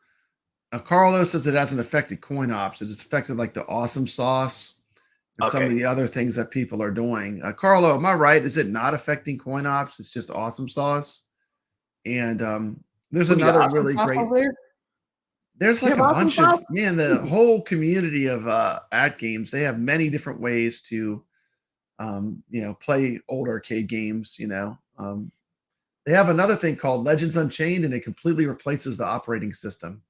Carlo says it hasn't affected coin ops. It has affected like the awesome sauce and some of the other things that people are doing. Carlo, am I right? Is it not affecting coin ops? It's just awesome sauce. And there's another really great. There's like a bunch of the whole community of AtGames. They have many different ways to, play old arcade games. They have another thing called Legends Unchained, and it completely replaces the operating system.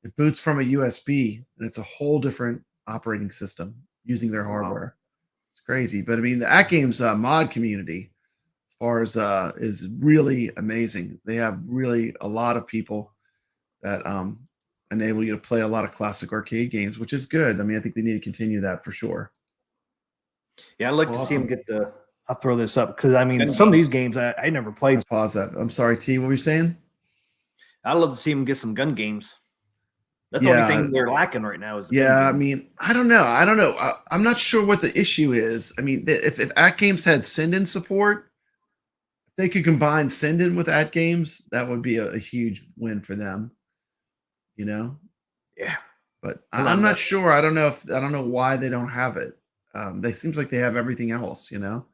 It boots from a USB, and it's a whole different operating system using their hardware. It's crazy. But the AtGames mod community, as far as is really amazing. They have really a lot of people that enable you to play a lot of classic arcade games, which is good. I mean, I think they need to continue that for sure. Yeah, I'd like to see them get the. I'll throw this up because I mean, some of these games I never played. Pause that. I'm sorry, T. What were you saying? I'd love to see them get some gun games. That's the only thing they're lacking right now. Is I mean, I don't know. I'm not sure what the issue is. I mean, if AtGames had Sinden support, if they could combine Sinden with AtGames, that would be a huge win for them. You know? Yeah. But I'm not sure. I don't know why they don't have it. They seems like they have everything else, you know?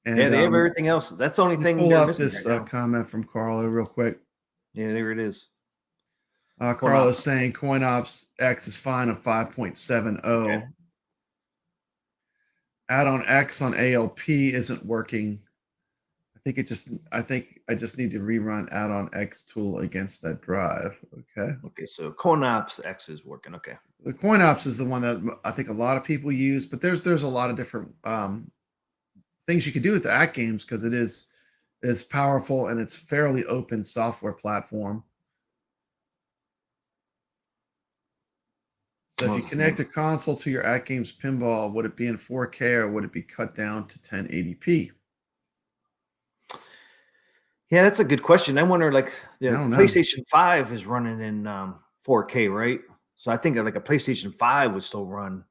And, yeah, they have everything else. That's the only thing. Pull up this comment from Carlo real quick. Yeah, there it is. Carlos saying CoinOps X is fine on 5.70. Okay. Add-on X on ALP isn't working. I think I just need to rerun add-on X tool against that drive. Okay. Okay, so CoinOps X is working. Okay. The CoinOps is the one that I think a lot of people use, but there's a lot of different things you could do with the AtGames because it is powerful and it's fairly open software platform. So if you connect a console to your AtGames pinball, would it be in 4K or would it be cut down to 1080p? Yeah, that's a good question. I wonder, like, PlayStation 5 is running in 4K, right? So I think like a PlayStation 5 would still run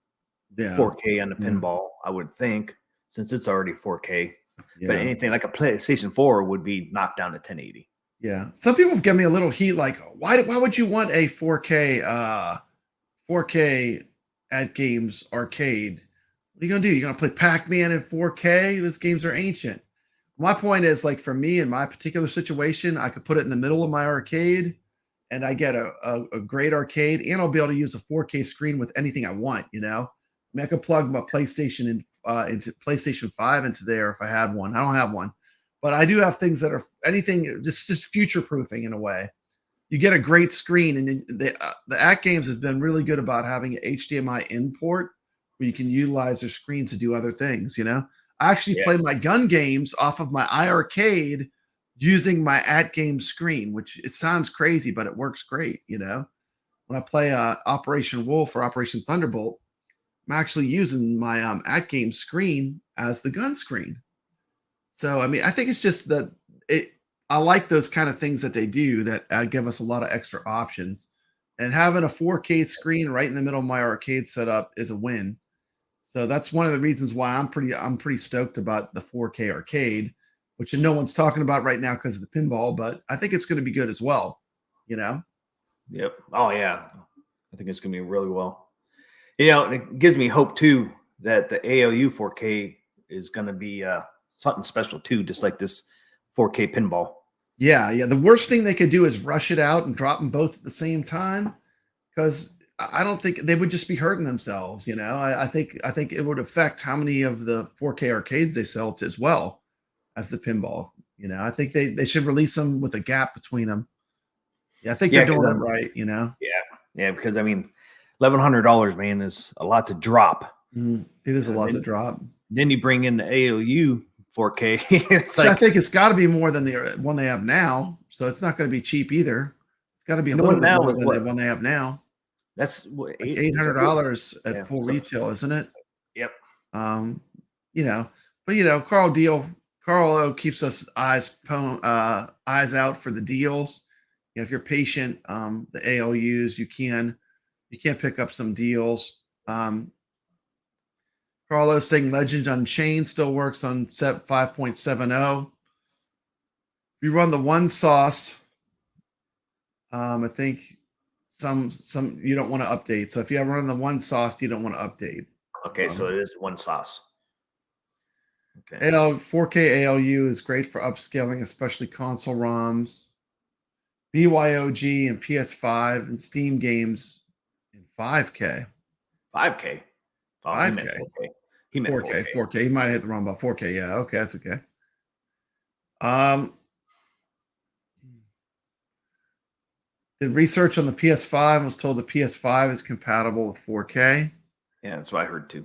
4K on the pinball, I would think, since it's already 4K. Yeah. But anything like a PlayStation 4 would be knocked down to 1080. Yeah. Some people have given me a little heat, like, why would you want a 4K 4K AtGames arcade? What are you gonna do? You're gonna play Pac-Man in 4K? These games are ancient. My point is, like, for me in my particular situation, I could put it in the middle of my arcade and I get a great arcade, and I'll be able to use a 4K screen with anything I want, you know? I mean, I could plug my PlayStation into PlayStation 5 into there if I had one. I don't have one, but I do have things that are anything just future-proofing in a way. You get a great screen, and the AtGames has been really good about having an HDMI in port where you can utilize their screen to do other things, you know? I actually play my gun games off of my iiRcade using my AtGames screen, which it sounds crazy, but it works great, you know? When I play Operation Wolf or Operation Thunderbolt, I'm actually using my AtGames screen as the gun screen. So, I mean, I think it's just that I like those kind of things that they do that give us a lot of extra options. And having a 4K screen right in the middle of my arcade setup is a win. So that's one of the reasons why I'm pretty stoked about the 4K arcade, which no one's talking about right now because of the pinball, but I think it's going to be good as well, you know? Yep. Oh, yeah. I think it's going to be really well. You know, it gives me hope, too, that the ALU 4K is going to be something special, too, just like this 4K pinball. Yeah. The worst thing they could do is rush it out and drop them both at the same time, because I don't think they would just be hurting themselves. You know, I think it would affect how many of the 4K arcades they sell as well as the pinball. You know, I think they should release them with a gap between them. Yeah, I think they're doing it right. You know. Yeah, because I mean, $1,100, man, is a lot to drop. It is a lot to drop. Then you bring in the ALU 4K. It's so I think it's got to be more than the one they have now. So it's not going to be cheap either. It's got to be a little bit more than the one they have now. That's like $800 at full retail, isn't it? Yep. You know, but you know, Carl keeps us eyes out for the deals. You know, if you're patient, the ALUs you can pick up some deals. Carlos saying Legend Unchained still works on set 5.70. If you run the one sauce, I think some you don't want to update. So if you have run the one sauce, you don't want to update. Okay, so it is one sauce. Okay. 4K ALU is great for upscaling, especially console ROMs, BYOG and PS5 and Steam games in 5K. 5K. Oh, 5K. He meant 4K. 4K. He might have hit the wrong about 4K. Yeah. Okay, that's okay. Did research on the PS5 and was told the PS5 is compatible with 4K. Yeah, that's what I heard too.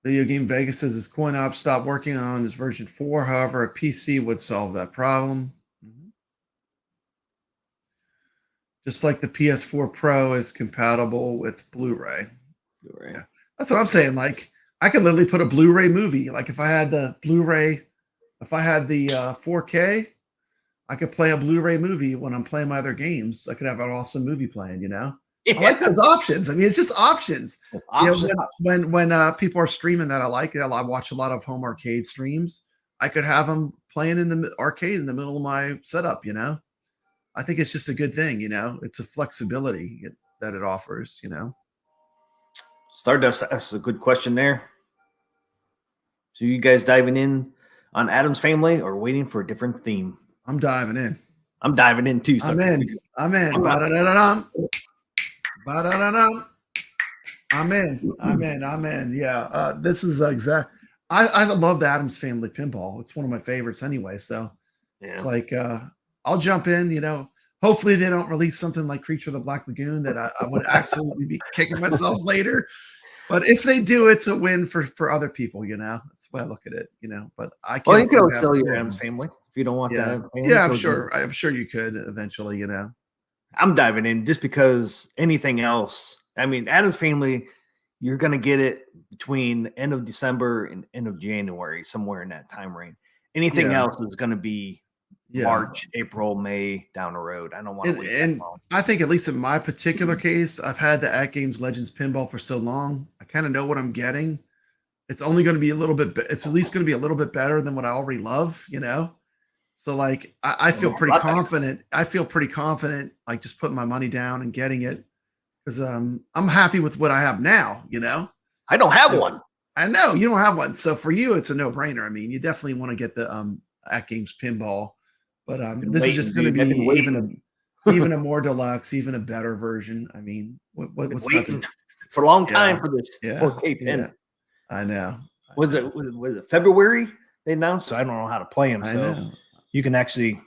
Video Game Vegas says his CoinOps stopped working on his version 4. However, a PC would solve that problem. Just like the PS4 Pro is compatible with Blu-ray. Blu-ray. Yeah. That's what I'm saying. Like, I could literally put a Blu-ray movie. Like, if I had the Blu-ray, if I had the 4K, I could play a Blu-ray movie when I'm playing my other games. I could have an awesome movie playing, you know? Yeah. I like those options. I mean, it's just options. You know, when people are streaming that I like, I watch a lot of home arcade streams. I could have them playing in the arcade in the middle of my setup, you know? I think it's just a good thing, you know? It's a flexibility that it offers, you know? Stardust, that's a good question there. So you guys diving in on Addams Family or waiting for a different theme? I'm diving in. I'm diving in too. I'm in. I'm in. Ba-da-da-da-dum. Ba-da-da-dum. I'm in. I'm in. I'm in. Yeah. This is exact. I love the Addams Family Pinball. It's one of my favorites anyway. So it's like I'll jump in, you know. Hopefully they don't release something like Creature of the Black Lagoon that I would absolutely be kicking myself later. But if they do, it's a win for other people, you know. That's the way I look at it, you know. But I can't. Well, you can always sell your Addams Family if you don't want that. Yeah, I'm sure. I'm sure you could eventually, you know. I'm diving in just because anything else. I mean, Addams Family, you're gonna get it between end of December and end of January, somewhere in that time range. Anything else is gonna be March, April, May down the road. I don't want to wait that long. I think at least in my particular case, I've had the AtGames Legends Pinball for so long. I kind of know what I'm getting. It's only going to be a little bit. It's at least going to be a little bit better than what I already love, you know. So like, I feel pretty confident. I feel pretty confident, like just putting my money down and getting it because I'm happy with what I have now. You know, I don't have one. I know you don't have one. So for you, it's a no brainer. I mean, you definitely want to get the AtGames Pinball. But this is just going to be even a more deluxe, even a better version. I mean, what's waiting for a long time for this 4K pin? Yeah. I know. Was it February they announced? So I don't know how to play them. So you can actually,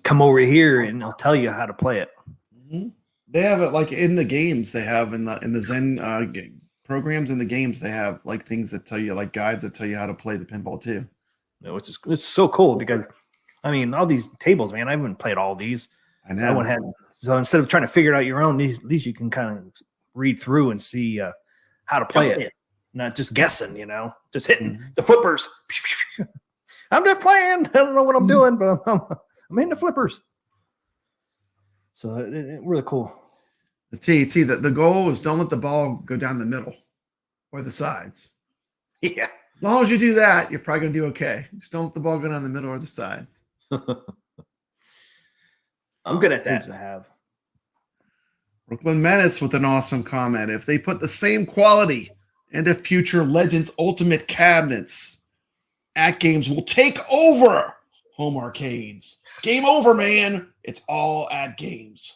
come over here and I'll tell you how to play it. Mm-hmm. They have it like in the games. They have in the Zen programs in the games. They have like things that tell you, like guides that tell you how to play the pinball too. No, it's so cool because. I mean, all these tables, man, I haven't played all these. I know. So instead of trying to figure it out your own, at least you can kind of read through and see how to play it. Not just guessing, you know, just hitting the flippers. I'm just playing. I don't know what I'm doing, but I'm hitting the flippers. So it really cool. The goal is don't let the ball go down the middle or the sides. Yeah. As long as you do that, you're probably going to do okay. Just don't let the ball go down the middle or the sides. I'm good at that to have. Brooklyn Menace with an awesome comment. If they put the same quality into future Legends Ultimate cabinets, AtGames will take over home arcades. Game over, man. It's all AtGames.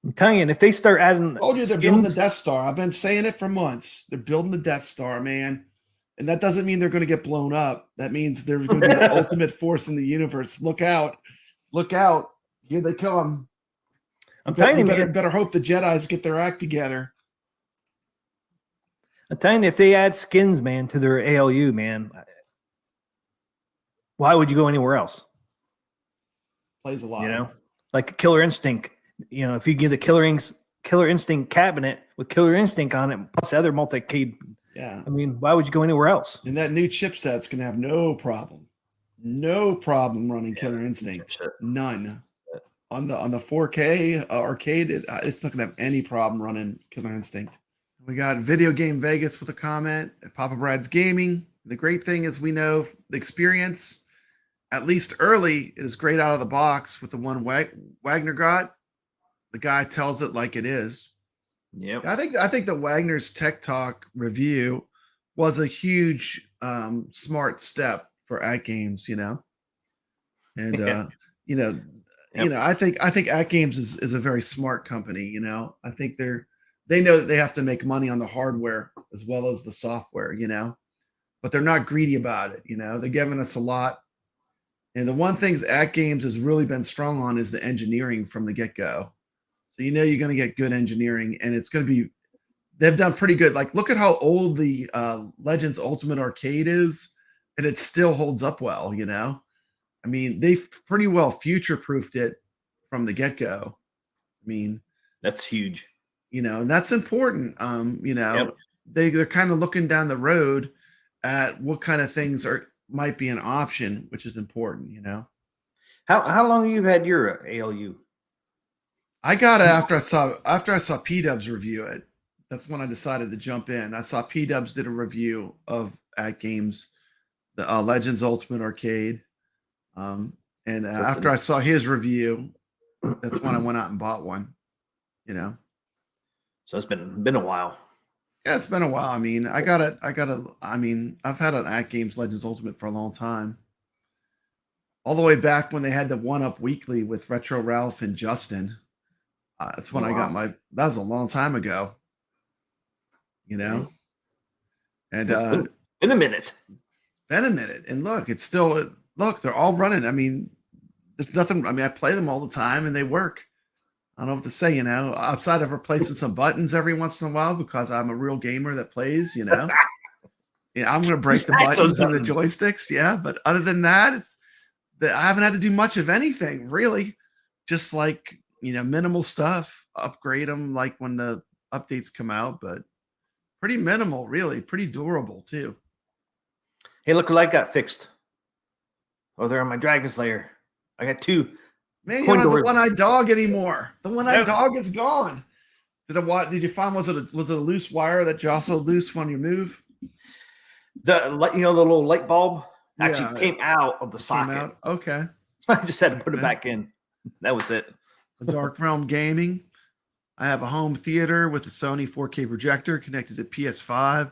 I'm telling you, and if they start adding, I told you they're building the Death Star. I've been saying it for months. They're building the Death Star, man. And that doesn't mean they're going to get blown up. That means they're going to be the ultimate force in the universe. Look out. Look out. Here they come. I'm telling you, better hope the Jedis get their act together. I'm telling you, if they add skins, man, to their ALU, man, why would you go anywhere else? Plays a lot. You know, like Killer Instinct. You know, if you get a Killer Instinct cabinet with Killer Instinct on it, plus other multi-cade. Yeah. I mean, why would you go anywhere else? And that new chipset's going to have no problem running Killer Instinct. None. On the 4K arcade, it's not going to have any problem running Killer Instinct. We got Video Game Vegas with a comment at Papa Brad's Gaming. The great thing is we know the experience, at least early, it is great out of the box with the one Wagner got. The guy tells it like it is. Yeah, I think the Wagner's Tech Talk review was a huge smart step for AtGames, you know. And you know, I think AtGames is a very smart company, you know. I think they know that they have to make money on the hardware as well as the software, you know. But they're not greedy about it, you know. They're giving us a lot. And the one things AtGames has really been strong on is the engineering from the get-go. So you know you're going to get good engineering, and it's going to be – they've done pretty good. Like, look at how old the Legends Ultimate Arcade is, and it still holds up well, you know? I mean, they've pretty well future-proofed it from the get-go. I mean, that's huge. And that's important. They're kind of looking down the road at what kind of things might be an option, which is important. How long you've had your ALU? I got it after I saw P-Dubs review it. That's when I decided to jump in. I saw P-Dubs did a review of AtGames, the Legends Ultimate Arcade. And after I saw his review, that's when I went out and bought one. So it's been a while. Yeah, it's been a while. I mean, I've had an AtGames Legends Ultimate for a long time. All the way back when they had the 1-Up Weekly with Retro Ralph and Justin. That's when I got that was a long time ago. And it's been a minute. It's been a minute. And look, they're all running. I mean, there's nothing. I mean, I play them all the time and they work. I don't know what to say, outside of replacing some buttons every once in a while because I'm a real gamer that plays, I'm going to break the buttons and the joysticks. Yeah. But other than that, I haven't had to do much of anything really. Just like, minimal stuff, upgrade them like when the updates come out, but pretty minimal, really, pretty durable too. Hey, look what I got fixed. Oh, they're on my Dragon Slayer. I got 2. Man, you don't have the one-eyed dog ananymore. The one-eyed dog is gone. Did you find was it a loose wire that jostled loose when you move? The little light bulb actually came out of the socket. Okay. I just had to put it back in. That was it. The Dark Realm Gaming. I have a home theater with a Sony 4K projector connected to PS5.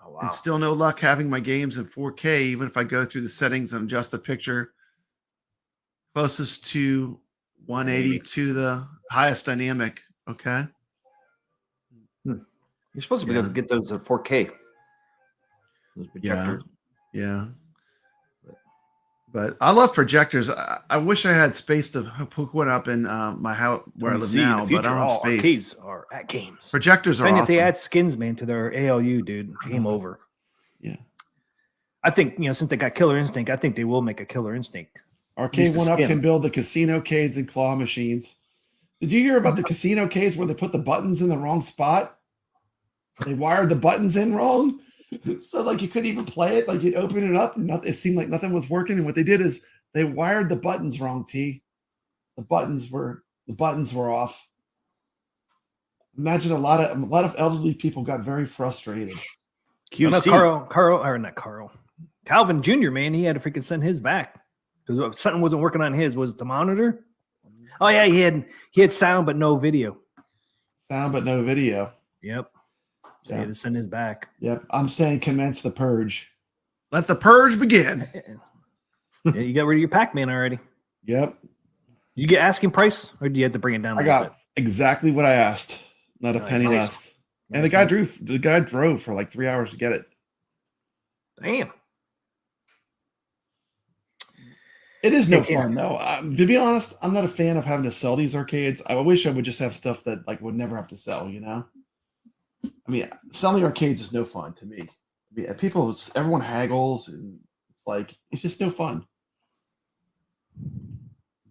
Oh, wow. And still no luck having my games in 4K, even if I go through the settings and adjust the picture closest to 180 to the highest dynamic. Okay. You're supposed to be able to get those at 4K. Those projectors. Yeah. But I love projectors. I wish I had space to hook one up in my house where I live now, but I don't have space. Arcades are AtGames. Projectors are awesome. If they add skins, man, to their ALU, dude, game over. Yeah. I think, since they got Killer Instinct, I think they will make a Killer Instinct. Arcade 1-Up can build the casino cades and claw machines. Did you hear about the casino cades where they put the buttons in the wrong spot? They wired the buttons in wrong. So like you couldn't even play it. Like you'd open it up and it seemed like nothing was working. And what they did is they wired the buttons wrong, T. The buttons were off. Imagine a lot of elderly people got very frustrated. Calvin Jr., man, he had to freaking send his back. Because something wasn't working on his. Was it the monitor? Oh yeah, he had sound but no video. Sound but no video. Yep. So he had to send his back. Yep. I'm saying commence the purge. Let the purge begin. Yeah, you got rid of your Pac-Man already. Yep. You get asking price, or do you have to bring it down? I got exactly what I asked. Not a penny less. And the guy drove for like 3 hours to get it. Damn. It is no fun though. To be honest, I'm not a fan of having to sell these arcades. I wish I would just have stuff that like would never have to sell. I mean, selling arcades is no fun to me. I mean, everyone haggles, and it's just no fun.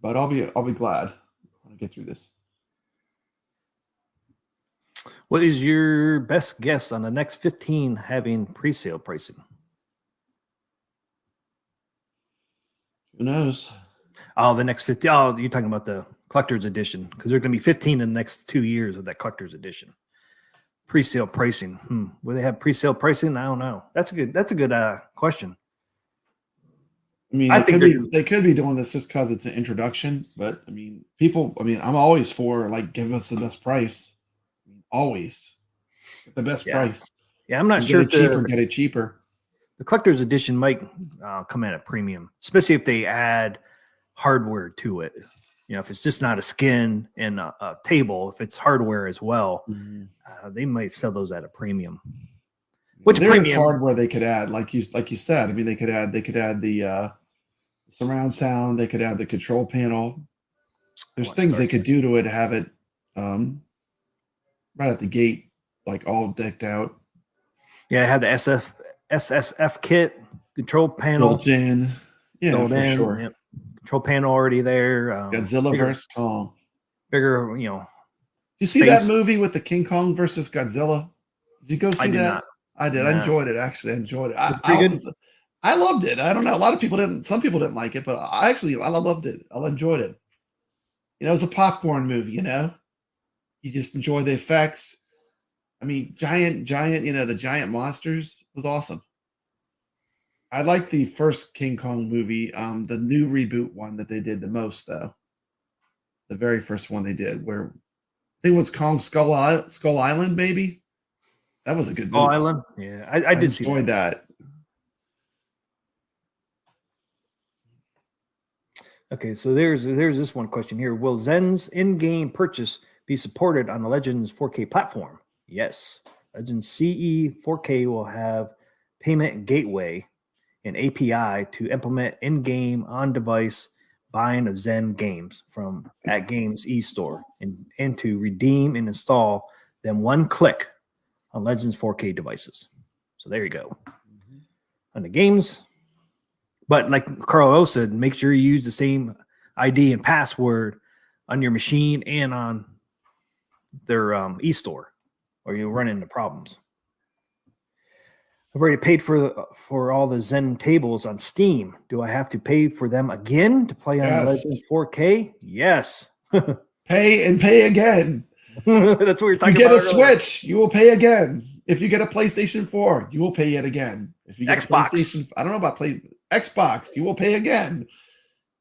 But I'll be glad when I get through this. What is your best guess on the next 15 having pre-sale pricing? Who knows? Oh, the next 50. Oh, you're talking about the collector's edition, because there are going to be 15 in the next 2 years of that collector's edition. Pre-sale pricing. Will they have pre-sale pricing? I don't know. That's a good question. I mean, they could be doing this just because it's an introduction, but I mean, I'm always for give us the best price. Always the best price. Yeah, I'm not sure. Get it cheaper. The collector's edition might come at a premium, especially if they add hardware to it. If it's just not a skin and a table, if it's hardware as well, they might sell those at a premium. Which is hardware they could add, like you said. I mean, they could add the surround sound. They could add the control panel. There's things they could do to it to have it right at the gate, all decked out. Yeah, I had the SSF kit, control panel built in. Yeah, sure. Yep. Control panel already there. Godzilla vs. Kong. Bigger, you see that movie with the King Kong versus Godzilla? Did you go see that? Not. I did. No. I enjoyed it. Actually, I enjoyed it. I loved it. I don't know. A lot of people didn't. Some people didn't like it, but I loved it. I enjoyed it. You know, it was a popcorn movie. You know, you just enjoy the effects. I mean, giant. You know, the giant monsters was awesome. I liked the first King Kong movie, the new reboot one that they did the most, though. The very first one they did, where I think it was Kong Skull Island, maybe. That was a good movie. Skull Island, yeah, I did see that. Okay, so there's this one question here. Will Zen's in-game purchase be supported on the Legends 4K platform? Yes. Legends CE 4K will have payment gateway and API to implement in-game on-device buying of Zen games from AtGames eStore and to redeem and install them one click on Legends 4K devices. So there you go. On the games. But like Carlo said, make sure you use the same ID and password on your machine and on their eStore, or you'll run into problems. I've already paid for all the Zen tables on Steam. Do I have to pay for them again to play on Legends 4K? Yes. Pay and pay again. That's what we're talking about. You get a Switch, you will pay again. If you get a PlayStation 4, you will pay it again. If you get Xbox. PlayStation, I don't know about Xbox, you will pay again.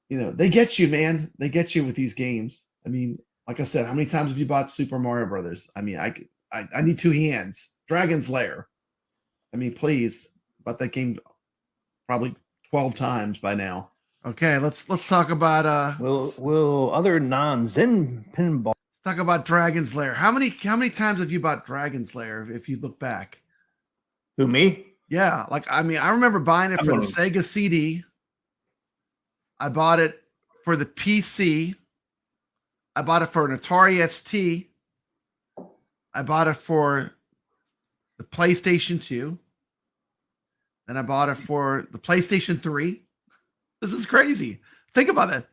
You know, they get you, man. They get you with these games. I mean, like I said, how many times have you bought Super Mario Brothers? I mean, I need two hands. Dragon's Lair. I mean, please, bought that game probably 12 times by now. Okay, let's talk about will other non-Zen pinball talk about Dragon's Lair. How many times have you bought Dragon's Lair if you look back? Who, me? Yeah, like I mean, I remember buying it for the Sega CD. I bought it for the PC. I bought it for an Atari ST. I bought it for the PlayStation 2. Then I bought it for the PlayStation 3. This is crazy. Think about it.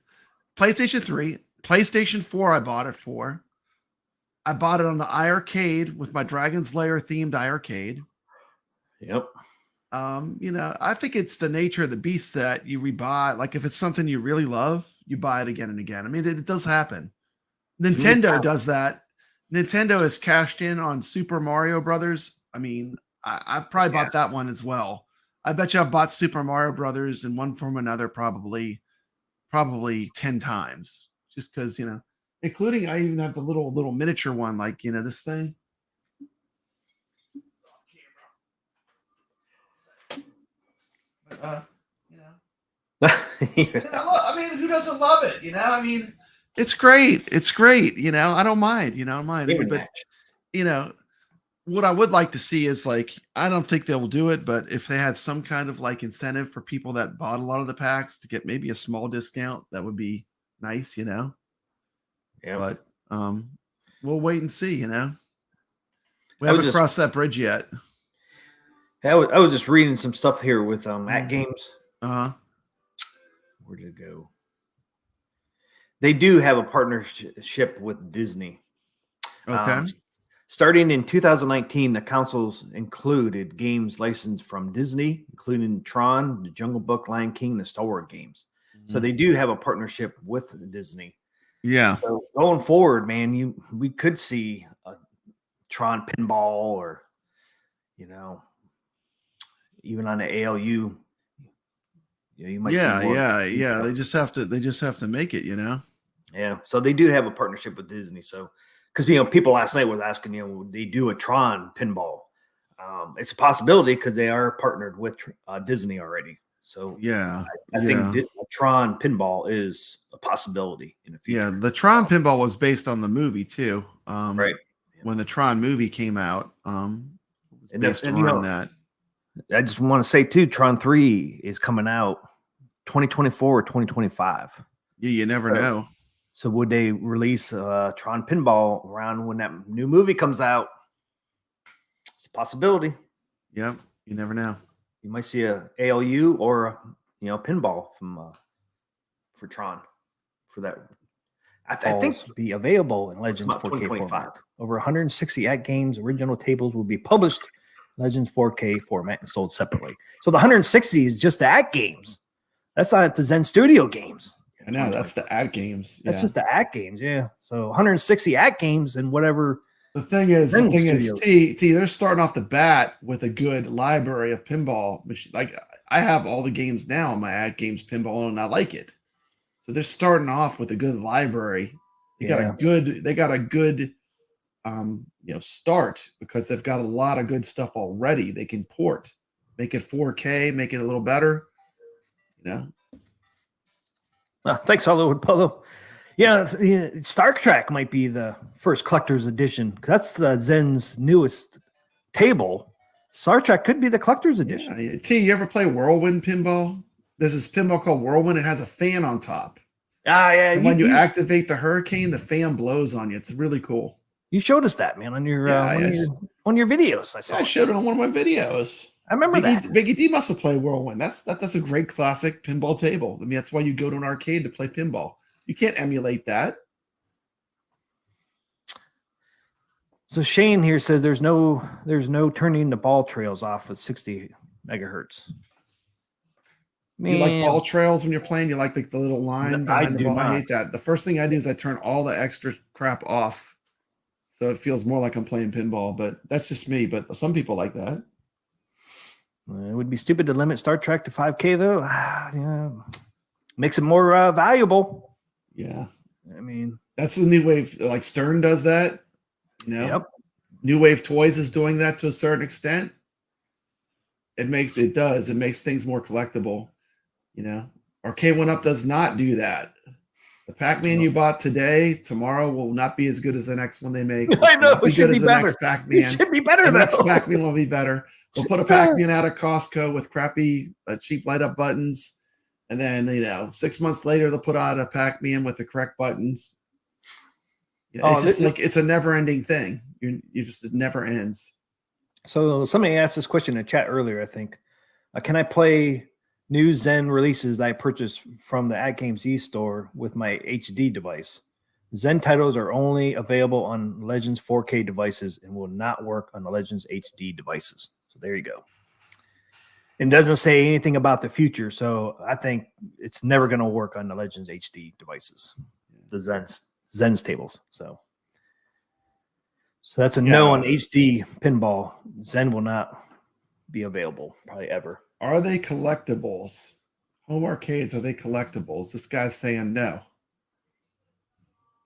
PlayStation 3, PlayStation 4 I bought it for. I bought it on the iArcade with my Dragon's Lair themed iArcade. Yep. You know, I think it's the nature of the beast that you rebuy. Like if it's something you really love, you buy it again and again. I mean, it does happen. Nintendo does that. Nintendo has cashed in on Super Mario Brothers. I mean, I probably bought that one as well. I bet you I've bought Super Mario Brothers in one form or another probably 10 times. Just because, you know, including I even have the little miniature one, like, you know, this thing. You know, I mean, who doesn't love it? You know, I mean, it's great. It's great. You know, I don't mind. You know, I don't mind. But you know, what I would like to see is like, I don't think they will do it, but if they had some kind of like incentive for people that bought a lot of the packs to get maybe a small discount, that would be nice. You know. Yeah. But we'll wait and see. You know, we haven't crossed that bridge yet. I was just reading some stuff here with AtGames. Where did it go? They do have a partnership with Disney. Okay. Starting in 2019, the consoles included games licensed from Disney, including Tron, The Jungle Book, Lion King, and the Star Wars games. So they do have a partnership with Disney. Yeah. So going forward, man, we could see a Tron pinball, or you know, even on the ALU. You might see more. Yeah. They just have to make it, you know. Yeah. So they do have a partnership with Disney. So because people last night was asking, would they do a Tron pinball? It's a possibility because they are partnered with Disney already. So yeah, I think a Tron pinball is a possibility in the future. Yeah, the Tron pinball was based on the movie too. Right. When the Tron movie came out, it was based around that. I just want to say too, Tron 3 is coming out 2024 or 2025. Yeah, you never know. So would they release Tron pinball around when that new movie comes out? It's a possibility. Yep, you never know. You might see a ALU or pinball from for Tron for that. I think be available in Legends 4K format. Over 160 AtGames original tables will be published in Legends 4K format and sold separately. So the 160 is just the AtGames. That's not the Zen Studio games. I know, that's the AtGames. That's just the AtGames, yeah. So 160 AtGames and whatever. The thing is, T, they're starting off the bat with a good library of pinball machines. Like, I have all the games now on my AtGames pinball, and I like it. So they're starting off with a good library. They got a good start, because they've got a lot of good stuff already. They can port, make it 4K, make it a little better. Thanks, Hollywood Polo. Yeah, Star Trek might be the first collector's edition. That's Zen's newest table. Star Trek could be the collector's edition. Yeah. T, you ever play Whirlwind pinball? There's this pinball called Whirlwind. It has a fan on top. Ah, yeah. And when you activate the hurricane, the fan blows on you. It's really cool. You showed us that, man, on your on your videos. I showed it on one of my videos. I remember that. Biggie D must have played Whirlwind. That's a great classic pinball table. I mean, that's why you go to an arcade to play pinball. You can't emulate that. So Shane here says there's no turning the ball trails off at 60 megahertz. Man. You like ball trails when you're playing? You like the little line behind the ball? I hate that. The first thing I do is I turn all the extra crap off, so it feels more like I'm playing pinball. But that's just me. But some people like that. It would be stupid to limit Star Trek to 5K, though. Yeah, makes it more valuable. Yeah, I mean, that's the new wave. Like Stern does that. Yep. New Wave Toys is doing that to a certain extent. It makes things more collectible. Arcade 1-Up does not do that. The Pac-Man you bought today, tomorrow will not be as good as the next one they make. I know, it should be better. Next Pac-Man. It should be better, The next Pac-Man will be better. They'll put a Pac-Man out of Costco with crappy, cheap light-up buttons. And then, 6 months later, they'll put out a Pac-Man with the correct buttons. It's a never-ending thing. It never ends. So somebody asked this question in the chat earlier, I think. Can I play new Zen releases that I purchased from the AtGames e-store with my HD device? Zen titles are only available on Legends 4K devices and will not work on the Legends HD devices. So there you go. It doesn't say anything about the future, so I think it's never going to work on the Legends HD devices, the Zen's tables. So that's a no on HD pinball. Zen will not be available probably ever. Are they collectibles? Home arcades, are they collectibles? This guy's saying no.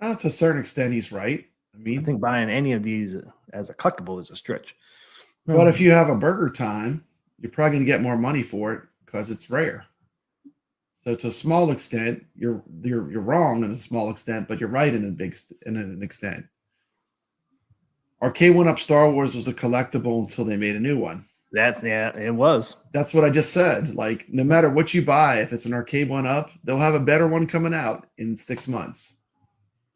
Well, to a certain extent, he's right. I think buying any of these as a collectible is a stretch. But if you have a Burger Time, you're probably going to get more money for it because it's rare. So to a small extent, you're wrong in a small extent, but you're right in an extent. Arcade 1-Up Star Wars was a collectible until they made a new one. It was. That's what I just said. Like, no matter what you buy, if it's an Arcade 1-Up, they'll have a better one coming out in 6 months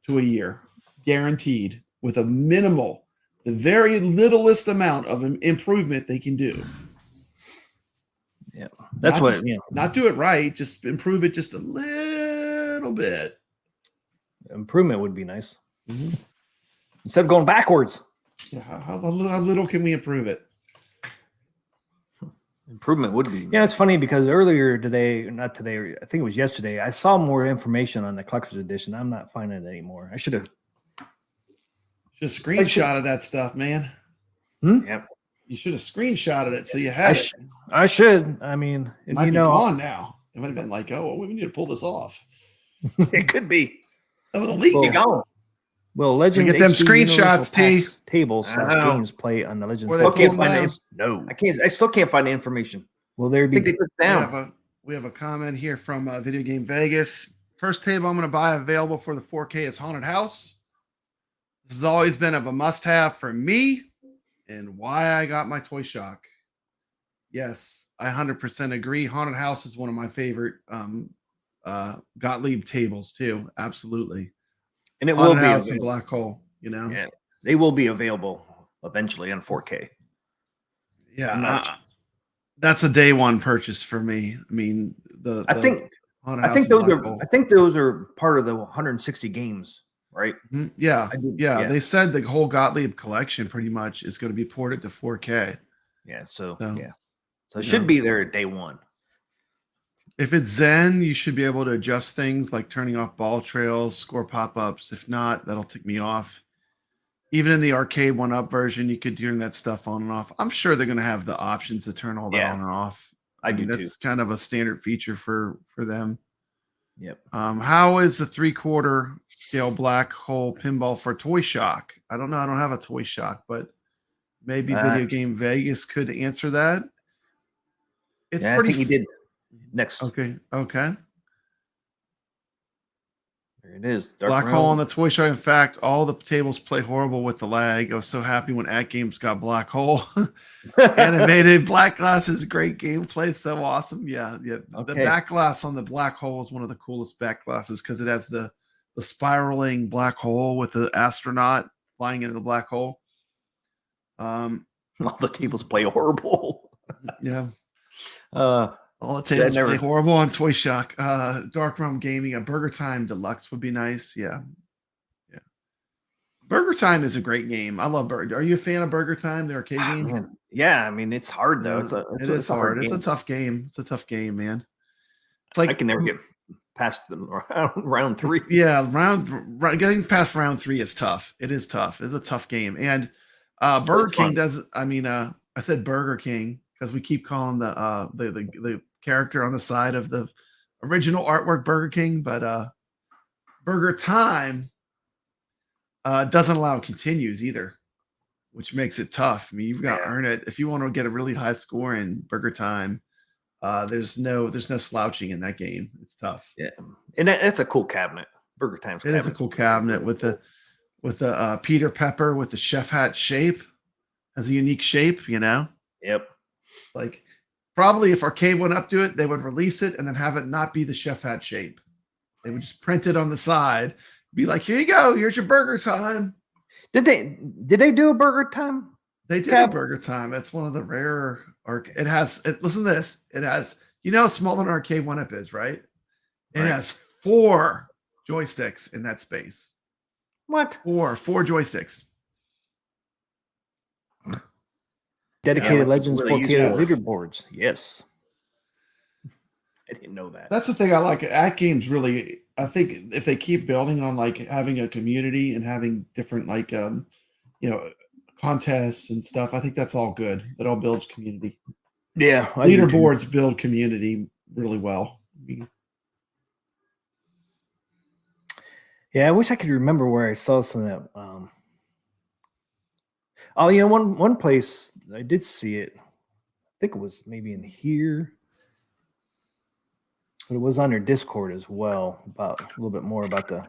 to a year, guaranteed, with the very littlest amount of improvement they can do. Yeah, not do it right, just improve it just a little bit. Improvement would be nice. Instead of going backwards. Yeah, how little can we improve it? Improvement would be. Yeah, it's funny because earlier today, not today, I think it was yesterday, I saw more information on the collector's edition. I'm not finding it anymore. I should have screenshotted that stuff, man. Yep. You should have screenshotted it so you had it. I should. I mean, it might be gone now. It might have been like, oh, we need to pull this off. It could be. That was a leak. Well, Legends get them screenshots, T. Tables games play on the Legends. No, I can't. I still can't find the information. Well, there be. They took it down. We have a comment here from Video Game Vegas. First table I'm going to buy available for the 4K is Haunted House. This has always been a must-have for me, and why I got my Toy Shock. Yes, I 100% agree. Haunted House is one of my favorite Gottlieb tables too. Absolutely. And it will be a Black Hole, Yeah, they will be available eventually on 4K. Yeah, that's a day one purchase for me. I mean, I think I think those are part of the 160 games, right? Yeah. They said the whole Gottlieb collection pretty much is going to be ported to 4K. Yeah. So it should be there at day one. If it's Zen, you should be able to adjust things like turning off ball trails, score pop-ups. If not, that'll tick me off. Even in the arcade 1-up version, you could turn that stuff on and off. I'm sure they're going to have the options to turn all that on and off. I mean, that's kind of a standard feature for them. Yep. How is the 3/4 scale black hole pinball for Toy Shock? I don't know. I don't have a Toy Shock, but maybe Video Game Vegas could answer that. It's pretty. I think he did. Next. Okay. There it is. Black hole on the Toy Shock. In fact, all the tables play horrible with the lag. I was so happy when AtGames got Black Hole. Animated black glass is great gameplay. So awesome. Yeah. The back glass on the Black Hole is one of the coolest back glasses because it has the spiraling black hole with the astronaut flying into the black hole. All the tables play horrible. Yeah. All the tables play horrible on Toy Shock. Dark Realm Gaming, a Burger Time Deluxe would be nice. Yeah. Burger Time is a great game. I love Burger. Are you a fan of Burger Time, the arcade game? Man. Yeah, I mean it's hard though. It's hard. It's a tough game. It's a tough game, man. It's like I can never get past round 3. Yeah, getting past round 3 is tough. It is tough. It's a tough game. And Burger King does. I mean, I said Burger King because we keep calling the character on the side of the original artwork Burger King, but Burger Time doesn't allow continues either, which makes it tough. I mean, you've got to earn it if you want to get a really high score in Burger Time. There's no slouching in that game. It's tough. Yeah, and that's a cool cabinet. Burger Time's it is a cool cabinet with the Peter Pepper with the chef hat shape. Has a unique shape, you know. Yep. Like probably if Arcade went up to it, they would release it and then have it not be the chef hat shape. They would just print it on the side, be like, "Here you go. Here's your Burger Time." Did they do a Burger Time? They did a Burger Time. It's one of the rare. It has. Listen to this. It has. You know how small an arcade 1-up is, right? It has 4 joysticks in that space. What? 4 joysticks. Dedicated Legends 4K leaderboards. Yes. I didn't know that. That's the thing I like. AtGames really. I think if they keep building on like having a community and having different like contests and stuff, I think that's all good. That all builds community. Yeah, leaderboards build community really well. Yeah, I wish I could remember where I saw some of that. One place I did see it. I think it was maybe in here. But it was on their Discord as well, about a little bit more about the.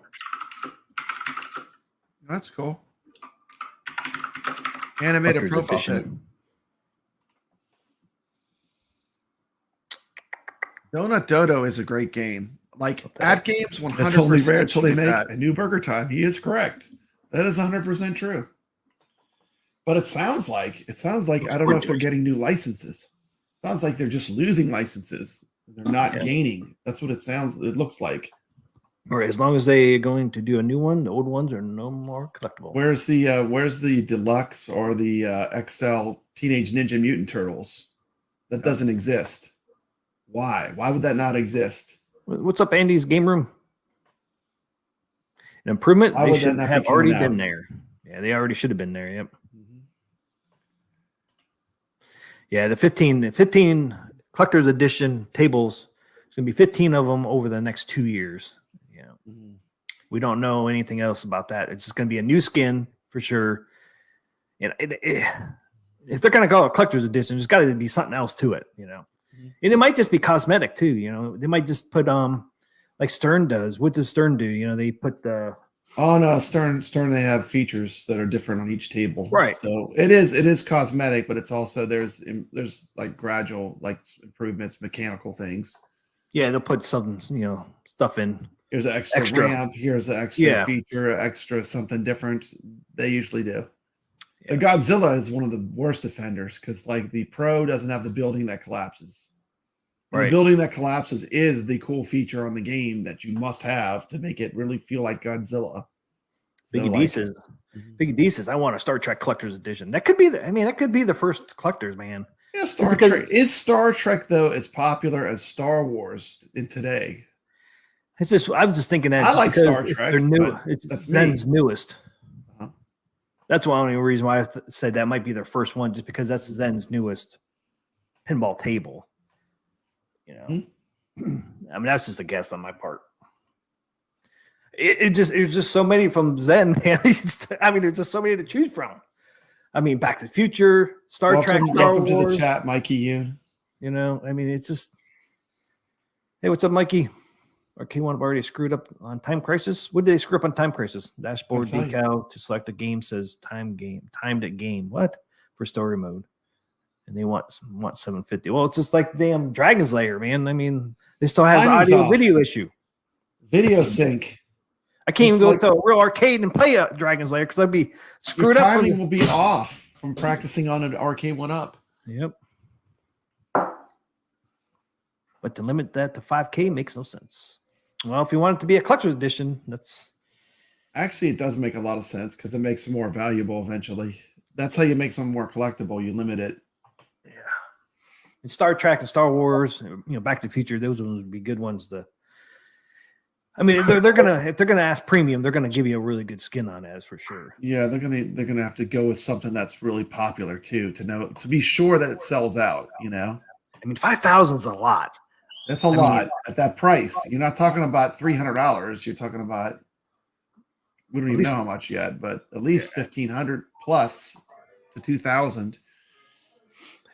That's cool. Animated profile pic. Donut Dodo is a great game. Like AtGames 100%. It's only rare until they make a new Burger Time. He is correct. That is 100% true. But it sounds like I don't know if they're getting new licenses. It sounds like they're just losing licenses. They're not gaining. That's what it looks like. Or as long as they are going to do a new one, the old ones are no more collectible. Where's the deluxe or the XL Teenage Ninja Mutant Turtles? That doesn't exist. Why? Why would that not exist? What's up, Andy's Game Room? An improvement? They should have already been there. Yeah, they already should have been there. Yep. Mm-hmm. Yeah, the 15 collector's edition tables. It's gonna be 15 of them over the next 2 years. Yeah, we don't know anything else about that. It's just gonna be a new skin for sure. And if they're gonna call it a collector's edition, there's got to be something else to it, you know. And it might just be cosmetic too, you know. They might just put like Stern does. What does Stern do? You know, they put the Stern they have features that are different on each table. Right. So it is cosmetic, but it's also there's like gradual like improvements, mechanical things. Yeah, they'll put some, stuff in. Here's an extra ramp, here's an extra feature, extra something different. They usually do. Yeah. The Godzilla is one of the worst offenders because like the Pro doesn't have the building that collapses. The building that collapses is the cool feature on the game that you must have to make it really feel like Godzilla. Biggie D says, I want a Star Trek Collector's Edition. That could be that could be the first collectors, man. Yeah, Star Trek. Is Star Trek, though, as popular as Star Wars in today? It's just, I was just thinking that I like Star Trek. They're new. It's Zen's newest. That's the only reason why I said that might be their first one, just because that's Zen's newest pinball table. You know, I mean, that's just a guess on my part. It's just so many from Zen, man. I mean, there's just so many to choose from. I mean, Back to the Future, Star Trek, Star Wars. Welcome to the chat, Mikey. You know, I mean, it's just. Hey, what's up, Mikey? Our K1 already screwed up on Time Crisis. What did they screw up on Time Crisis? Dashboard decal to select a game says timed at game. What? For story mode. And they want 750. Well, it's just like damn Dragon's Lair, man. I mean, they still have audio video issue. Video sync. I can't even go to a real arcade and play a Dragon's Lair because I'd be screwed up. Timing will be off from practicing on an arcade 1-up. Yep. But to limit that to 5K makes no sense. Well, if you want it to be a collector's edition, that's actually, it does make a lot of sense because it makes it more valuable eventually. That's how you make something more collectible. You limit it. Yeah. And Star Trek and Star Wars, Back to the Future, those ones would be good ones to. I mean, they're gonna if they're gonna ask premium, they're gonna give you a really good skin on that, for sure. Yeah, they're gonna have to go with something that's really popular too, to be sure that it sells out. I mean, 5,000 is a lot. That's a lot at that price. You're not talking about $300. You're talking about, we don't even know how much yet, but at least 1,500 plus to 2,000.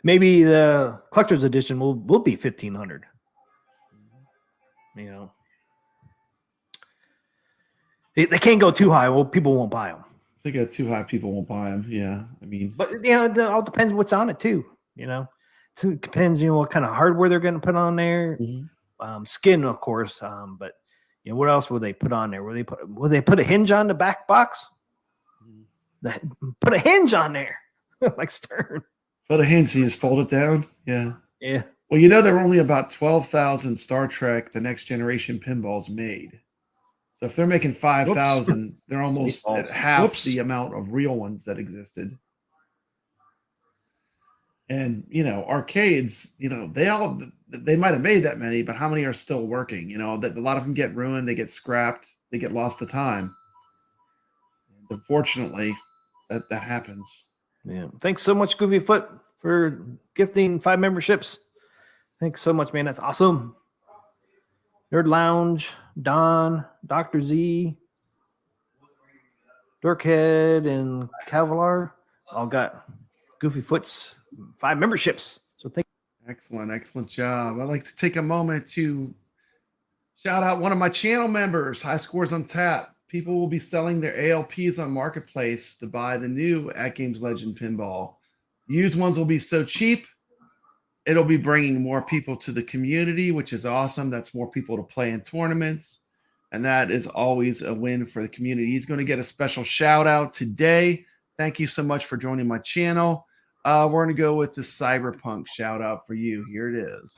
Maybe the collector's edition will be 1,500. They can't go too high. Well, people won't buy them. If they get too high, people won't buy them. Yeah, I mean, but it all depends what's on it too. It depends, what kind of hardware they're going to put on there. Skin, of course. But what else will they put on there? Will they put a hinge on the back box? Put a hinge on there, like Stern. Put a hinge, so you just fold it down. Yeah. Yeah. Well, there are only about 12,000 Star Trek: The Next Generation pinballs made. So if they're making 5,000, they're almost at half the amount of real ones that existed. And, arcades, they might have made that many, but how many are still working? That a lot of them get ruined, they get scrapped, they get lost to time. And unfortunately, that happens. Yeah. Thanks so much, Goofy Foot, for gifting 5 memberships. Thanks so much, man. That's awesome. Nerd Lounge, Don, Dr. Z, Dorkhead, and Cavalar all got Goofy Foot's 5 memberships. So thank you. Excellent job. I'd like to take a moment to shout out one of my channel members, High Scores on Tap. People will be selling their ALPs on Marketplace to buy the new AtGames Legend pinball. Used ones will be so cheap, it'll be bringing more people to the community, which is awesome. That's more people to play in tournaments, and that is always a win for the community. He's going to get a special shout out today. Thank you so much for joining my channel. We're going to go with the Cyberpunk shout out for you. Here it is.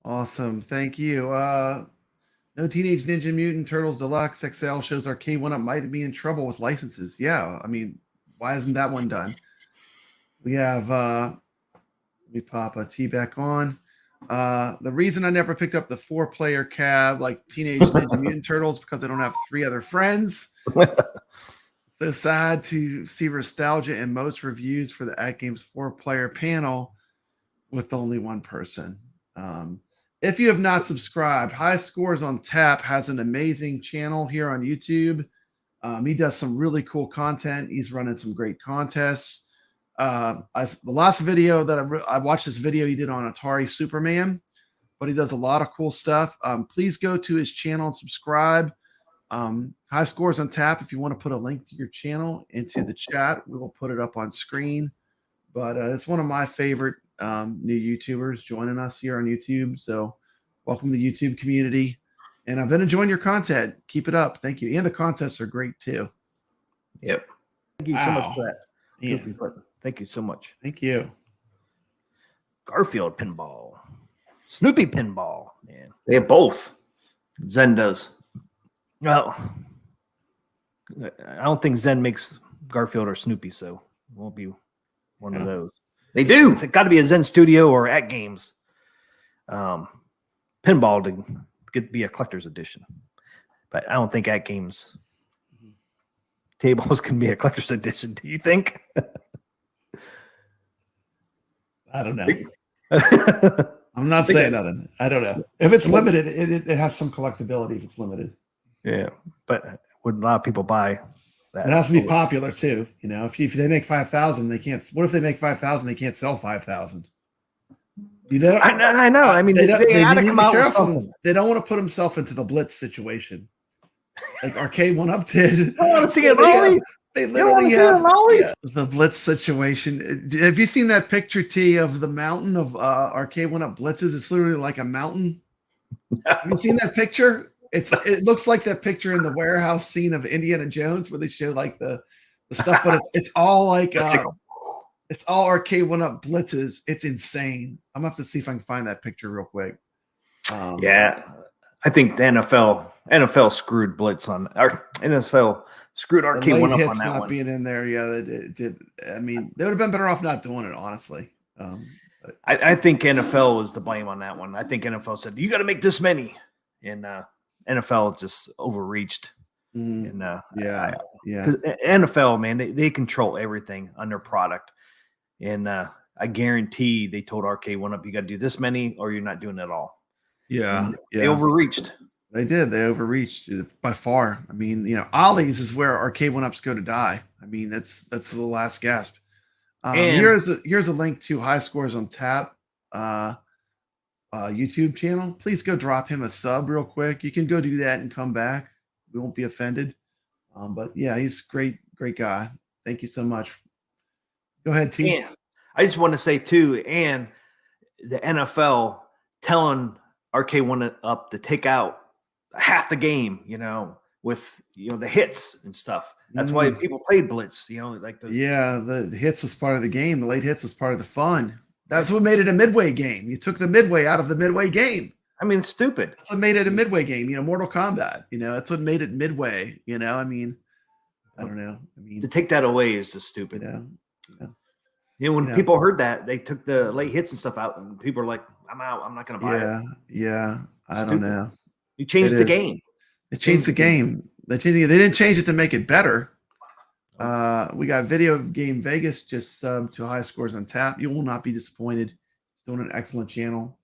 Awesome. Thank you. No Teenage Ninja Mutant Turtles Deluxe XL shows Arcade 1-Up might be in trouble with licenses. Yeah, I mean, why isn't that one done? We have, let me pop a T back on. The reason I never picked up the 4-player cab like Teenage Ninja Mutant Turtles because I don't have 3 other friends. So sad to see nostalgia in most reviews for the AtGames 4-player panel with only 1 person. If you have not subscribed, High Scores on Tap has an amazing channel here on YouTube. He does some really cool content. He's running some great contests. The last video that I watched this video he did on Atari Superman, but he does a lot of cool stuff. Please go to his channel and subscribe. High Scores on Tap. If you want to put a link to your channel into the chat, we will put it up on screen. But it's one of my favorite new YouTubers joining us here on YouTube. So welcome to the YouTube community. And I've been enjoying your content. Keep it up. Thank you. And the contests are great too. Yep. Thank you so much for that. Yeah. Thank you so much. Thank you. Garfield Pinball. Snoopy Pinball. Man. They have both. Zen does. Well, I don't think Zen makes Garfield or Snoopy, so it won't be one of those. They do. It's got to be a Zen Studio or AtGames Pinball to be a collector's edition. But I don't think AtGames tables can be a collector's edition. Do you think? I don't know. I'm not saying nothing. I don't know. If it's limited, it has some collectability if it's limited. Yeah, but would a lot of people buy that? It has to be popular too. You know, if they make 5,000, they can't. What if they make 5,000? They can't sell 5,000. You know, I know. I mean, they got to come out with something. They don't want to put themselves into the Blitz situation, like Arcade 1-Up did. I want to see it always. They literally have the Blitz situation. Have you seen that picture, T, of the mountain of Arcade 1-Up Blitzes? It's literally like a mountain. Have you seen that picture? It looks like that picture in the warehouse scene of Indiana Jones where they show like the stuff, but it's all like it's all Arcade 1-Up Blitzes. It's insane. I'm gonna have to see if I can find that picture real quick. Yeah, I think the NFL screwed Blitz on, or NFL screwed Arcade 1-Up on that not one. Being in there, yeah, they did. I mean, they would have been better off not doing it, honestly. I think NFL was to blame on that one. I think NFL said you got to make this many, and NFL just overreached. And yeah. Because NFL, man, they control everything on their product, and I guarantee they told Arcade 1-Up, you got to do this many, or you're not doing it at all. Yeah, they overreached. They did. They overreached by far. I mean, you know, Ollie's is where Arcade 1-Ups go to die. I mean, that's the last gasp. Here's a link to High Scores on Tap YouTube channel. Please go drop him a sub real quick. You can go do that and come back. We won't be offended. But yeah, he's great guy. Thank you so much. Go ahead, T. And I just want to say too, and the NFL telling Arcade 1-Up to take out half the game, you know, with the hits and stuff. That's why people played Blitz, like the hits was part of the game. The late hits was part of the fun. That's what made it a midway game. You took the midway out of the midway game. I mean, it's stupid. That's what made it a midway game. Mortal Kombat. That's what made it midway. I mean, I don't know. I mean, to take that away is just stupid. Yeah. When people heard that, they took the late hits and stuff out, and people are like, "I'm out. I'm not going to buy it." Yeah. I don't know. You changed the game. They changed the game. They didn't change it to make it better. We got Video Game Vegas just subbed to High Scores on Tap. You will not be disappointed. He's doing an excellent channel.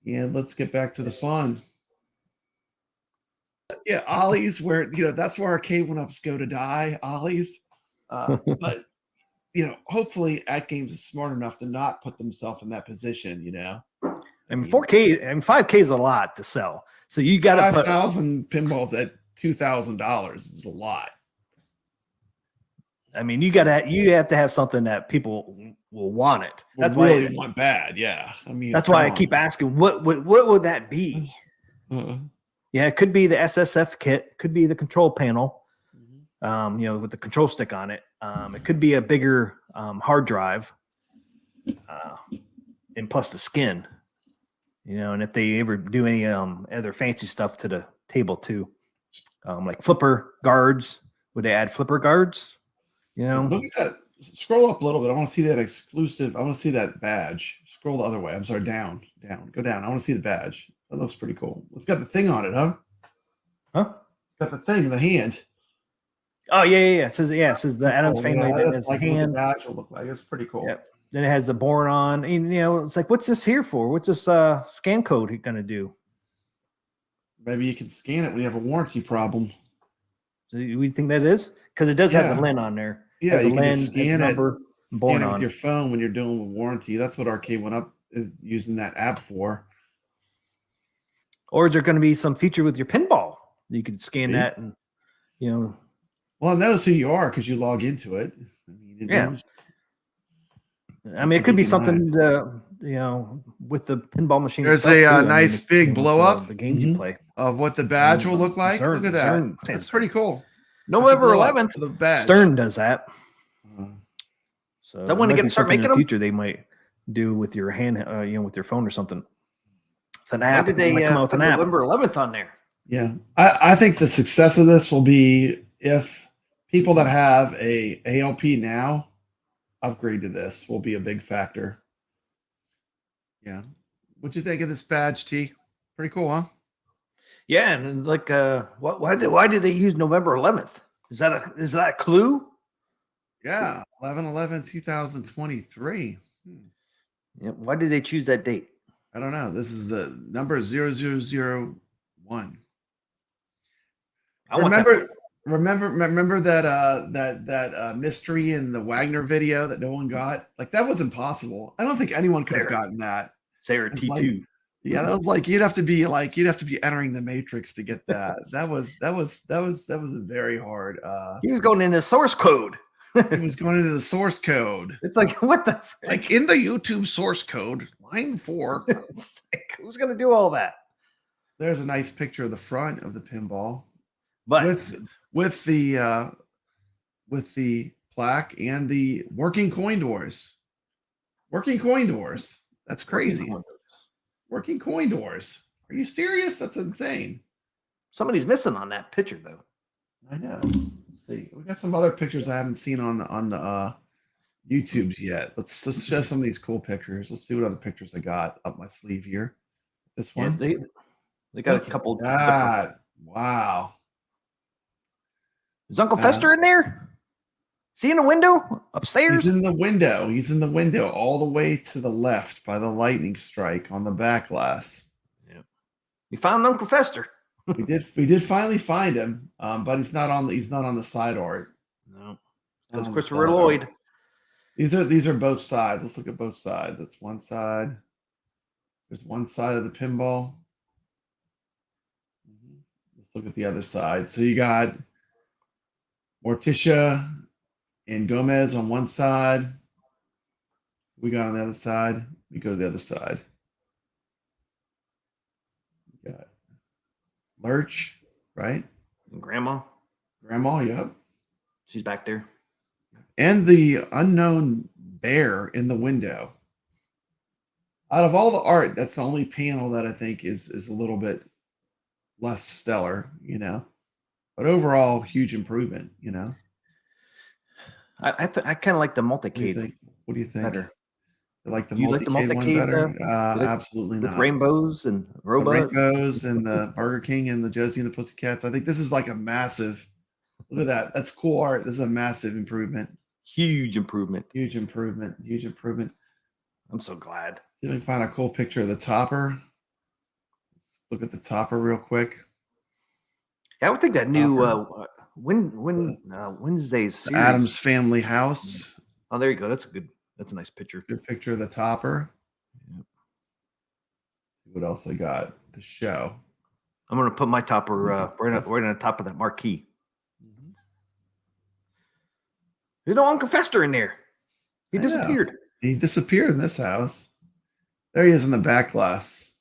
Let's get back to the fun. Yeah, Ollie's where that's where Arcade 1-Ups go to die. Ollie's, but hopefully AtGames is smart enough to not put themselves in that position. I mean, 4K and 5K is a lot to sell. So you got to put 5,000 pinballs at $2,000 is a lot. I mean, you have to have something that people will want it. That's why they want bad. Yeah. I mean, that's why I keep asking, what would that be? Yeah, it could be the SSF kit, could be the control panel, with the control stick on it. It could be a bigger hard drive, and plus the skin, and if they ever do any other fancy stuff to the table too, like flipper guards, would they add flipper guards? Look at that. Scroll up a little bit. I want to see that exclusive. I want to see that badge. Scroll the other way. I'm sorry, down. Go down. I want to see the badge. That looks pretty cool. It's got the thing on it, huh? Huh? It's got the thing in the hand. Oh yeah. It says the Addams Family. Yeah, that's like what the badge will look like. It's pretty cool. Yep. Then it has the boron. And, it's like, what's this here for? What's this scan code going to do? Maybe you can scan it when you have a warranty problem. So we think that is because it does have the LIN on there. Yeah, you can scan it. Scan it with your phone when you're doing a warranty. That's what Rcade went up is using that app for. Or is there going to be some feature with your pinball? You could scan that and, Well, it knows who you are because you log into it. I mean, it could be something, with the pinball machine. There's a nice big blow up the games you play of what the badge will look like. Look at that. That's pretty cool. November 11th. The badge. Stern does that. So that when they get start making in the future, they might do with your hand, with your phone or something. It's an app. Did they come out with an app? November 11th on there. Yeah, I think the success of this will be if people that have a ALP now upgrade to this will be a big factor. Yeah, what'd you think of this badge, T? Pretty cool, huh? Yeah, and like, why did they use November 11th? Is that a clue? Yeah, 11/11/2023. Yeah, why did they choose that date? I don't know. This is the number 0001. Remember that mystery in the Wagner video that no one got? Like that was impossible. I don't think anyone could have gotten that. Sarah T2. Like, yeah, that was like you'd have to be entering the matrix to get that. that was a very hard. He was going in the source code. He was going into the source code. It's like what the frick? Like in the YouTube source code, line 4. Who's gonna do all that? There's a nice picture of the front of the pinball, but with the plaque and the working coin doors. Working coin doors. That's crazy. Working coin doors. Are you serious? That's insane. Somebody's missing on that picture though. I know. Let's see. We got some other pictures I haven't seen on YouTube's yet. Let's show some of these cool pictures. Let's see what other pictures I got up my sleeve here. This one. Yes, they got a couple. Wow. Is Uncle Fester in there? Is he in the window upstairs? He's in the window. He's in the window all the way to the left by the lightning strike on the back glass. Yeah. We found Uncle Fester. We did finally find him, but he's not on the side art. No, that's Christopher Lloyd. These are both sides. Let's look at both sides. That's one side. There's one side of the pinball. Let's look at the other side. So you got Morticia and Gomez on one side. We got on the other side. We go to the other side. We got Lurch, right? And Grandma, yep. She's back there. And the unknown bear in the window. Out of all the art, that's the only panel that I think is a little bit less stellar, But overall, huge improvement, I kind of like the multicade. What do you think? Better. You like the multicade one better? Absolutely not. With rainbows and robots. The rainbows and the Burger King and the Josie and the Pussycats. I think this is like a massive. Look at that. That's cool art. This is a massive improvement. Huge improvement. Huge improvement. I'm so glad. See if we can find a cool picture of the topper. Let's look at the topper real quick. Yeah, I would think that new Wednesday's series. Addams Family House. Oh, there you go. That's a nice picture. Good picture of the topper. Yep. See what else I got to show. I'm gonna put my topper right on the top of that marquee. Mm-hmm. There's no Uncle Fester in there. He disappeared. He disappeared in this house. There he is in the back glass.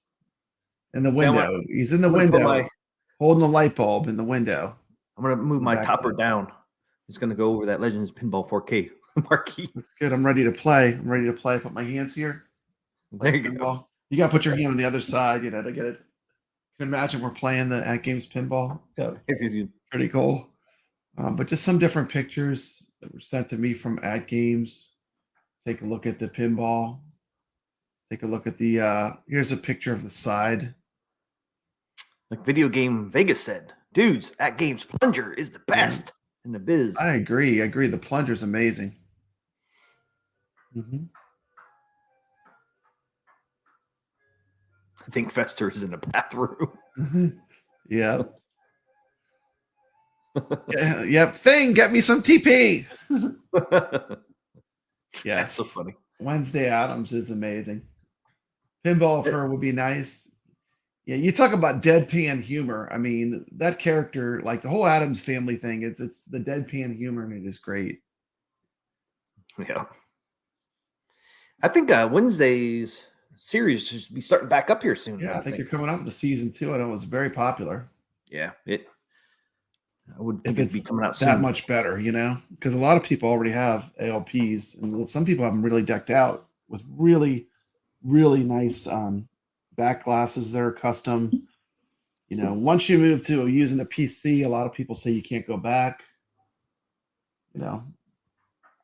In the window. He's in the window. Holding the light bulb in the window. I'm going to move my topper down. It's going to go over that Legends Pinball 4K marquee. That's good. I'm ready to play. Put my hands here. There you go. You got to put your hand on the other side, to get it. You can imagine we're playing the AtGames Pinball. Yeah. Pretty cool. But just some different pictures that were sent to me from AtGames. Take a look at the pinball. Take a look at the, here's a picture of the side. Like Video Game Vegas said, dudes, AtGames Plunger is the best in the biz. I agree. The Plunger's amazing. I think Fester is in the bathroom. Yeah. Yep. Thing, get me some TP. Yes. That's so funny. Wednesday Addams is amazing. Pinball of her would be nice. Yeah, you talk about deadpan humor. I mean, that character, like the whole Addams family thing, it's the deadpan humor, and it is great. Yeah. I think Wednesday's series should be starting back up here soon. Yeah, I think they're coming up with the season 2. I know it was very popular. Yeah, I would think it'd be coming out soon. That much better, you know, because a lot of people already have ALPs, and some people have them really decked out with really, really nice back glasses that are custom. You know, once you move to using a PC, a lot of people say you can't go back. You know,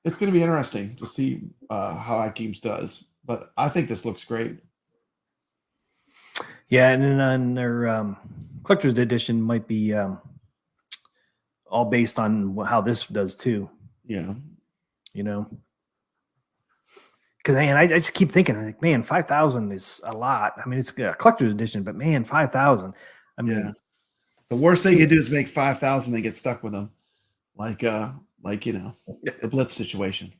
it's going to be interesting to see how AtGames does, but I think this looks great. Yeah, and then on their collector's edition might be all based on how this does too. Yeah, you know, because man, I just keep thinking, like, man, 5,000 is a lot. I mean, it's a collector's edition, but man, 5,000. I mean, the worst thing you do is make 5,000. They get stuck with them, like you know, the Blitz situation.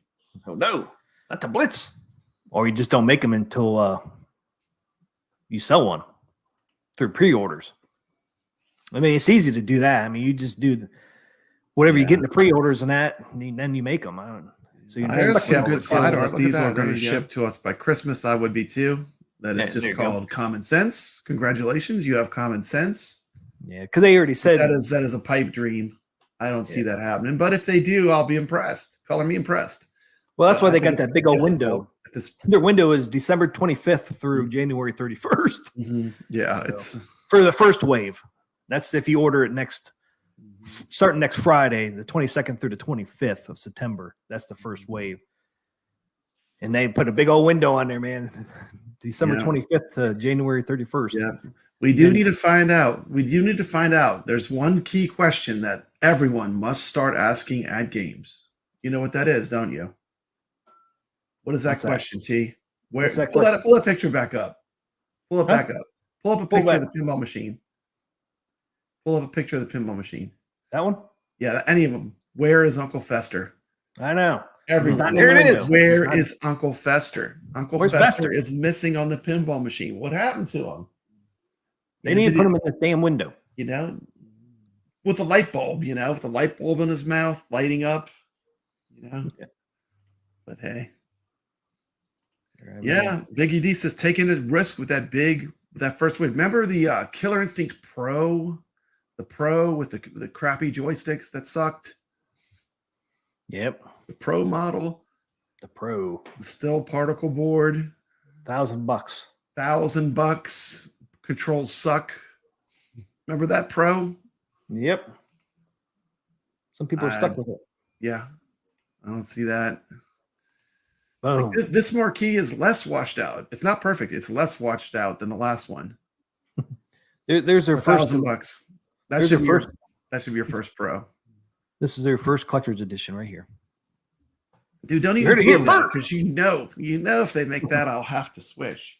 Oh no, not the Blitz. Or you just don't make them until you sell one through pre-orders. I mean, it's easy to do that. I mean, you just do whatever you get in the pre-orders and that, and then you make them. So there's some good side art. These are going to ship to us by Christmas. I would be too. That is just called Common Sense. Congratulations, you have common sense. Yeah, because they already said that is a pipe dream. I don't see that happening, but if they do, I'll be impressed. Color me impressed. Well, that's why they got that big old window. Their window is December 25th through January 31st. Yeah, so, it's for the first wave. That's if you order it starting next Friday, the 22nd through the 25th of September. That's the first wave. And they put a big old window on there, man. December 25th to January 31st. Yeah. We do need to find out. There's one key question that everyone must start asking at games. You know what that is, don't you? What is that question, T? Pull that picture back up. Pull it back up. Pull up a picture of the pinball machine. Pull up a picture of the pinball machine. That one? Yeah, any of them. Where is Uncle Fester? I know. Everyone. There it is. Where is Uncle Fester? Where's Fester is missing on the pinball machine. What happened to him? They need to put him in this damn window. You know, with the light bulb, with the light bulb in his mouth, lighting up, Yeah. But hey. Yeah, Biggie D says taking a risk with that first wave. Remember the Killer Instinct Pro? The Pro with the crappy joysticks that sucked? Yep. The Pro model. The Pro. The still particle board. $1,000. $1,000. Controls suck. Remember that Pro? Yep. Some people are stuck with it. Yeah. I don't see that. Boom. Like this marquee is less washed out. It's not perfect. It's less washed out than the last one. There's their first $1,000. That should be your first Pro. This is their first collector's edition right here. Dude, don't even say that because you know if they make that, I'll have to switch.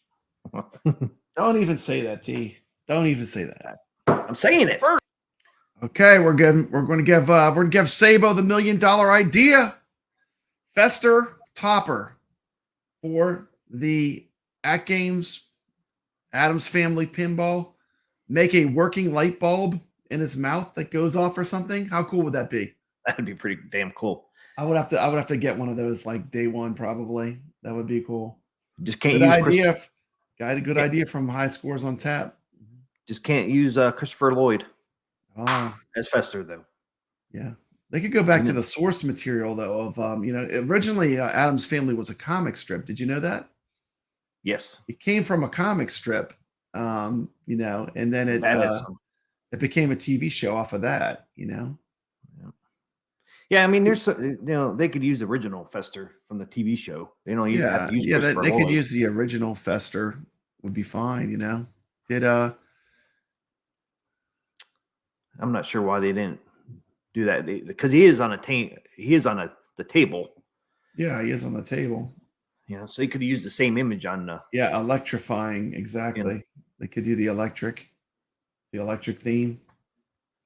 Don't even say that, T. Don't even say that. I'm saying it first. Okay, we're going to give Sabo the $1 million idea. Fester topper for the AtGames Addams Family Pinball. Make a working light bulb in his mouth that goes off or something. How cool would that be? That'd be pretty damn cool. I would have to get one of those like day one probably. That would be cool. Just can't good use idea. Got a good idea from High Scores on Tap. Just can't use Christopher Lloyd as Fester though. Yeah, they could go back to the source material though of originally Addams Family was a comic strip. Did you know that? Yes, it came from a comic strip. And then it became a TV show off of that. Yeah, I mean, there's they could use the original Fester from the TV show. They don't even have to use. Yeah, they could use the original Fester. Would be fine, you know. I'm not sure why they didn't do that because he is on a the table. Yeah, he is on the table. You know, so he could use the same image on the. Yeah, electrifying exactly. They could do the electric theme.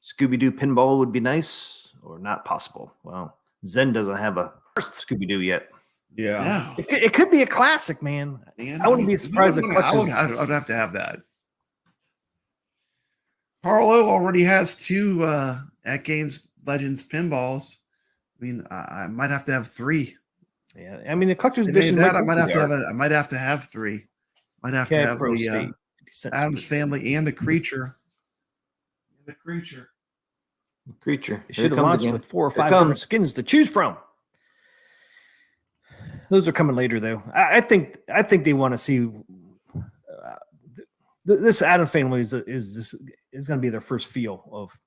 Scooby-Doo pinball would be nice, or not possible. Well, Zen doesn't have a first Scooby-Doo yet. Yeah, it could be a classic, man. I wouldn't be surprised. I would have to have that. Carlo already has 2 AtGames Legends pinballs. I mean, I might have to have 3. Yeah, I mean the collector's edition. I might have to have 3. Might have to have the Addams Family and the Creature. The Creature. It should have launched with 4 or 5 different skins to choose from. Those are coming later, though. I think they want to see this Addams Family is going to be their first feel of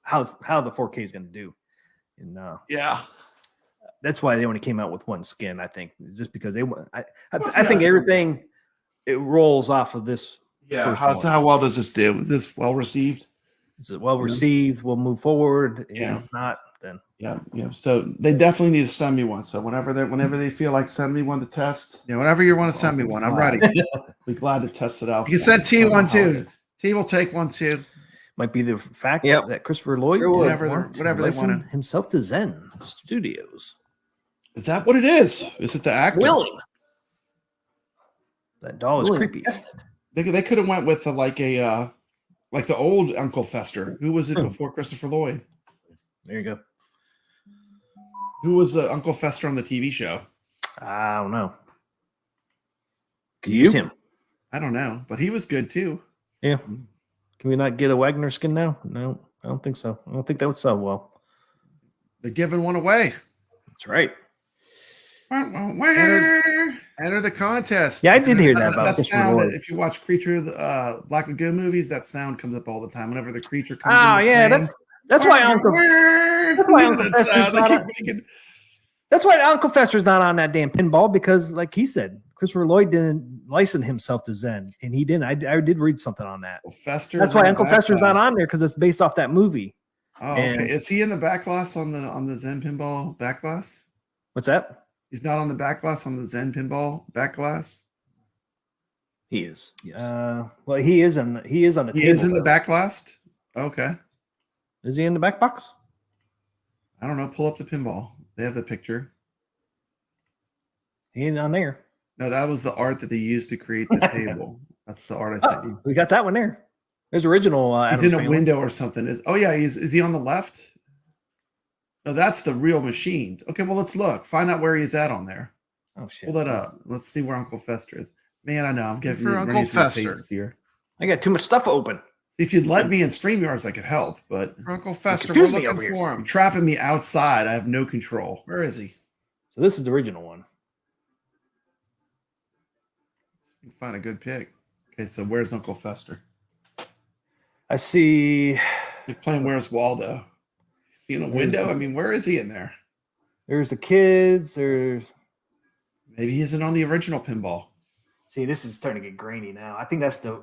how the 4K is going to do. And that's why they only came out with 1 skin. I think just because I think everything it rolls off of this. Yeah, how well does this do? Is this well received? Is it well received? We'll move forward. Yeah. If not, then yeah. So they definitely need to send me one. So whenever they feel like send me one to test, whenever you want to send me one, I'm ready. Be glad to test it out. You can send T one too. T will take one too. Might be the fact that Christopher Lloyd whatever they want himself to Zen Studios. Is that what it is? Is it the actor? Willing. That doll is creepy. They could have went with like the old Uncle Fester. Who was it before Christopher Lloyd? There you go. Who was Uncle Fester on the TV show? I don't know. Can you use him? I don't know, but he was good too. Yeah. Can we not get a Wagner skin now? No, I don't think so. I don't think that would sell well. They're giving one away. That's right. Enter the contest. Yeah, I did hear that about that sound. If you watch Creature, the Black Lagoon movies, that sound comes up all the time. Whenever the creature comes. Oh yeah, that's why Uncle. That's why Uncle Fester's not on that damn pinball because, like he said, Christopher Lloyd didn't license himself to Zen, and he didn't. I did read something on that. Well, that's why Uncle Fester's not on there because it's based off that movie. Oh, okay. Is he in the back glass on the Zen pinball back glass? What's that? He's not on the back glass on the Zen pinball back glass. He is. Yes. Well, he is on the. He is in the back glass. Okay. Is he in the back box? I don't know. Pull up the pinball. They have the picture. He ain't on there. No, that was the art that they used to create the table. That's the art I sent you. We got that one there. There's original. He's in a window or something. Is he on the left? No, that's the real machine. Okay, well, let's look. Find out where he's at on there. Oh, shit. Pull that up. Let's see where Uncle Fester is. Man, I know. I'm getting for Uncle Fester here. I got too much stuff open. See, if you'd let me in StreamYards, I could help. But for Uncle Fester, we're looking for him. You're trapping me outside. I have no control. Where is he? So this is the original one. You can find a good pick. Okay, so where's Uncle Fester? I see. He's playing Where's Waldo. Is he in a window? I mean, where is he in there? There's the kids. There's maybe he isn't on the original pinball. See, this is starting to get grainy now. I think that's the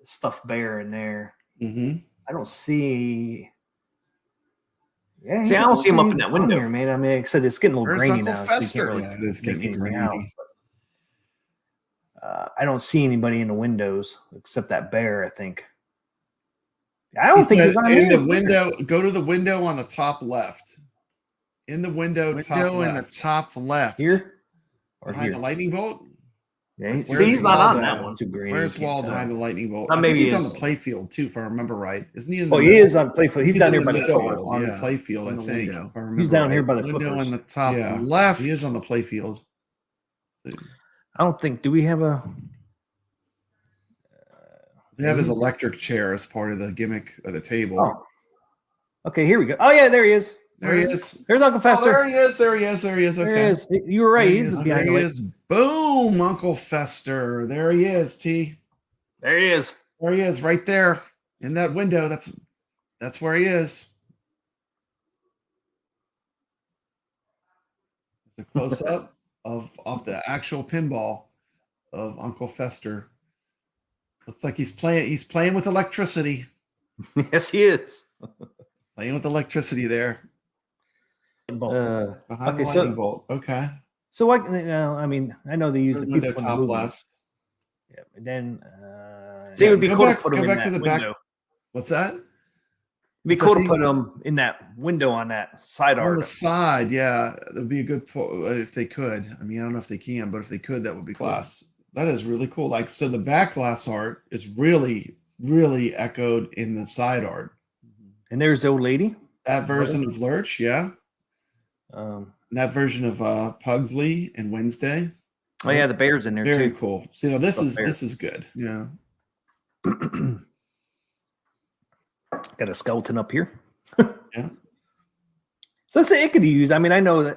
stuffed bear in there. Mm-hmm. I don't see. Yeah, see, I don't see him up in that window, man. I mean, like I said, it's getting a little grainy now. Fester? So it is getting grainy. Out, but, I don't see anybody in the windows except that bear, I think. I don't think he's on in the window. Go to the window on the top left. In the window top left. In the top left. Here? Or behind the lightning bolt? Yeah, see, he's not on that one. Too green. Where's Waldo? Behind the lightning bolt. Maybe he's on the playfield too, if I remember right. Isn't he in the he is on playfield. He's down here by the middle, on the playfield, I think. If I remember he's down here by the window flippers. On the top left. He is on the playfield. I don't think. Do we have a? They have his electric chair as part of the gimmick of the table. Oh. Okay, here we go. Oh yeah, there he is. There he is. There's Uncle Fester. There he is. There he is. There he is. Okay. There he is. You were right. He's behind the is. Boom, Uncle Fester. There he is, T. There he is. There he is, right there in that window. That's where he is. a close up of the actual pinball of Uncle Fester. Looks like he's playing with electricity. Yes, he is. Playing with electricity there. Behind the lightning bolt. Okay. So what? I mean, I know they use the window top left. Yeah, and then see, it would be cool to put them in that window. What's that? It'd be cool to put them in that window on that side art. On the side, yeah. That would be a good if they could. I mean, I don't know if they can, but if they could, that would be glass. That is really cool. Like, so the back glass art is really, really echoed in the side art. And there's the old lady. That version of Lurch, yeah. That version of Pugsley and Wednesday. Oh yeah, the bear's in there Very too. Cool. So this is good. Yeah. Got a skeleton up here. Yeah. So that's it could be used. I mean, I know that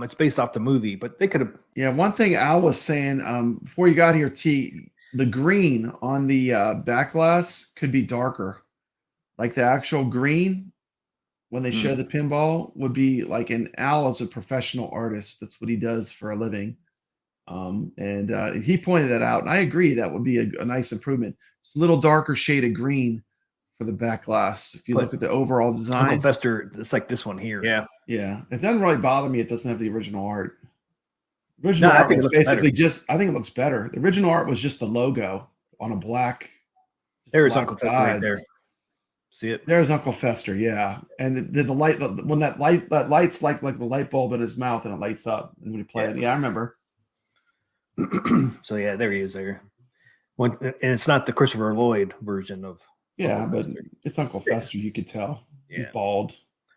it's based off the movie, but they could have. Yeah, one thing Al was saying before you got here, T, the green on the back glass could be darker. Like the actual green when they show the pinball would be like, and Al is a professional artist. That's what he does for a living. And he pointed that out. And I agree. That would be a nice improvement. It's a little darker shade of green for the back glass. If you look at the overall design. Uncle Fester, it's like this one here. Yeah. Yeah. It doesn't really bother me. It doesn't have the original art. Original art was basically I think it looks better. The original art was just the logo on a black. There's Uncle Fester right there. See it? There's Uncle Fester, yeah. And the light, when that light's like the light bulb in his mouth and it lights up and when you play it. Yeah, I remember. So yeah, there he is there. And it's not the Christopher Lloyd version of. Yeah, but it's Uncle Fester. You could tell. He's bald.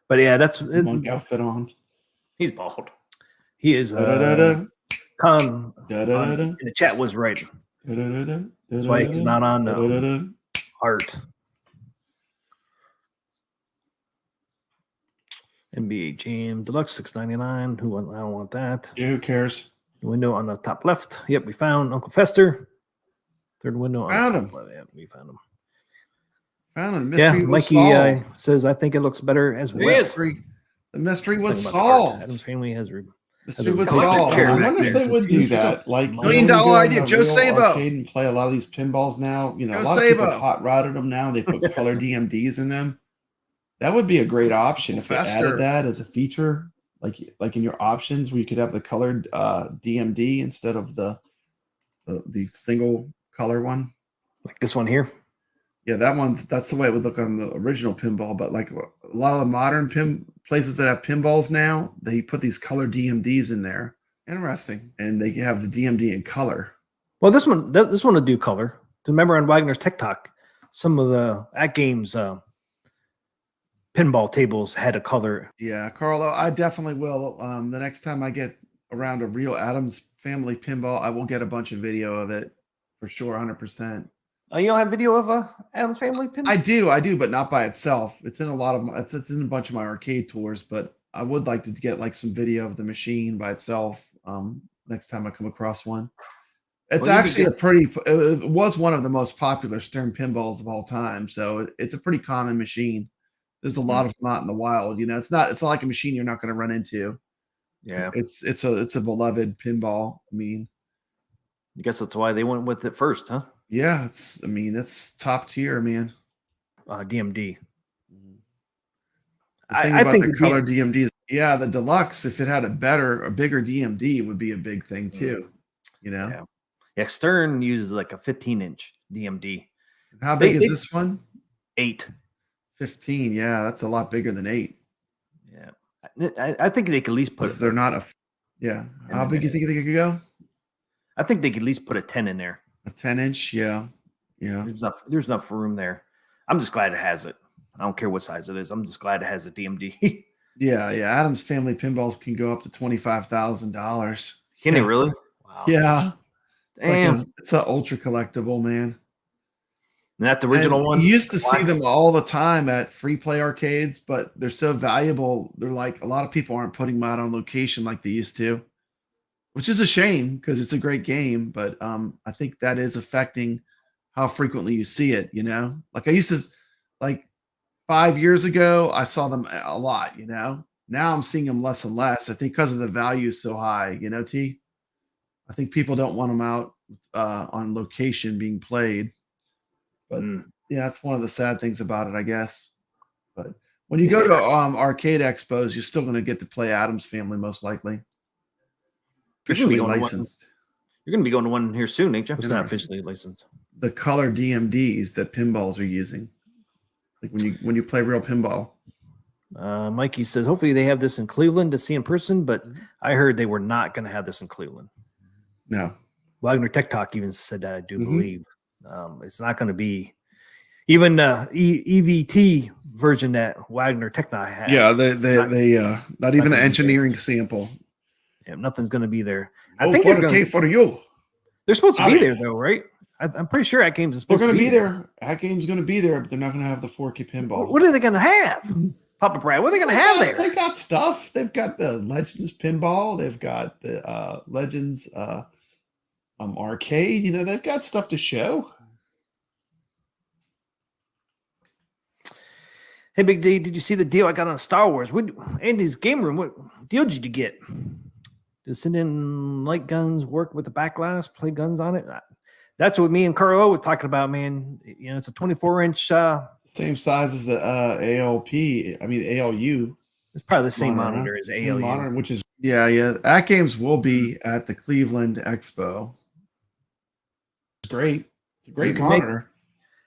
But yeah, that's monk outfit on. He's bald. He is. In the chat was right. That's why he's not on art. NBA Jam Deluxe $6.99. I don't want that. Yeah, who cares? The window on the top left. Yep, we found Uncle Fester. Third window. Found him. Yeah, we found him. Found him. Mystery was Mikey solved. Says I think it looks better as well. The mystery was solved. Addams Family has. Mystery was solved. I wonder if they would do that. Like $1 million idea, Joe Sabo. And play a lot of these pinballs now. You know, Joe a lot of people hot rodded them now. They put color DMDs in them. That would be a great option if they added that as a feature, like in your options where you could have the colored DMD instead of the single color one. Like this one here. Yeah, that's the way it would look on the original pinball. But like a lot of the modern places that have pinballs now, they put these color DMDs in there. Interesting. And they have the DMD in color. Well, this one will do color. Remember on Wagner's TikTok, some of the AtGames pinball tables had a color. Yeah, Carlo, I definitely will. The next time I get around a real Addams Family Pinball, I will get a bunch of video of it for sure, 100%. Oh, you don't have video of Addams Family Pinball? I do, but not by itself. It's in it's in a bunch of my arcade tours, but I would like to get like some video of the machine by itself. Next time I come across one. It's actually it was one of the most popular Stern pinballs of all time, so it's a pretty common machine. There's a lot of them out in the wild. You know, it's not like a machine you're not going to run into. Yeah, it's a beloved pinball. I mean, I guess that's why they went with it first, huh? Yeah, it's top tier, man. DMD. The thing about the color DMDs, yeah, the deluxe, if it had a bigger DMD, would be a big thing too. You know, yeah. Stern uses like a 15-inch DMD. How big is this one? 8. 15. Yeah, that's a lot bigger than 8. Yeah, I think they could at least put. They're not a. Yeah, how big do you think they could go? I think they could at least put a 10 in there. A 10-inch, yeah. There's enough room there. I'm just glad it has it. I don't care what size it is. I'm just glad it has a DMD. yeah. Addams Family Pinballs can go up to $25,000. Can they really? Wow. Yeah. Damn. It's an ultra collectible, man. And that the original one? You used to see them all the time at free play arcades, but they're so valuable. They're like, a lot of people aren't putting them out on location like they used to. Which is a shame because it's a great game, but I think that is affecting how frequently you see it, you know? Like I used to, like 5 years ago, I saw them a lot, you know? Now I'm seeing them less and less. I think because of the value is so high, you know, T. I think people don't want them out on location being played. But yeah, that's one of the sad things about it, I guess. But when you go to arcade expos, you're still going to get to play Addams Family most likely. Officially licensed. You're going to be going to one here soon, ain't you? It's not officially licensed. The color DMDs that pinballs are using, like when you play real pinball. Mikey says, hopefully they have this in Cleveland to see in person, but I heard they were not going to have this in Cleveland. No. Wagner Tech Talk even said that, I do believe. It's not going to be even EVT version that Wagner Tech Talk had. Yeah, they not even the engineering sample. Yeah, nothing's going to be there. I think they're for you. They're supposed to be there though, right? I'm pretty sure AtGames is supposed to be there. AtGames is going to be there, but they're not going to have the 4K pinball. What are they going to have? Papa Brad, what are they going to have there? They got stuff. They've got the Legends pinball. They've got the Legends arcade. You know, they've got stuff to show. Hey, Big D, did you see the deal I got on Star Wars? Andy's game room, what deal did you get? Does send in light guns work with the backglass, play guns on it? That's what me and Carlo were talking about, man. You know, it's a 24-inch. Same size as the ALU. It's probably the same monitor as ALU. Monitor, which is, yeah. AtGames will be at the Cleveland Expo. It's great. It's a great monitor.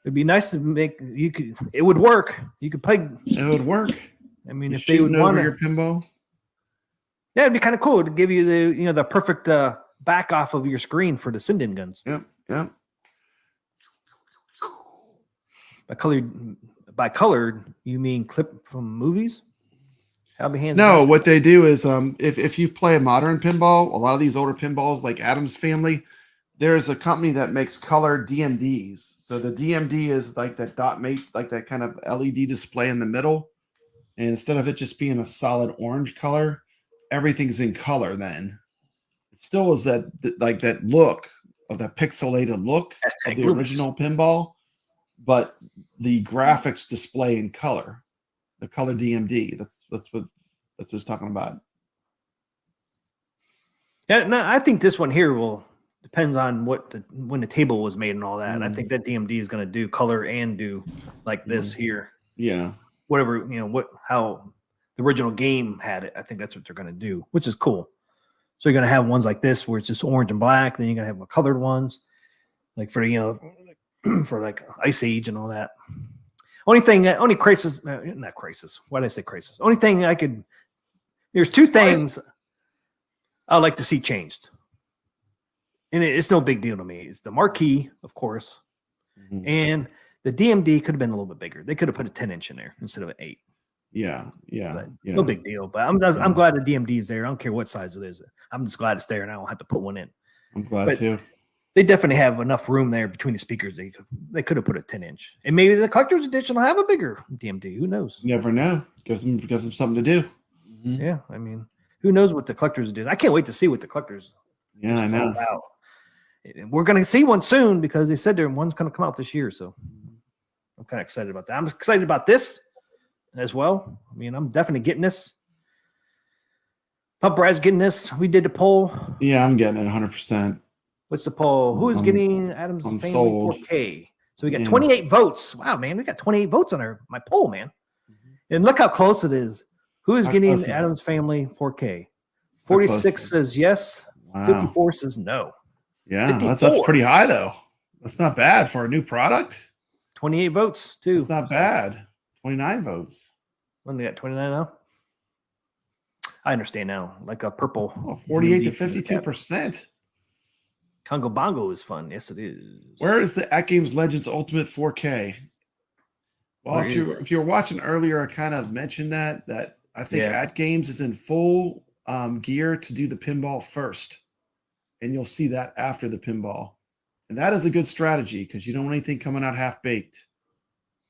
It'd be nice to make, it would work. You could play. It would work. I mean, if they would want your pinball. Yeah, it'd be kind of cool to give you the perfect back off of your screen for the send-in guns. Yep. By colored, you mean clip from movies? No, what they do is if you play a modern pinball, a lot of these older pinballs like Addams Family, there's a company that makes colored DMDs. So the DMD is like that dot mate, like that kind of LED display in the middle. And instead of it just being a solid orange color, everything's in color then. It still is that look of that pixelated look of the original pinball, but the graphics display in color. The color DMD. That's what it's talking about. Yeah, no, I think this one here will depends on when the table was made and all that. I think that DMD is going to do color and do like this here. Yeah. Whatever, how the original game had it. I think that's what they're going to do, which is cool. So you're going to have ones like this where it's just orange and black. Then you're going to have colored ones like for, for like Ice Age and all that. Only crisis, not crisis. Why did I say crisis? Only thing there's two things I'd like to see changed. And it's no big deal to me. It's the marquee, of course. And the DMD could have been a little bit bigger. They could have put a 10-inch in there instead of an 8. Yeah. No big deal. But I'm glad the DMD is there. I don't care what size it is. I'm just glad it's there and I don't have to put one in. I'm glad too. They definitely have enough room there between the speakers. They could have put a 10-inch. And maybe the collector's edition will have a bigger DMD. Who knows? You never know. Gives them something to do. Yeah. I mean, who knows what the collector's edition. I can't wait to see what the collector's. Yeah, I know. About. We're going to see one soon because they said one's going to come out this year. So I'm kind of excited about that. I'm excited about this as well. I mean, I'm definitely getting this. Papa Brad's getting this. We did the poll. Yeah, I'm getting it 100%. What's the poll? Who is getting Addams Family sold. 4K? So we got 28 votes. Wow, man. We got 28 votes on my poll, man. And look how close it is. Who is getting Addams Family 4K? 46 says yes. Wow. 54 says no. Yeah, that's pretty high, though. That's not bad for a new product. 28 votes, too. It's not bad. 29 votes. When they got 29 now? I understand now. Like a purple. 48 to 52%. Congo Bongo is fun. Yes, it is. Where is the AtGames Legends Ultimate 4K? Well, if you're watching earlier, I kind of mentioned that I think AtGames is in full gear to do the pinball first. And you'll see that after the pinball. And that is a good strategy because you don't want anything coming out half-baked.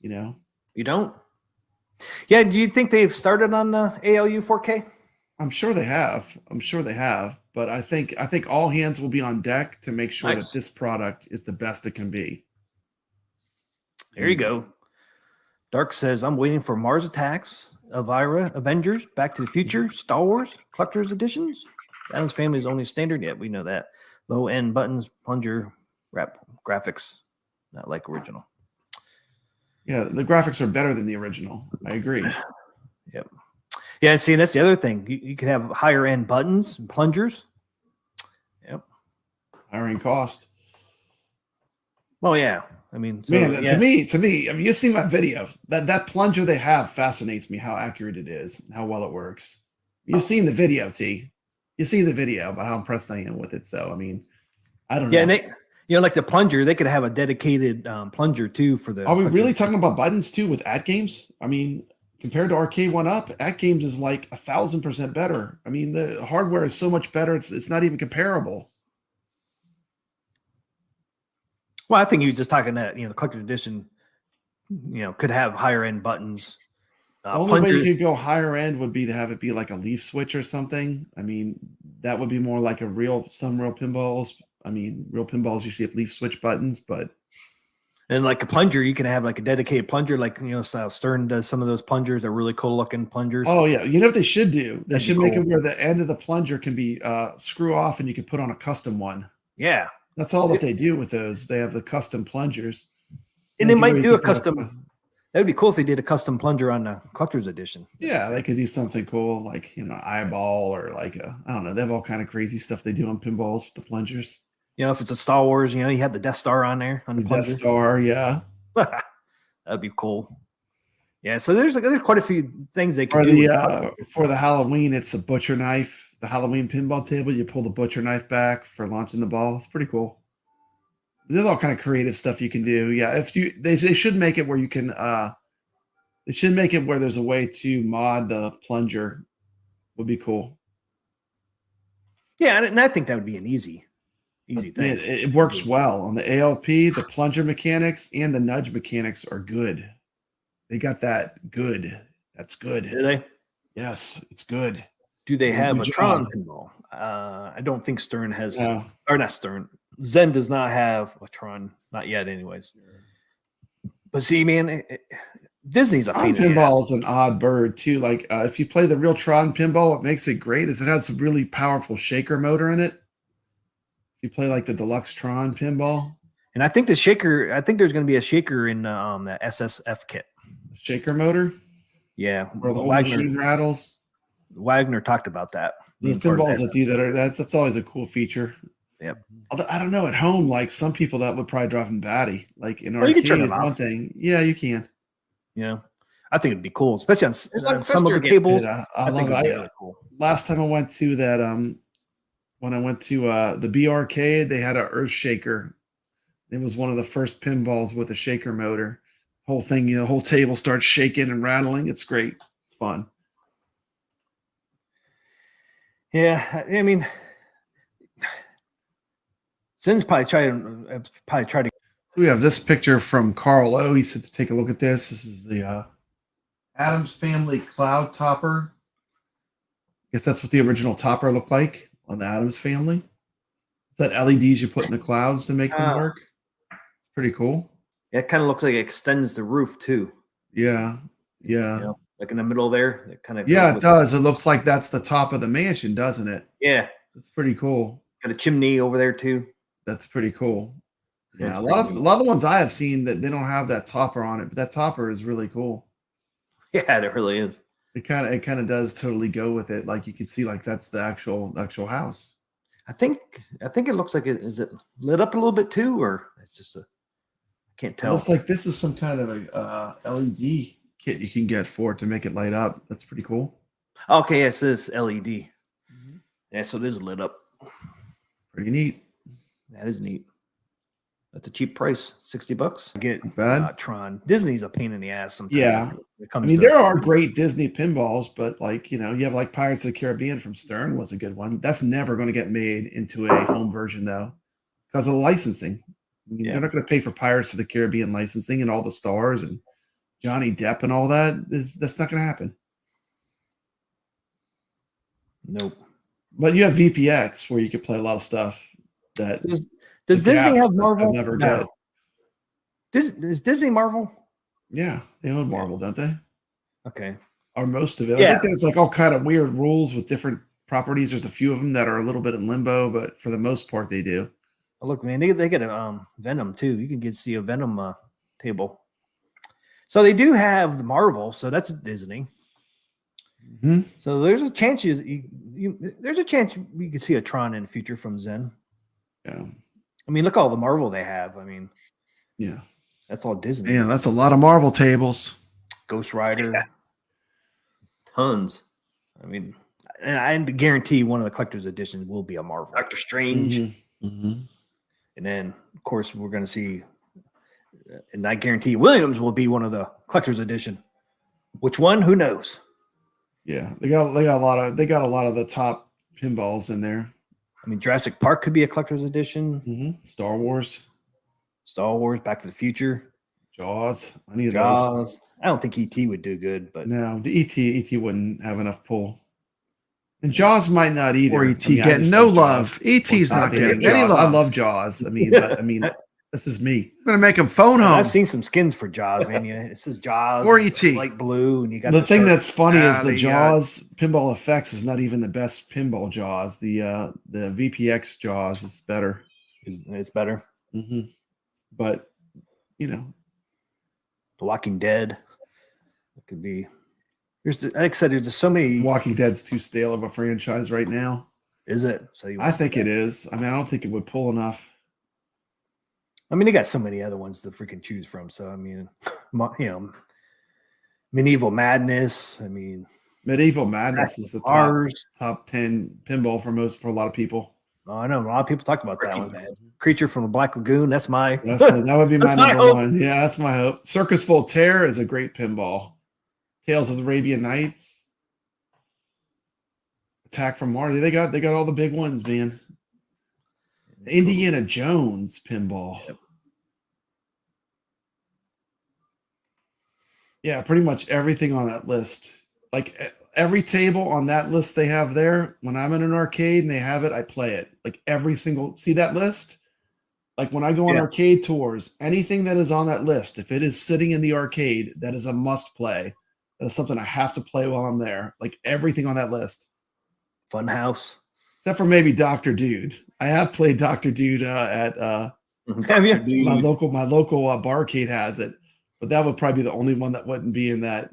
You don't? Yeah, do you think they've started on ALU 4K? I'm sure they have. But I think all hands will be on deck to make sure that this product is the best it can be. There you go. Dark says, I'm waiting for Mars Attacks Elvira, Avengers, Back to the Future, Star Wars, Collector's Editions. Addams Family is only standard. Yeah, we know that. Low end buttons, plunger, wrap graphics, not like original. Yeah, the graphics are better than the original. I agree. Yep. Yeah, see, that's the other thing. You can have higher end buttons and plungers. Yep. Higher end cost. Well, yeah. I mean, so, man, yeah. to me, I mean, you see my video. That plunger they have fascinates me. How accurate it is, how well it works. You've seen the video, T. You see the video about how impressed I am with it. So, I mean, I don't know. Yeah, and like the plunger, they could have a dedicated plunger too for the. Are we really talking about buttons too with AtGames? I mean, compared to Arcade 1-Up, AtGames is like 1,000% better. I mean, the hardware is so much better. It's not even comparable. Well, I think he was just talking that the collector's edition, could have higher end buttons. The only way you could go higher end would be to have it be like a leaf switch or something. I mean, that would be more like some real pinballs. I mean, real pinballs usually have leaf switch buttons, but. And like a plunger, you can have like a dedicated plunger, like so Stern does some of those plungers. They're really cool looking plungers. Oh yeah, you know what they should do? They should make it where the end of the plunger can be screw off, and you can put on a custom one. Yeah, that's all that they do with those. They have the custom plungers, and they might do a custom. That would be cool if they did a custom plunger on the collector's edition. Yeah, they could do something cool like eyeball or like I don't know. They have all kind of crazy stuff they do on pinballs with the plungers. If it's a Star Wars, you have the Death Star on there. On the Death Star, yeah. That'd be cool. Yeah, so there's quite a few things they can do. For the Halloween, it's a butcher knife. The Halloween pinball table, you pull the butcher knife back for launching the ball. It's pretty cool. There's all kind of creative stuff you can do. Yeah, they should make it where you can. They should make it where there's a way to mod the plunger. Would be cool. Yeah, and I think that would be an easy thing. It works well on the ALP. The plunger mechanics and the nudge mechanics are good. They got that good. That's good. Do they? Yes, it's good. Do they have a Tron pinball? I don't think Stern has, or not Stern. Zen does not have a Tron, not yet, anyways. But see, man, Disney's a pain in the ass. Pinball is an odd bird too. Like if you play the real Tron pinball, what makes it great is it has a really powerful shaker motor in it. You play like the deluxe Tron pinball, and I think there's going to be a shaker in that SSF kit. Shaker motor, yeah, or the machine rattles. Wagner talked about that. The pinballs that do that's always a cool feature. Yep. Although I don't know at home, like some people that would probably drive them batty. Like in arcade is one thing. Yeah, you can. Yeah, I think it'd be cool, especially on some of the cables. I love it. Really cool. Last time I went to that when I went to the Rcade, they had an earth shaker. It was one of the first pinballs with a shaker motor. Whole thing, the whole table starts shaking and rattling. It's great. It's fun. Yeah, I mean, Zen's probably try to. We have this picture from Carl O. He said to take a look at this. This is the Addams Family Cloud Topper. I guess that's what the original topper looked like on the Addams Family. Is that LEDs you put in the clouds to make them work? It's pretty cool. Yeah, it kind of looks like it extends the roof too. Yeah. Like in the middle there. It kind of. Yeah, it does. It looks like that's the top of the mansion, doesn't it? Yeah. It's pretty cool. Got a chimney over there too. That's pretty cool. Yeah, a lot of the ones I have seen that they don't have that topper on it, but that topper is really cool. Yeah, it really is. It kind of does totally go with it. Like you can see, like that's the actual house. I think it looks like it is it lit up a little bit too, or it's just I can't tell. It looks like this is some kind of a LED kit you can get for it to make it light up. That's pretty cool. Okay, it says LED. Mm-hmm. Yeah, so it is lit up. Pretty neat. That is neat. That's a cheap price, $60. Get bad. Tron. Disney's a pain in the ass sometimes. Yeah, I mean there are great Disney pinballs, but like you have like Pirates of the Caribbean from Stern was a good one. That's never going to get made into a home version though, because of the licensing. I mean, They're not going to pay for Pirates of the Caribbean licensing and all the stars and Johnny Depp and all that. That's not going to happen. Nope. But you have VPX where you can play a lot of stuff that. Does Disney have Marvel? Never get. Is Disney Marvel? Yeah, they own Marvel, don't they? Okay. or most of it. Yeah. I think there's like all kind of weird rules with different properties. There's a few of them that are a little bit in limbo, but for the most part, they do. Oh, look, man, they get a Venom too. You can see a Venom table. So they do have the Marvel, so that's Disney. Mm-hmm. So there's a chance there's a chance you could see a Tron in the future from Zen. Yeah. I mean, look all the Marvel they have. I mean, yeah, that's all Disney. Yeah, that's a lot of Marvel tables. Ghost Rider, tons. I mean, and I guarantee one of the collector's editions will be a Marvel. Doctor Strange. Mm-hmm. Mm-hmm. And then, of course, we're going to see, and I guarantee Williams will be one of the collector's edition. Which one? Who knows? Yeah, they got a lot of the top pinballs in there. I mean, Jurassic Park could be a collector's edition. Mm-hmm. Star Wars, Back to the Future, Jaws. I need Jaws. those. I don't think ET would do good, but No, the ET wouldn't have enough pull. And Jaws might not either. Or ET getting no love. ET's not getting any love. I love Jaws. I mean, but, this is me. I'm gonna make him phone home. I've seen some skins for Jaws, man. It says Jaws or ET, light blue, and you got the thing that's funny is the the Jaws pinball effects is not even the best pinball Jaws. The VPX Jaws is better. It's better. Mm-hmm. But The Walking Dead. It could be. Like I said, there's just so many. Walking Dead's too stale of a franchise right now. Is it? So I think it is. I mean, I don't think it would pull enough. I mean, they got so many other ones to freaking choose from. So I mean, Medieval Madness. I mean, Medieval Madness is the top 10 pinball for a lot of people. Oh, I know a lot of people talked about that one. Creature from the Black Lagoon. That's my. That would be my number hope. one. Yeah, that's my hope. Circus Voltaire is a great pinball. Tales of the Arabian Nights, Attack from Mars. They got all the big ones, man. Indiana Jones pinball. Yep. Yeah, pretty much everything on that list. Like every table on that list they have there, when I'm in an arcade and they have it, I play it. Like every single, see that list? Like when I go on arcade tours, anything that is on that list, if it is sitting in the arcade, that is a must play. That is something I have to play while I'm there. Like everything on that list. Funhouse. Except for maybe Dr. Dude. I have played Dr. Dude at have you? my local barcade has it. But that would probably be the only one that wouldn't be in that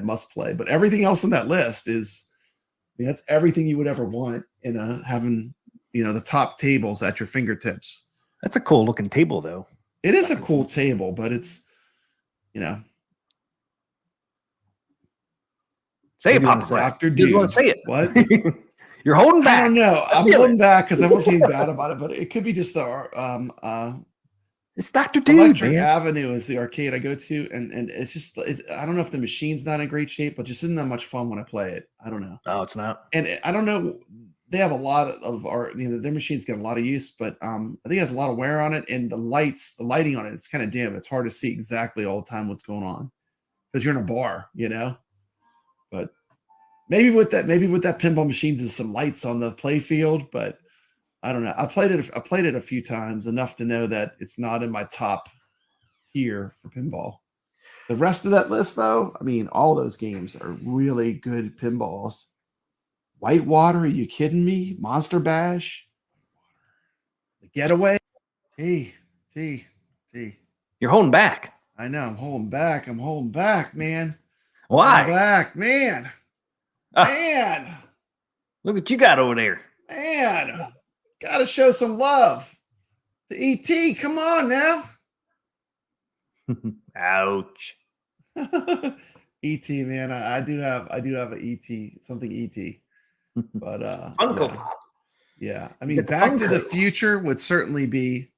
must play. But everything else on that list is, that's everything you would ever want in having the top tables at your fingertips. That's a cool looking table though. It is a cool table, but it's Say it, Papa. Dr. Dude. You just want to say it. What? You're holding back. I don't know. I'm holding back because I wasn't even bad about it, but it could be just the it's Dr. Dude. Electric Avenue is the arcade I go to, and it's just I don't know if the machine's not in great shape, but just isn't that much fun when I play it. I don't know. No, it's not. And I don't know. They have a lot of their machines get a lot of use, but I think it has a lot of wear on it, and the lighting on it, it's kind of dim. It's hard to see exactly all the time what's going on because you're in a bar, But maybe with that pinball machines is some lights on the play field, but I don't know. I played it a few times, enough to know that it's not in my top tier for pinball. The rest of that list, though, I mean, all those games are really good pinballs. Whitewater, are you kidding me? Monster Bash, The Getaway, T. You're holding back. I know. I'm holding back, man. Why? Back, man. Man. Look what you got over there. Man. Got to show some love to ET. Come on now. Ouch. ET, man. I do have an ET, something ET. But Funko Pop. Yeah. I mean, Back to the Future would certainly be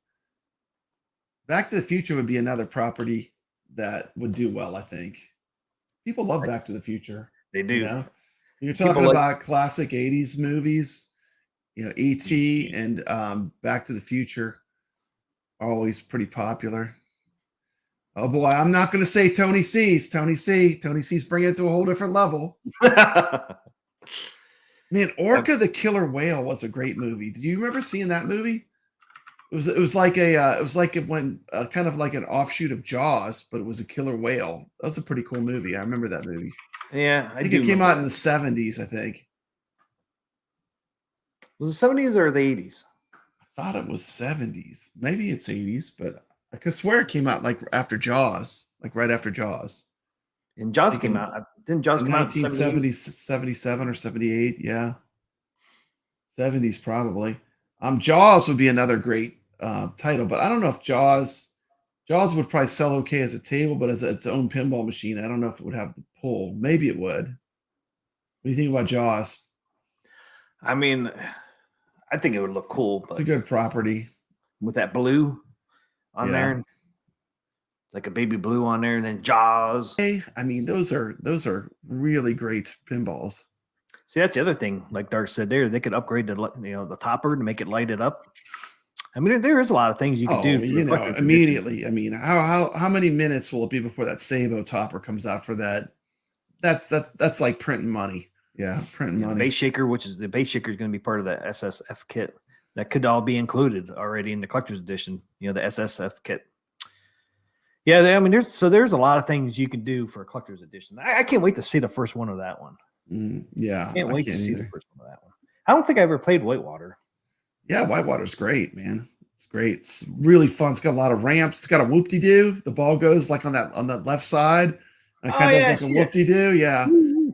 another property that would do well, I think. People love Back to the Future. They do. You're talking about classic 80s movies, E.T. and Back to the Future are always pretty popular. Oh boy, I'm not going to say Tony C's. Tony C's bringing it to a whole different level. Man, Orca the Killer Whale was a great movie. Did you remember seeing that movie? It was like it went kind of like an offshoot of Jaws, but it was a killer whale. That was a pretty cool movie. I remember that movie. Yeah, I think it came out in the 70s, I think. Was it 70s or the 80s? I thought it was 70s. Maybe it's 80s, but I could swear it came out like after Jaws, like right after Jaws. And Jaws came out. Didn't Jaws come out in 1977 or 78? Yeah. 70s probably. Jaws would be another great title, but I don't know if Jaws would probably sell okay as a table, but as its own pinball machine, I don't know if it would have the pull. Maybe it would. What do you think about Jaws? I mean, I think it would look cool, but it's a good property with that blue on there. It's like a baby blue on there, and then Jaws. Hey, I mean, those are really great pinballs. See, that's the other thing. Like Dark said, they could upgrade the topper to make it light it up. I mean, there is a lot of things you can do. Immediately. I mean, how many minutes will it be before that Sabo topper comes out for that? That's like printing money. Yeah, printing money. Base shaker, the base shaker is going to be part of the SSF kit. That could all be included already in the collector's edition. The SSF kit. Yeah, I mean, there's a lot of things you can do for a collector's edition. I can't wait to see the first one of that one. Yeah, I can't wait to see the first one of that one. I don't think I ever played Whitewater. Yeah, Whitewater's great, man. It's great. It's really fun. It's got a lot of ramps. It's got a whoop-de-doo. The ball goes like on that left side. And it kind of does like a whoop-de-doo. Yeah.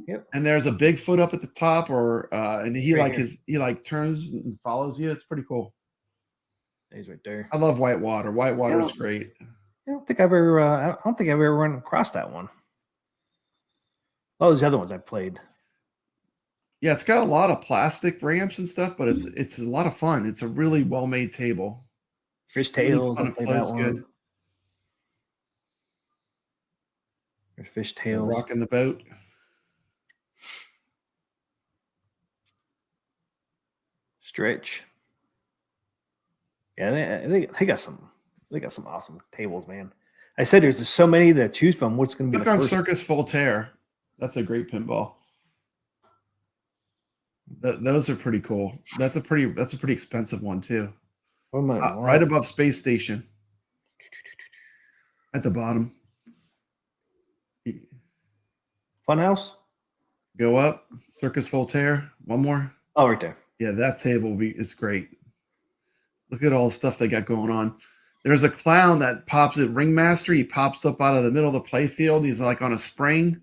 Yep. And there's a Bigfoot up at the top, and he turns and follows you. It's pretty cool. He's right there. I love Whitewater. Whitewater's great. I don't think I've ever run across that one. All those other ones I played. Yeah, it's got a lot of plastic ramps and stuff, but it's a lot of fun. It's a really well-made table. Fishtails. Really fun. It flows good. There's Fishtails. Rocking the boat. Stretch. Yeah, they got some awesome tables, man. I said there's just so many to choose from. What's going to be Look on Circus Voltaire. That's a great pinball. Those are pretty cool. That's a pretty expensive one too. Right above Space Station. At the bottom. Funhouse. Go up. Circus Voltaire. One more. Oh, right there. Yeah, that table is great. Look at all the stuff they got going on. There's a clown that pops at Ringmaster. He pops up out of the middle of the playfield. He's like on a spring,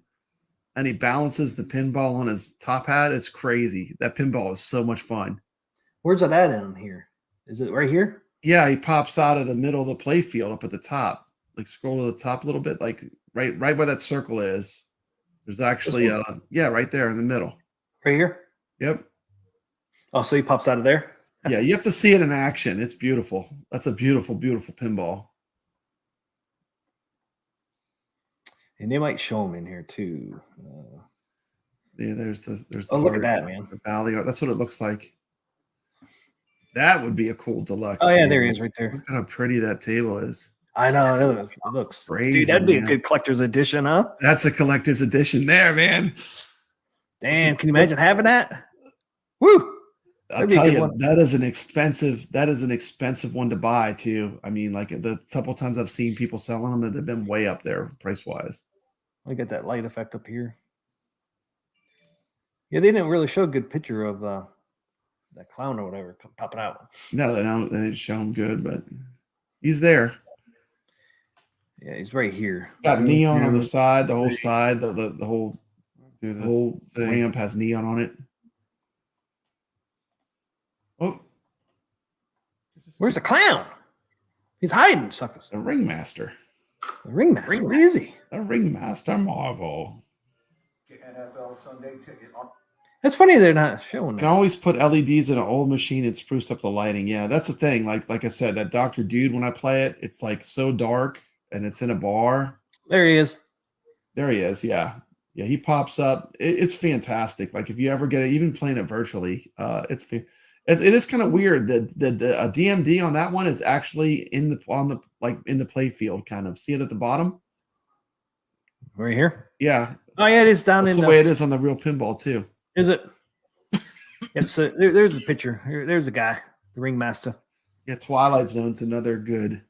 and he balances the pinball on his top hat. It's crazy. That pinball is so much fun. Where's that at in here? Is it right here? Yeah, he pops out of the middle of the playfield up at the top. Like scroll to the top a little bit, like right where that circle is. There's actually right there in the middle. Right here? Yep. Oh, so he pops out of there? Yeah, you have to see it in action. It's beautiful. That's a beautiful, beautiful pinball. And they might show them in here too. Yeah, there's the look at that, man. The valley. That's what it looks like. That would be a cool deluxe. Oh, yeah, table. There he is right there. Look at how pretty that table is. I know. It looks crazy. Dude, that'd be a good collector's edition, huh? That's a collector's edition there, man. Damn, can you imagine having that? Woo! I'll tell you, that is an expensive one to buy too. I mean, like the couple times I've seen people selling them, they've been way up there price wise. I get that light effect up here. Yeah, they didn't really show a good picture of that clown or whatever popping out. No, they didn't show him good, but he's there. Yeah, he's right here. Got neon on the side, the whole side, the whole ramp has neon on it. Oh, where's the clown? He's hiding, suckers. The Ringmaster. The Ringmaster. Where is he? The Ringmaster Marvel. NFL Sunday ticket. That's funny they're not showing that. You can always put LEDs in an old machine and spruce up the lighting. Yeah, that's the thing. Like I said, that Dr. Dude, when I play it, it's like so dark and it's in a bar. There he is. There he is. Yeah. Yeah, he pops up. It's fantastic. Like if you ever get it, even playing it virtually, it is kind of weird that the DMD on that one is actually in the play field, kind of. See it at the bottom? Right here? Yeah. Oh yeah, it is down That's in the way it is on the real pinball too. Is it? Yep. So there's the picture. There's the guy, the Ringmaster. Yeah, Twilight Zone's another good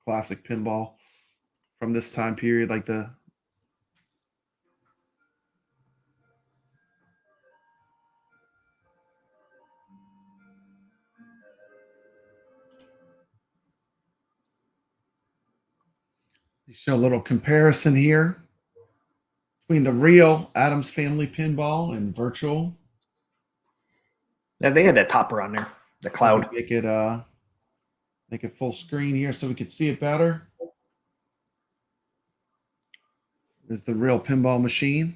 classic pinball from this time period, like the Show a little comparison here between the real Addams Family Pinball and virtual. Yeah, they had that topper on there, the cloud. Make it full screen here so we could see it better. There's the real pinball machine.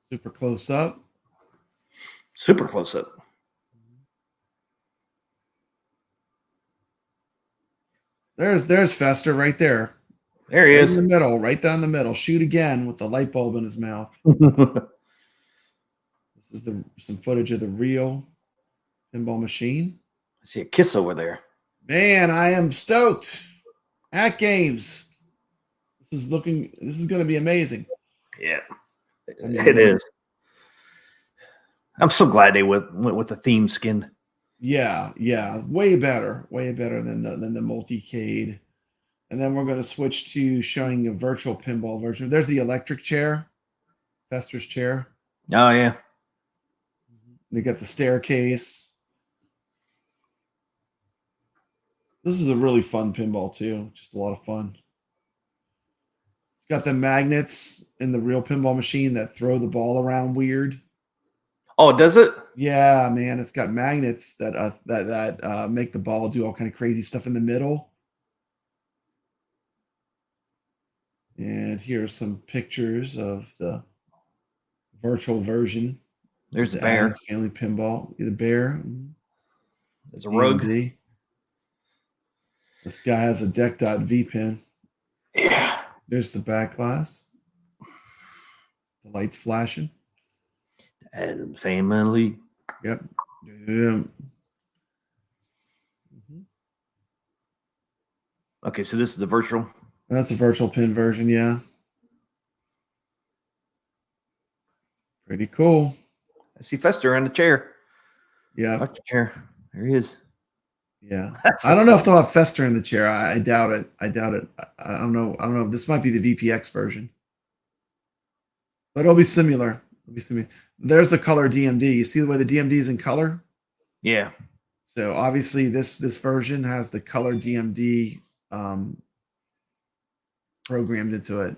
Super close up. Super close up. There's Fester right there. There he is. In the middle, right down the middle. Shoot again with the light bulb in his mouth. This is some footage of the real pinball machine. I see a kiss over there. Man, I am stoked. AtGames. This is going to be amazing. Yeah, it is. I'm so glad they went with the theme skin. Yeah, way better than the multi-cade. And then we're going to switch to showing a virtual pinball version. There's the electric chair, Fester's chair. Oh yeah. They got the staircase. This is a really fun pinball too. Just a lot of fun. It's got the magnets in the real pinball machine that throw the ball around weird. Oh, does it? Yeah, man. It's got magnets that make the ball do all kind of crazy stuff in the middle. And here's some pictures of the virtual version. There's the bear. Addams Family Pinball. The bear. There's a rug. This guy has a deck.v pin. Yeah. There's the back glass. The lights flashing. Addams Family. Yep. Mm-hmm. Okay, so this is the virtual. That's a virtual pin version, yeah. Pretty cool. I see Fester in the chair. Yeah. Watch the chair. There he is. Yeah. I don't know if they'll have Fester in the chair. I doubt it. I don't know. This might be the VPX version. But it'll be similar. There's the color DMD. You see the way the DMD is in color? Yeah. So obviously this version has the color DMD programmed into it.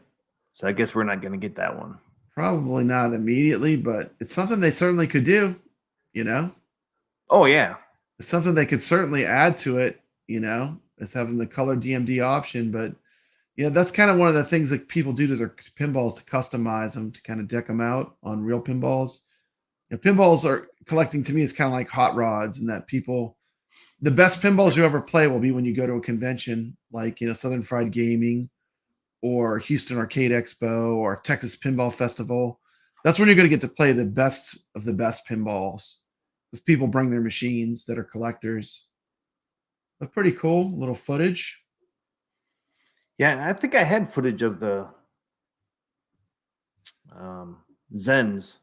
So I guess we're not going to get that one. Probably not immediately, but it's something they certainly could do, you know? Oh, yeah. It's something they could certainly add to it, you know, as having the color DMD option. But, you know, that's kind of one of the things that people do to their pinballs to customize them, to kind of deck them out on real pinballs. You know, pinballs are collecting, to me, is kind of like hot rods, and that the best pinballs you ever play will be when you go to a convention like, you know, Southern Fried Gaming or Houston Arcade Expo or Texas Pinball Festival. That's when you're going to get to play the best of the best pinballs, because people bring their machines that are collectors. But pretty cool little footage. Yeah, I think I had footage of the Zens.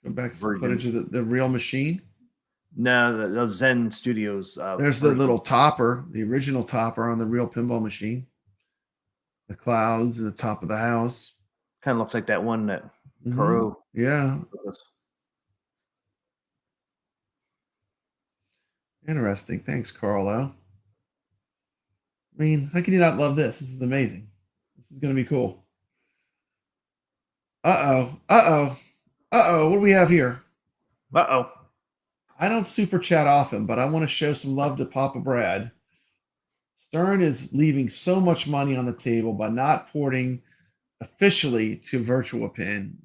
Go back to some footage of the real machine. No, the Zen Studios. There's the little topper, the original topper on the real pinball machine. The clouds at the top of the house. Kind of looks like that one that Caro. Yeah. Interesting. Thanks, Carlo. I mean, how can you not love this? This is amazing. This is going to be cool. Uh-oh. What do we have here? Uh-oh. I don't super chat often, but I want to show some love to Papa Brad. Stern is leaving so much money on the table by not porting officially to Virtua Pin.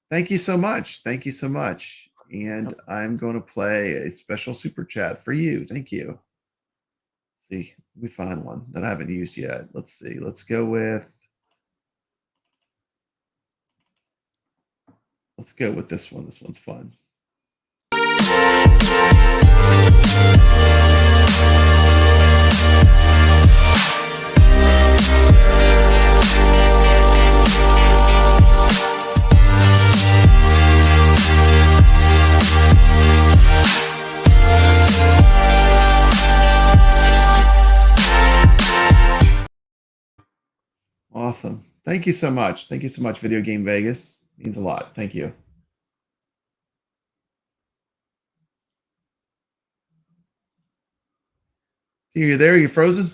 Thank you so much. Thank you so much. And I'm going to play a special super chat for you. Thank you. Let's see. Let me find one that I haven't used yet. Let's see. Let's go with this one. This one's fun. Awesome. Thank you so much. Thank you so much, Video Game Vegas. It means a lot. Thank you. You there? You frozen?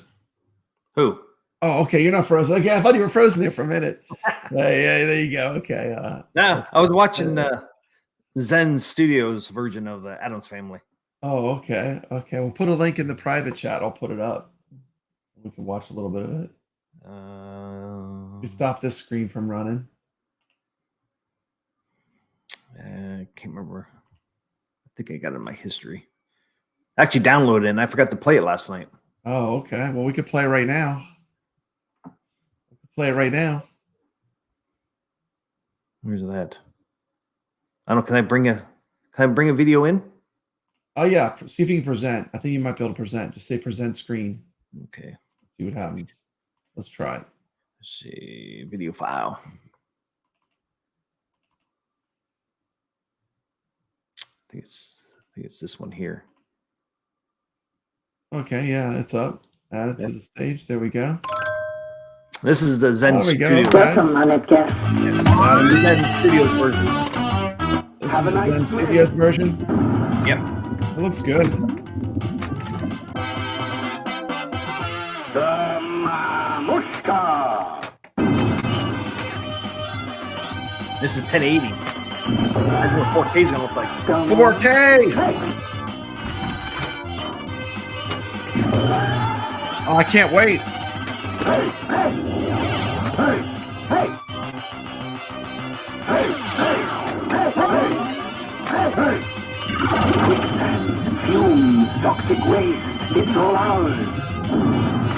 Who? Oh, okay. You're not frozen. Okay, I thought you were frozen there for a minute. Yeah, there you go. Okay. No, I was watching Zen Studios version of the Addams Family. Oh, okay. Okay. We'll put a link in the private chat. I'll put it up. We can watch a little bit of it. You stop this screen from running. I can't remember. I think I got it in my history. I actually downloaded it and I forgot to play it last night. Oh, okay. Well, we could play right now. Play it right now. Where's that? I don't. Can I bring a video in? Oh yeah. See if you can present. I think you might be able to present. Just say present screen. Okay. Let's see what happens. Let's try it. Let's see video file. I think it's this one here. Okay. Yeah, it's up. Add it to the stage. There we go. This is the Zen Studios. Welcome, honored guest. Zen Studios version. This is the Zen Studios version? Yep. It looks good. The Mamushka. This is 1080. That's what 4K is gonna look like. 4K! Oh, I can't wait. Fumes, toxic waste, it's all ours.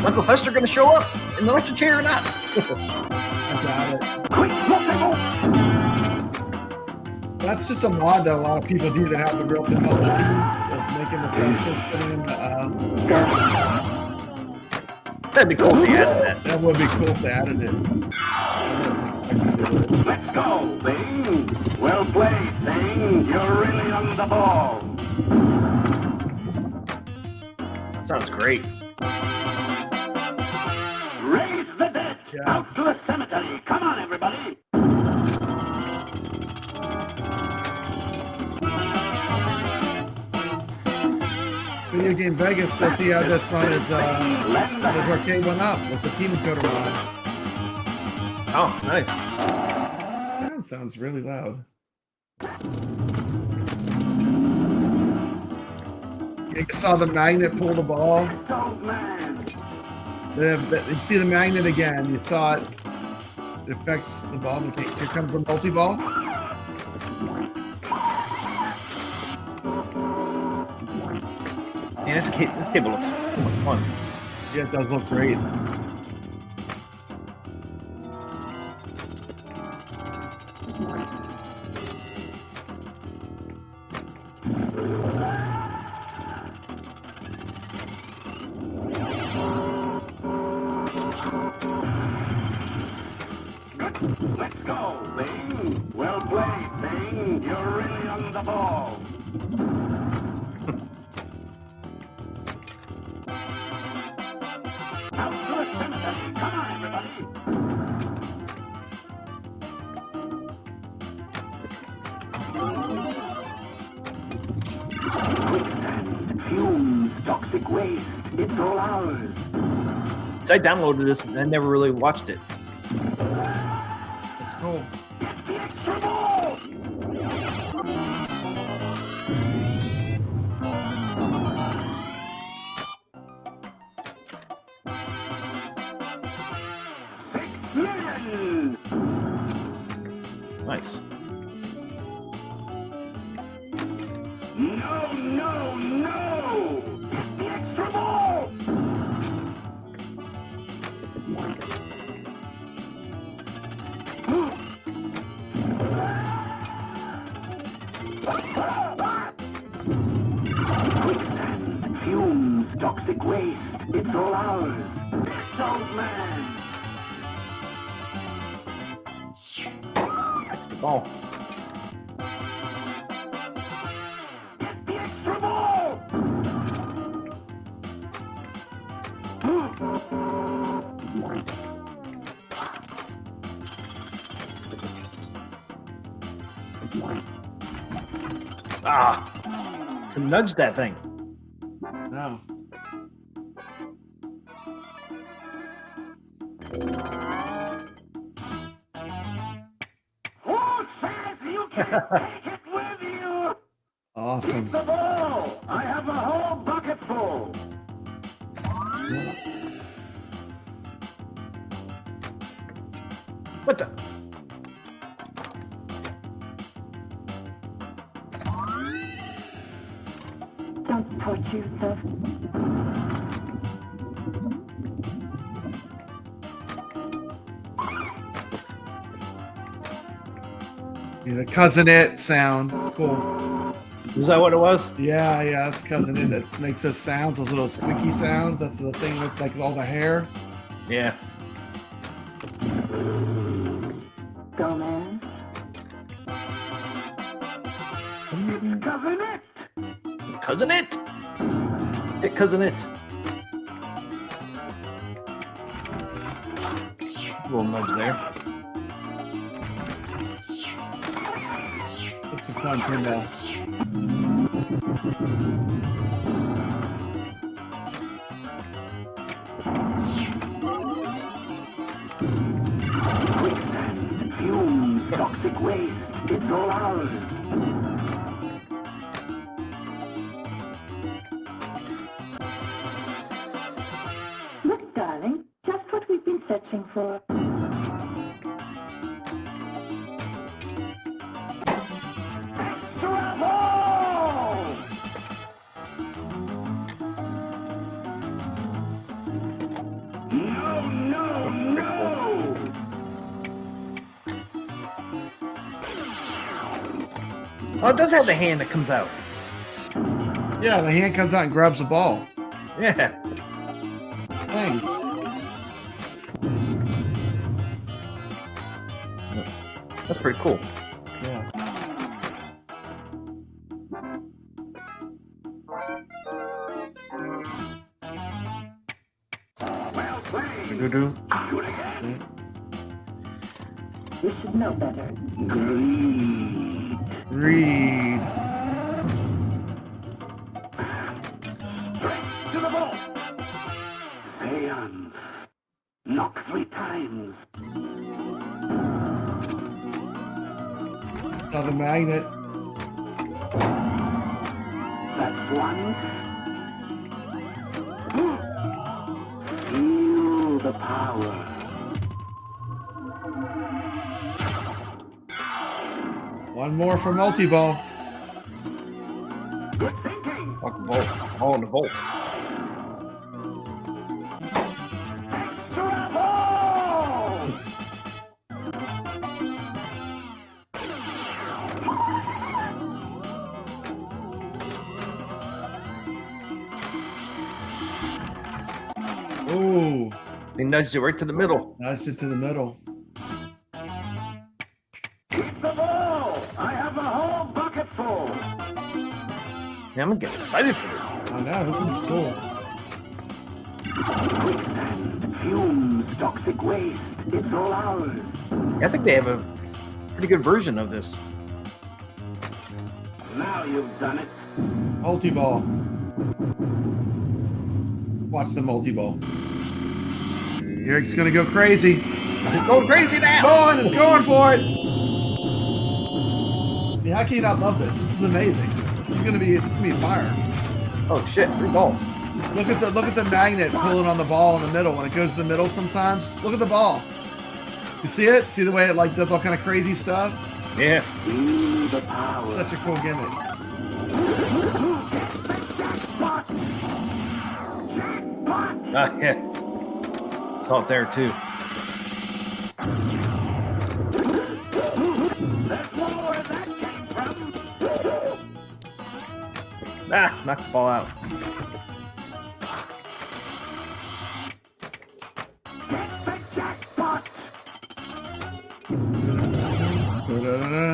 Uncle Fester gonna show up in the electric chair or not? I got it. Quick, That's just a mod that a lot of people do that have the real pinball machine, making the Fester putting in the That'd be cool if they added that. That would be cool if they added it. Let's go, Bing. Well played, Bing. You're really on the ball. Sounds great. Raise the dead. Yeah. Out to the cemetery. Come on, everybody. Video Game Vegas said he had this on his arcade went up with the team encoder mod. Oh, nice. That sounds really loud. You saw the magnet pull the ball. You see the magnet again. You saw it. It affects the ball. Here comes the multi-ball. Man, this table looks fun. Yeah, it does look great. Let's go, Bing. Well played, Bing. You're really on the ball. Out to the cemetery. Come on, everybody. Quicksand, fumes, toxic waste. It's all ours. So I downloaded this and I never really watched it. It's cool. Get the extra ball. $6 million. Nice. No, no, no! Get the extra ball! Quicksand, fumes, toxic waste, it's all ours. It's old man. That's the ball. Get the extra ball! Ah! Nudge that thing. No. Who says you can take it with you? Awesome. The ball! I have a whole bucket full. What the? Don't torture yourself. Yeah, the cousin it sound. It's cool. Is that what it was? Yeah, that's cousin it that makes those sounds, those little squeaky sounds. That's the thing that's like all the hair. Yeah. Go, man. It's cousin it. It's cousin it. It cousin it. A little nudge there. Such a fun pinball. Quicksand, fumes, toxic waste. It's all ours. Look, darling, just what we've been searching for. Extra ball! No, no, no! Oh, it does have the hand that comes out. Yeah, the hand comes out and grabs the ball. Yeah. Dang. That's pretty cool. Yeah. Well played. Do-do-do. Do it again. You should know better. Greed. Read. Straight to the ball. Seance. Knock 3 times. Saw the magnet. That's one. Feel the power. One more for multi-ball. Good thinking. Fucking volt. Ball in the volt. Extra ball. Ooh. They nudged it right to the middle. Nudged it to the middle. Keep the ball. I have a whole bucket full. Yeah, I'm gonna get excited for this. I know, this is cool. Quicksand, fumes, toxic waste. It's all ours. I think they have a pretty good version of this. Now you've done it. Multi-ball. Watch the multi-ball. Eric's gonna go crazy. It's going crazy now. It's going for it. Yeah, how can you not love this? This is amazing. This is gonna be fire. Oh shit! 3 balls. Look at the magnet pulling on the ball in the middle. When it goes to the middle sometimes, just look at the ball. You see it? See the way it like does all kind of crazy stuff? Yeah. Feel the power. Such a cool gimmick. Jackpot. Jackpot. Yeah. Saw it there too. That's more where that came from. Ah, knocked the ball out. Get the jackpot. Da-da-da-da.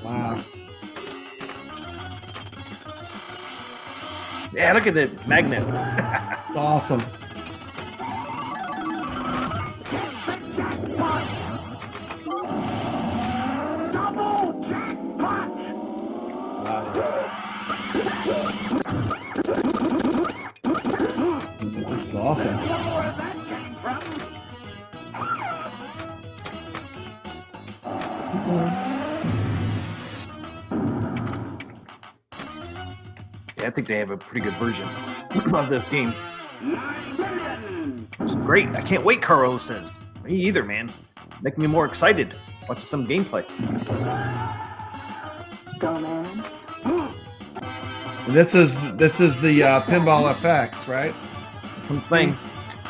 Wow. Yeah, look at the magnet. It's awesome. Double jackpot. Wow. This is awesome. Yeah, I think they have a pretty good version of this game. It's great. I can't wait, Carlos says. Me either, man. Making me more excited watching some gameplay. Go, man. This is the Pinball FX, right? Thing.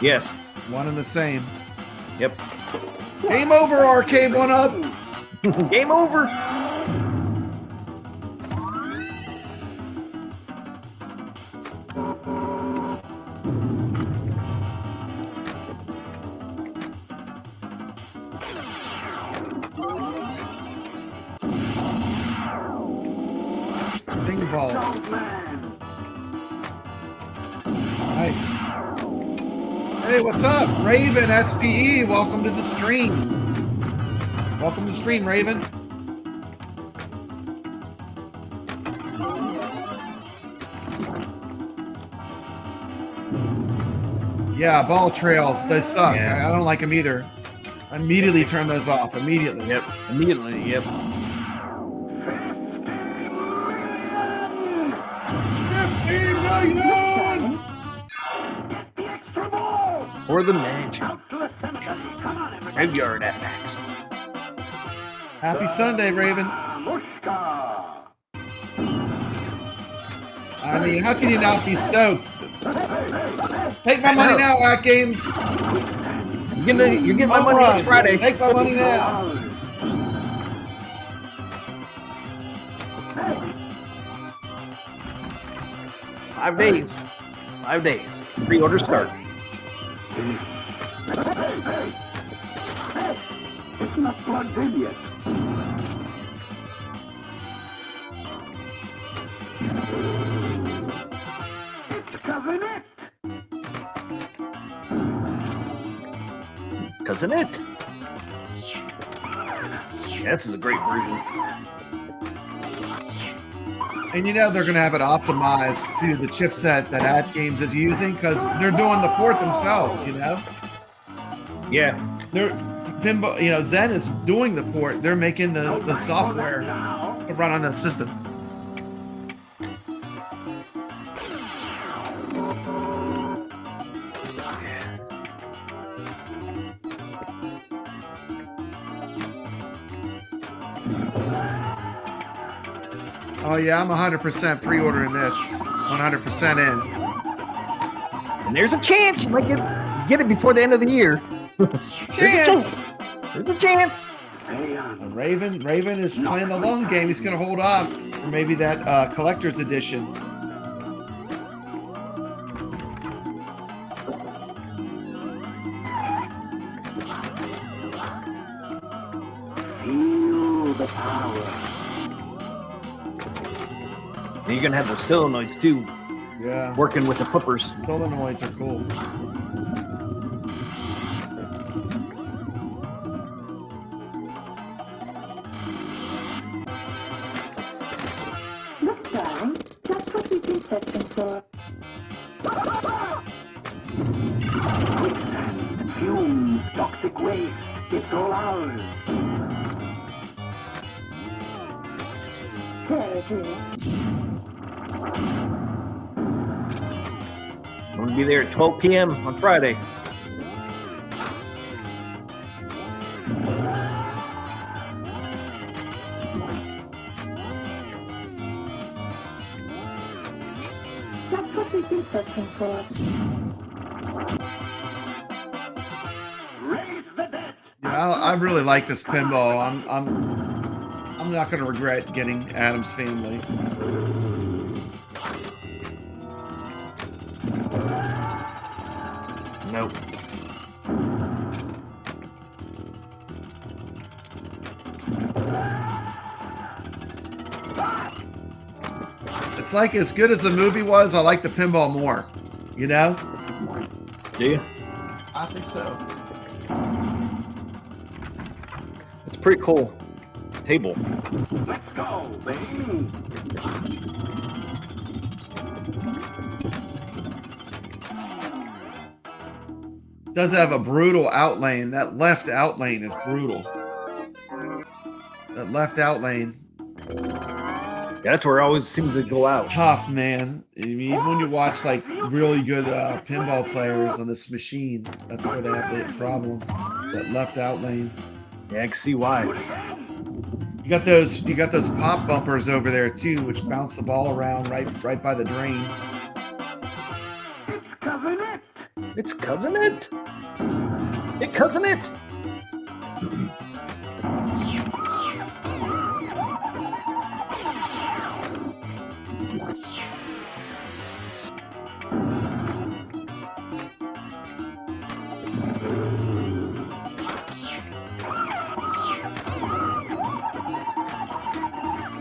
Yes. One and the same. Yep. Game over, Arcade 1-Up. Game over. Ding ball. Nice. Hey, what's up? Raven SPE, welcome to the stream. Welcome to the stream, Raven. Yeah, ball trails, they suck. Yeah. I don't like them either. I immediately turn those off, immediately. Yep. Immediately, yep. Or the mansion. Graveyard at max. Happy Sunday, Raven. I mean, how can you not be stoked? Take my money now, AtGames. You're getting my money next Friday. Take my money now. Five days. 5 days. Pre-order start. It's not plugged in yet. It's Cousin It. Cousin It. Yeah, this is a great version. And you know they're going to have it optimized to the chipset that AtGames is using because they're doing the port themselves, you know? Yeah. They're Pinball, you know, Zen is doing the port. They're making the software to run on the system. Oh yeah, I'm 100% pre-ordering this. 100% in. And there's a chance you might get it before the end of the year. Chance. There's a chance. Raven is playing the long game. He's going to hold off for maybe that collector's edition. Feel the power. And you're gonna have the solenoids too. Yeah. Working with the flippers. Solenoids are cool. Look, darling, just what we've been searching for. Quicksand, fumes, toxic waste. It's all ours. There it is. I'm gonna be there at 12 p.m. on Friday. Just what we've been searching for. Raise the debt. Yeah, I really like this pinball. I'm not going to regret getting Addams Family. Nope. It's like as good as the movie was, I like the pinball more. You know? Do you? I think so. It's pretty cool. Table. Let's go, baby. Does have a brutal out lane. That left out lane is brutal. That left out lane. Yeah, that's where it always seems to go out. Tough, man. I mean, even when you watch like really good pinball players on this machine, that's where they have the problem. That left out lane. Yeah, I can see why. You got those pop bumpers over there too, which bounce the ball around right by the drain. It's cousin it. It cousin it.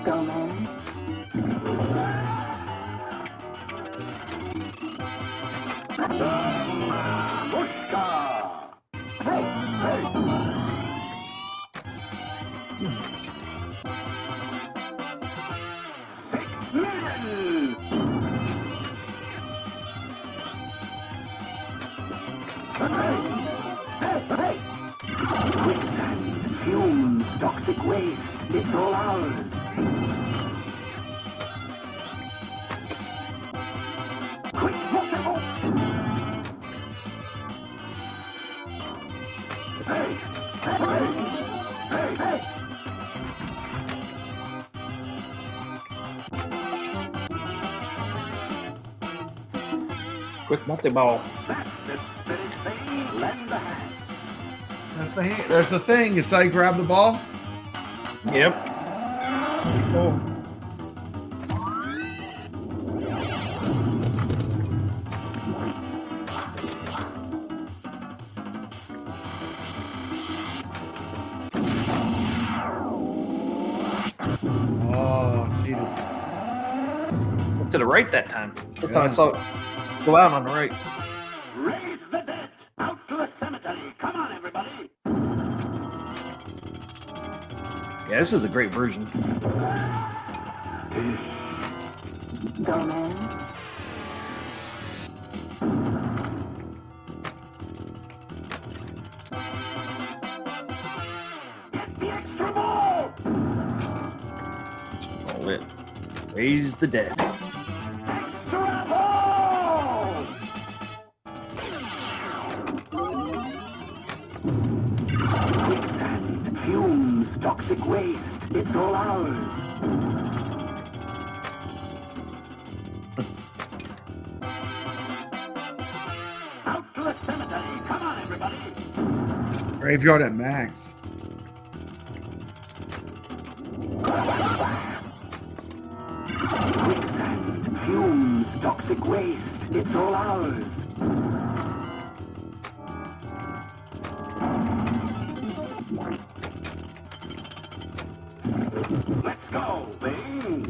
Go, man. Fumes, toxic waste, it's all ours. Quick, multiple! Hey! Quick multi-ball. There's the thing. Is I grab the ball? Yep. Oh. Oh, cheated. To the right that time. That's how I saw it go out on the right. Raise the dead! Out to the cemetery! Come on, everybody! Yeah, this is a great version. Go, man. Get the extra ball! All it. Raise the dead. Extra ball! Quicksand, fumes, toxic waste, it's all ours. Out to the cemetery! Come on, everybody! Graveyard at max. Quicksand, fumes, toxic waste, it's all ours. Let's go, Bing!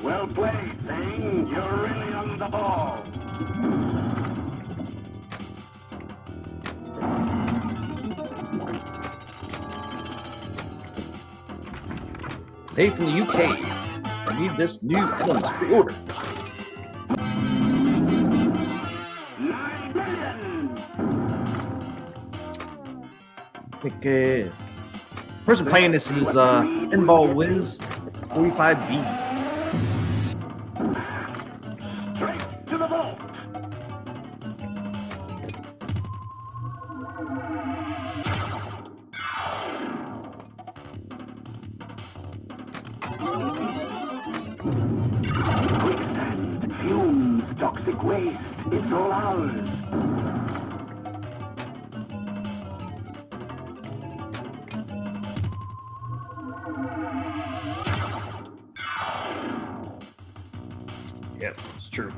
Well played, Bing! You're really on the ball! Hey, from the UK. I need this new Addams pre-order. 9 billion! I think person playing this is Pinball Wiz 45B. Straight to the vault! Quicksand, fumes, toxic waste, it's all ours. Yep, it's true.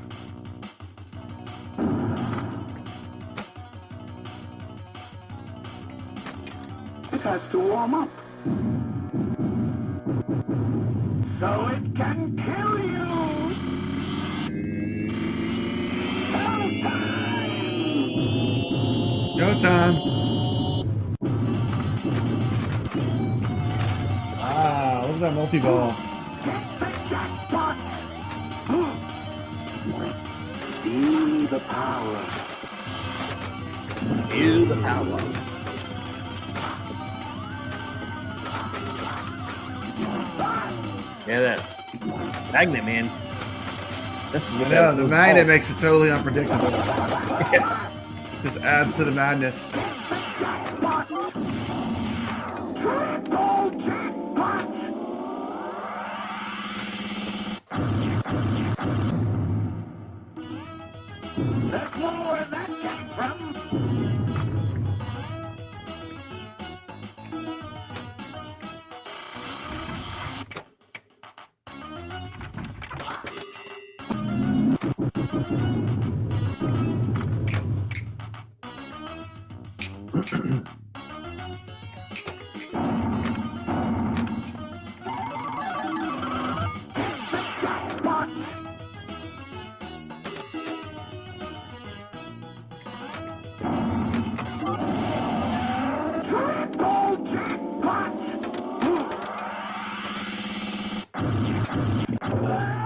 It has to warm up. So it can kill you! Go time. Ah, look at that multi-ball. Get the jackpot! See the power. Feel the power. Yeah, that magnet, man. Yeah, the magnet makes it totally unpredictable. Just adds to the madness. That's not where that came from.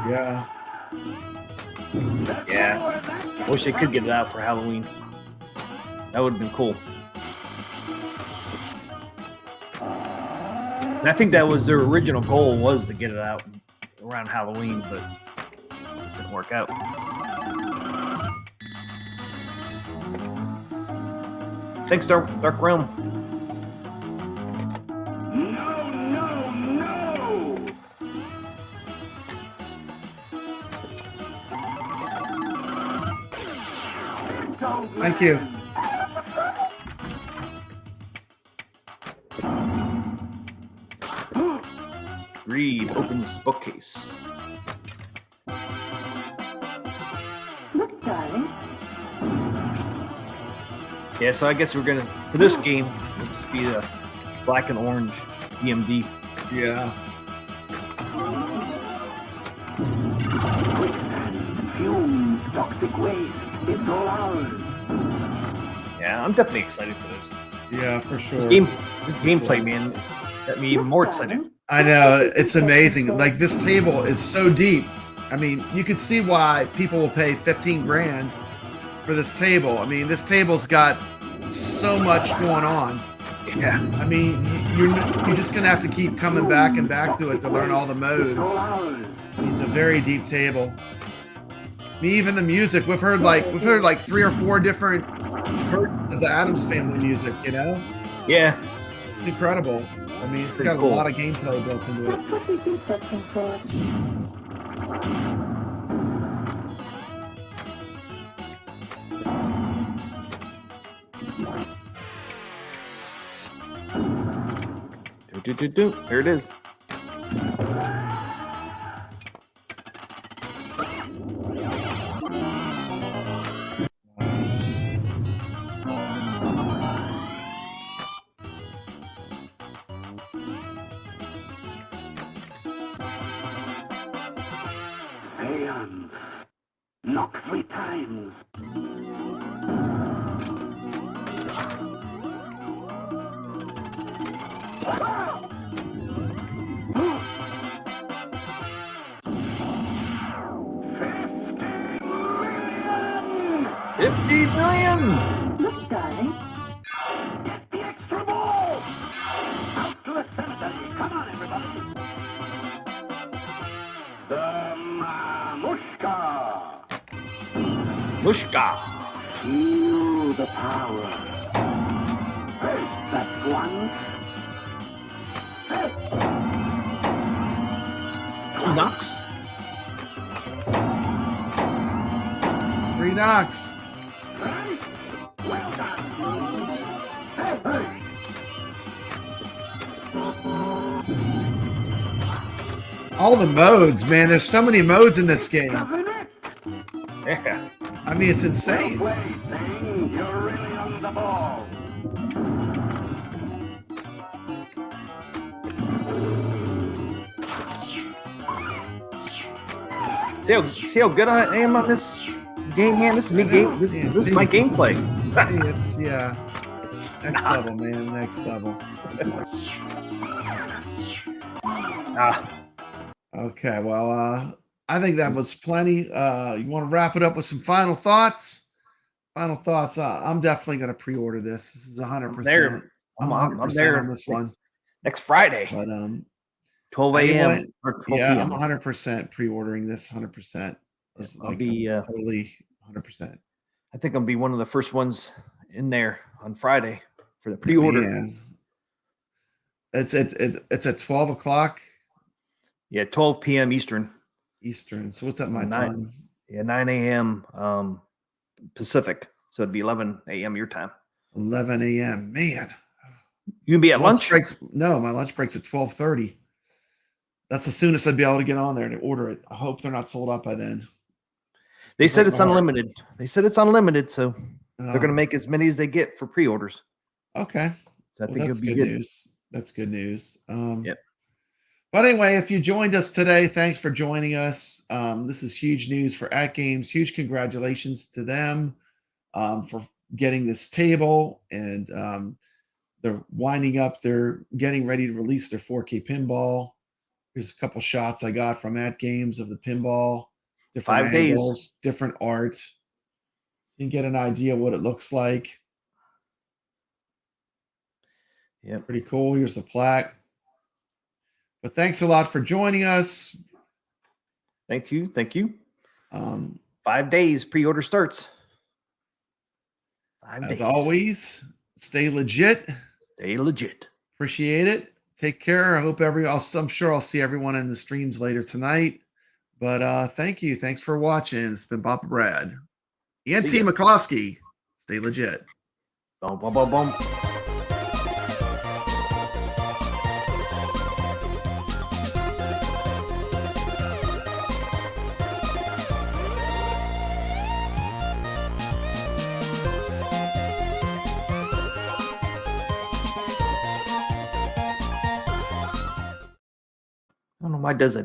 Yeah. Yeah. Wish they could get it out for Halloween. That would have been cool. And I think that was their original goal, was to get it out around Halloween, but it didn't work out. Thanks, Dark Realm. No, no, no! Thank you. Reed opens bookcase. Look, darling. Yeah, so I guess we're gonna, for this game, it'll just be the black and orange DMD. Yeah. Fumes, toxic waste, it's all ours. Yeah, I'm definitely excited for this. Yeah, for sure. This gameplay, man, got me even more excited. I know, it's amazing. Like, this table is so deep. I mean, you could see why people will pay 15 grand for this table. I mean, this table's got so much going on. Yeah. I mean, you're just gonna have to keep coming back and back to it to learn all the modes. It's a very deep table. I mean, even the music, we've heard like 3 or 4 different versions of the Addams Family music. You know? Yeah. It's incredible. I mean, it's got a lot of gameplay built into it. That's what we've been searching for. Here it is. Seance. Knock 3 times. $50 million! Look, darling. Get the extra ball! Out to the cemetery. Come on, everybody. The Mamushka. Mushka. Feel the power. Hey, that's one. Hey. 2 knocks. 3 knocks. Hey. Well done. Hey, hey. All the modes, man. There's so many modes in this game. Doesn't it? Yeah. I mean, it's insane. Well played, Zane. You're really on the ball. See how good I am on this game, man? This is me game. This is my gameplay. It's next level, man. Next level. Okay, well, I think that was plenty. You want to wrap it up with some final thoughts? final thoughts. I'm definitely going to pre-order this. This is 100%. I'm 100% there on this one. Next Friday. But 12 a.m. or 12 yeah, p.m. I'm 100% pre-ordering this. 100%. I'll be totally 100%. I think I'll be one of the first ones in there on Friday for the pre-order. Man. It's at 12 o'clock. Yeah, 12 p.m. Eastern. So what's that my time? Yeah, 9 a.m. Pacific. So it'd be 11 a.m. your time. 11 a.m. Man. You can be at lunch? No, my lunch break's at 12:30. That's the soonest I'd be able to get on there to order it. I hope they're not sold out by then. They said it's unlimited. So they're going to make as many as they get for pre-orders. Okay. So I think that's it'll be good news. That's good news. Yep. But anyway, if you joined us today, thanks for joining us. This is huge news for AtGames. Huge congratulations to them for getting this table, and they're winding up. They're getting ready to release their 4K pinball. Here's a couple shots I got from AtGames of the pinball. Different 5 angles, days. different art. You can get an idea what it looks like. Yeah, pretty cool. Here's the plaque. But thanks a lot for joining us. Thank you. 5 days pre-order starts. 5 days. As always, stay legit. Appreciate it. Take care. I hope I'm sure I'll see everyone in the streams later tonight. But thank you. Thanks for watching. It's been Papa Brad. And TMCLOSKY. Stay legit. Boom, boom, boom, boom. I don't know why it does that.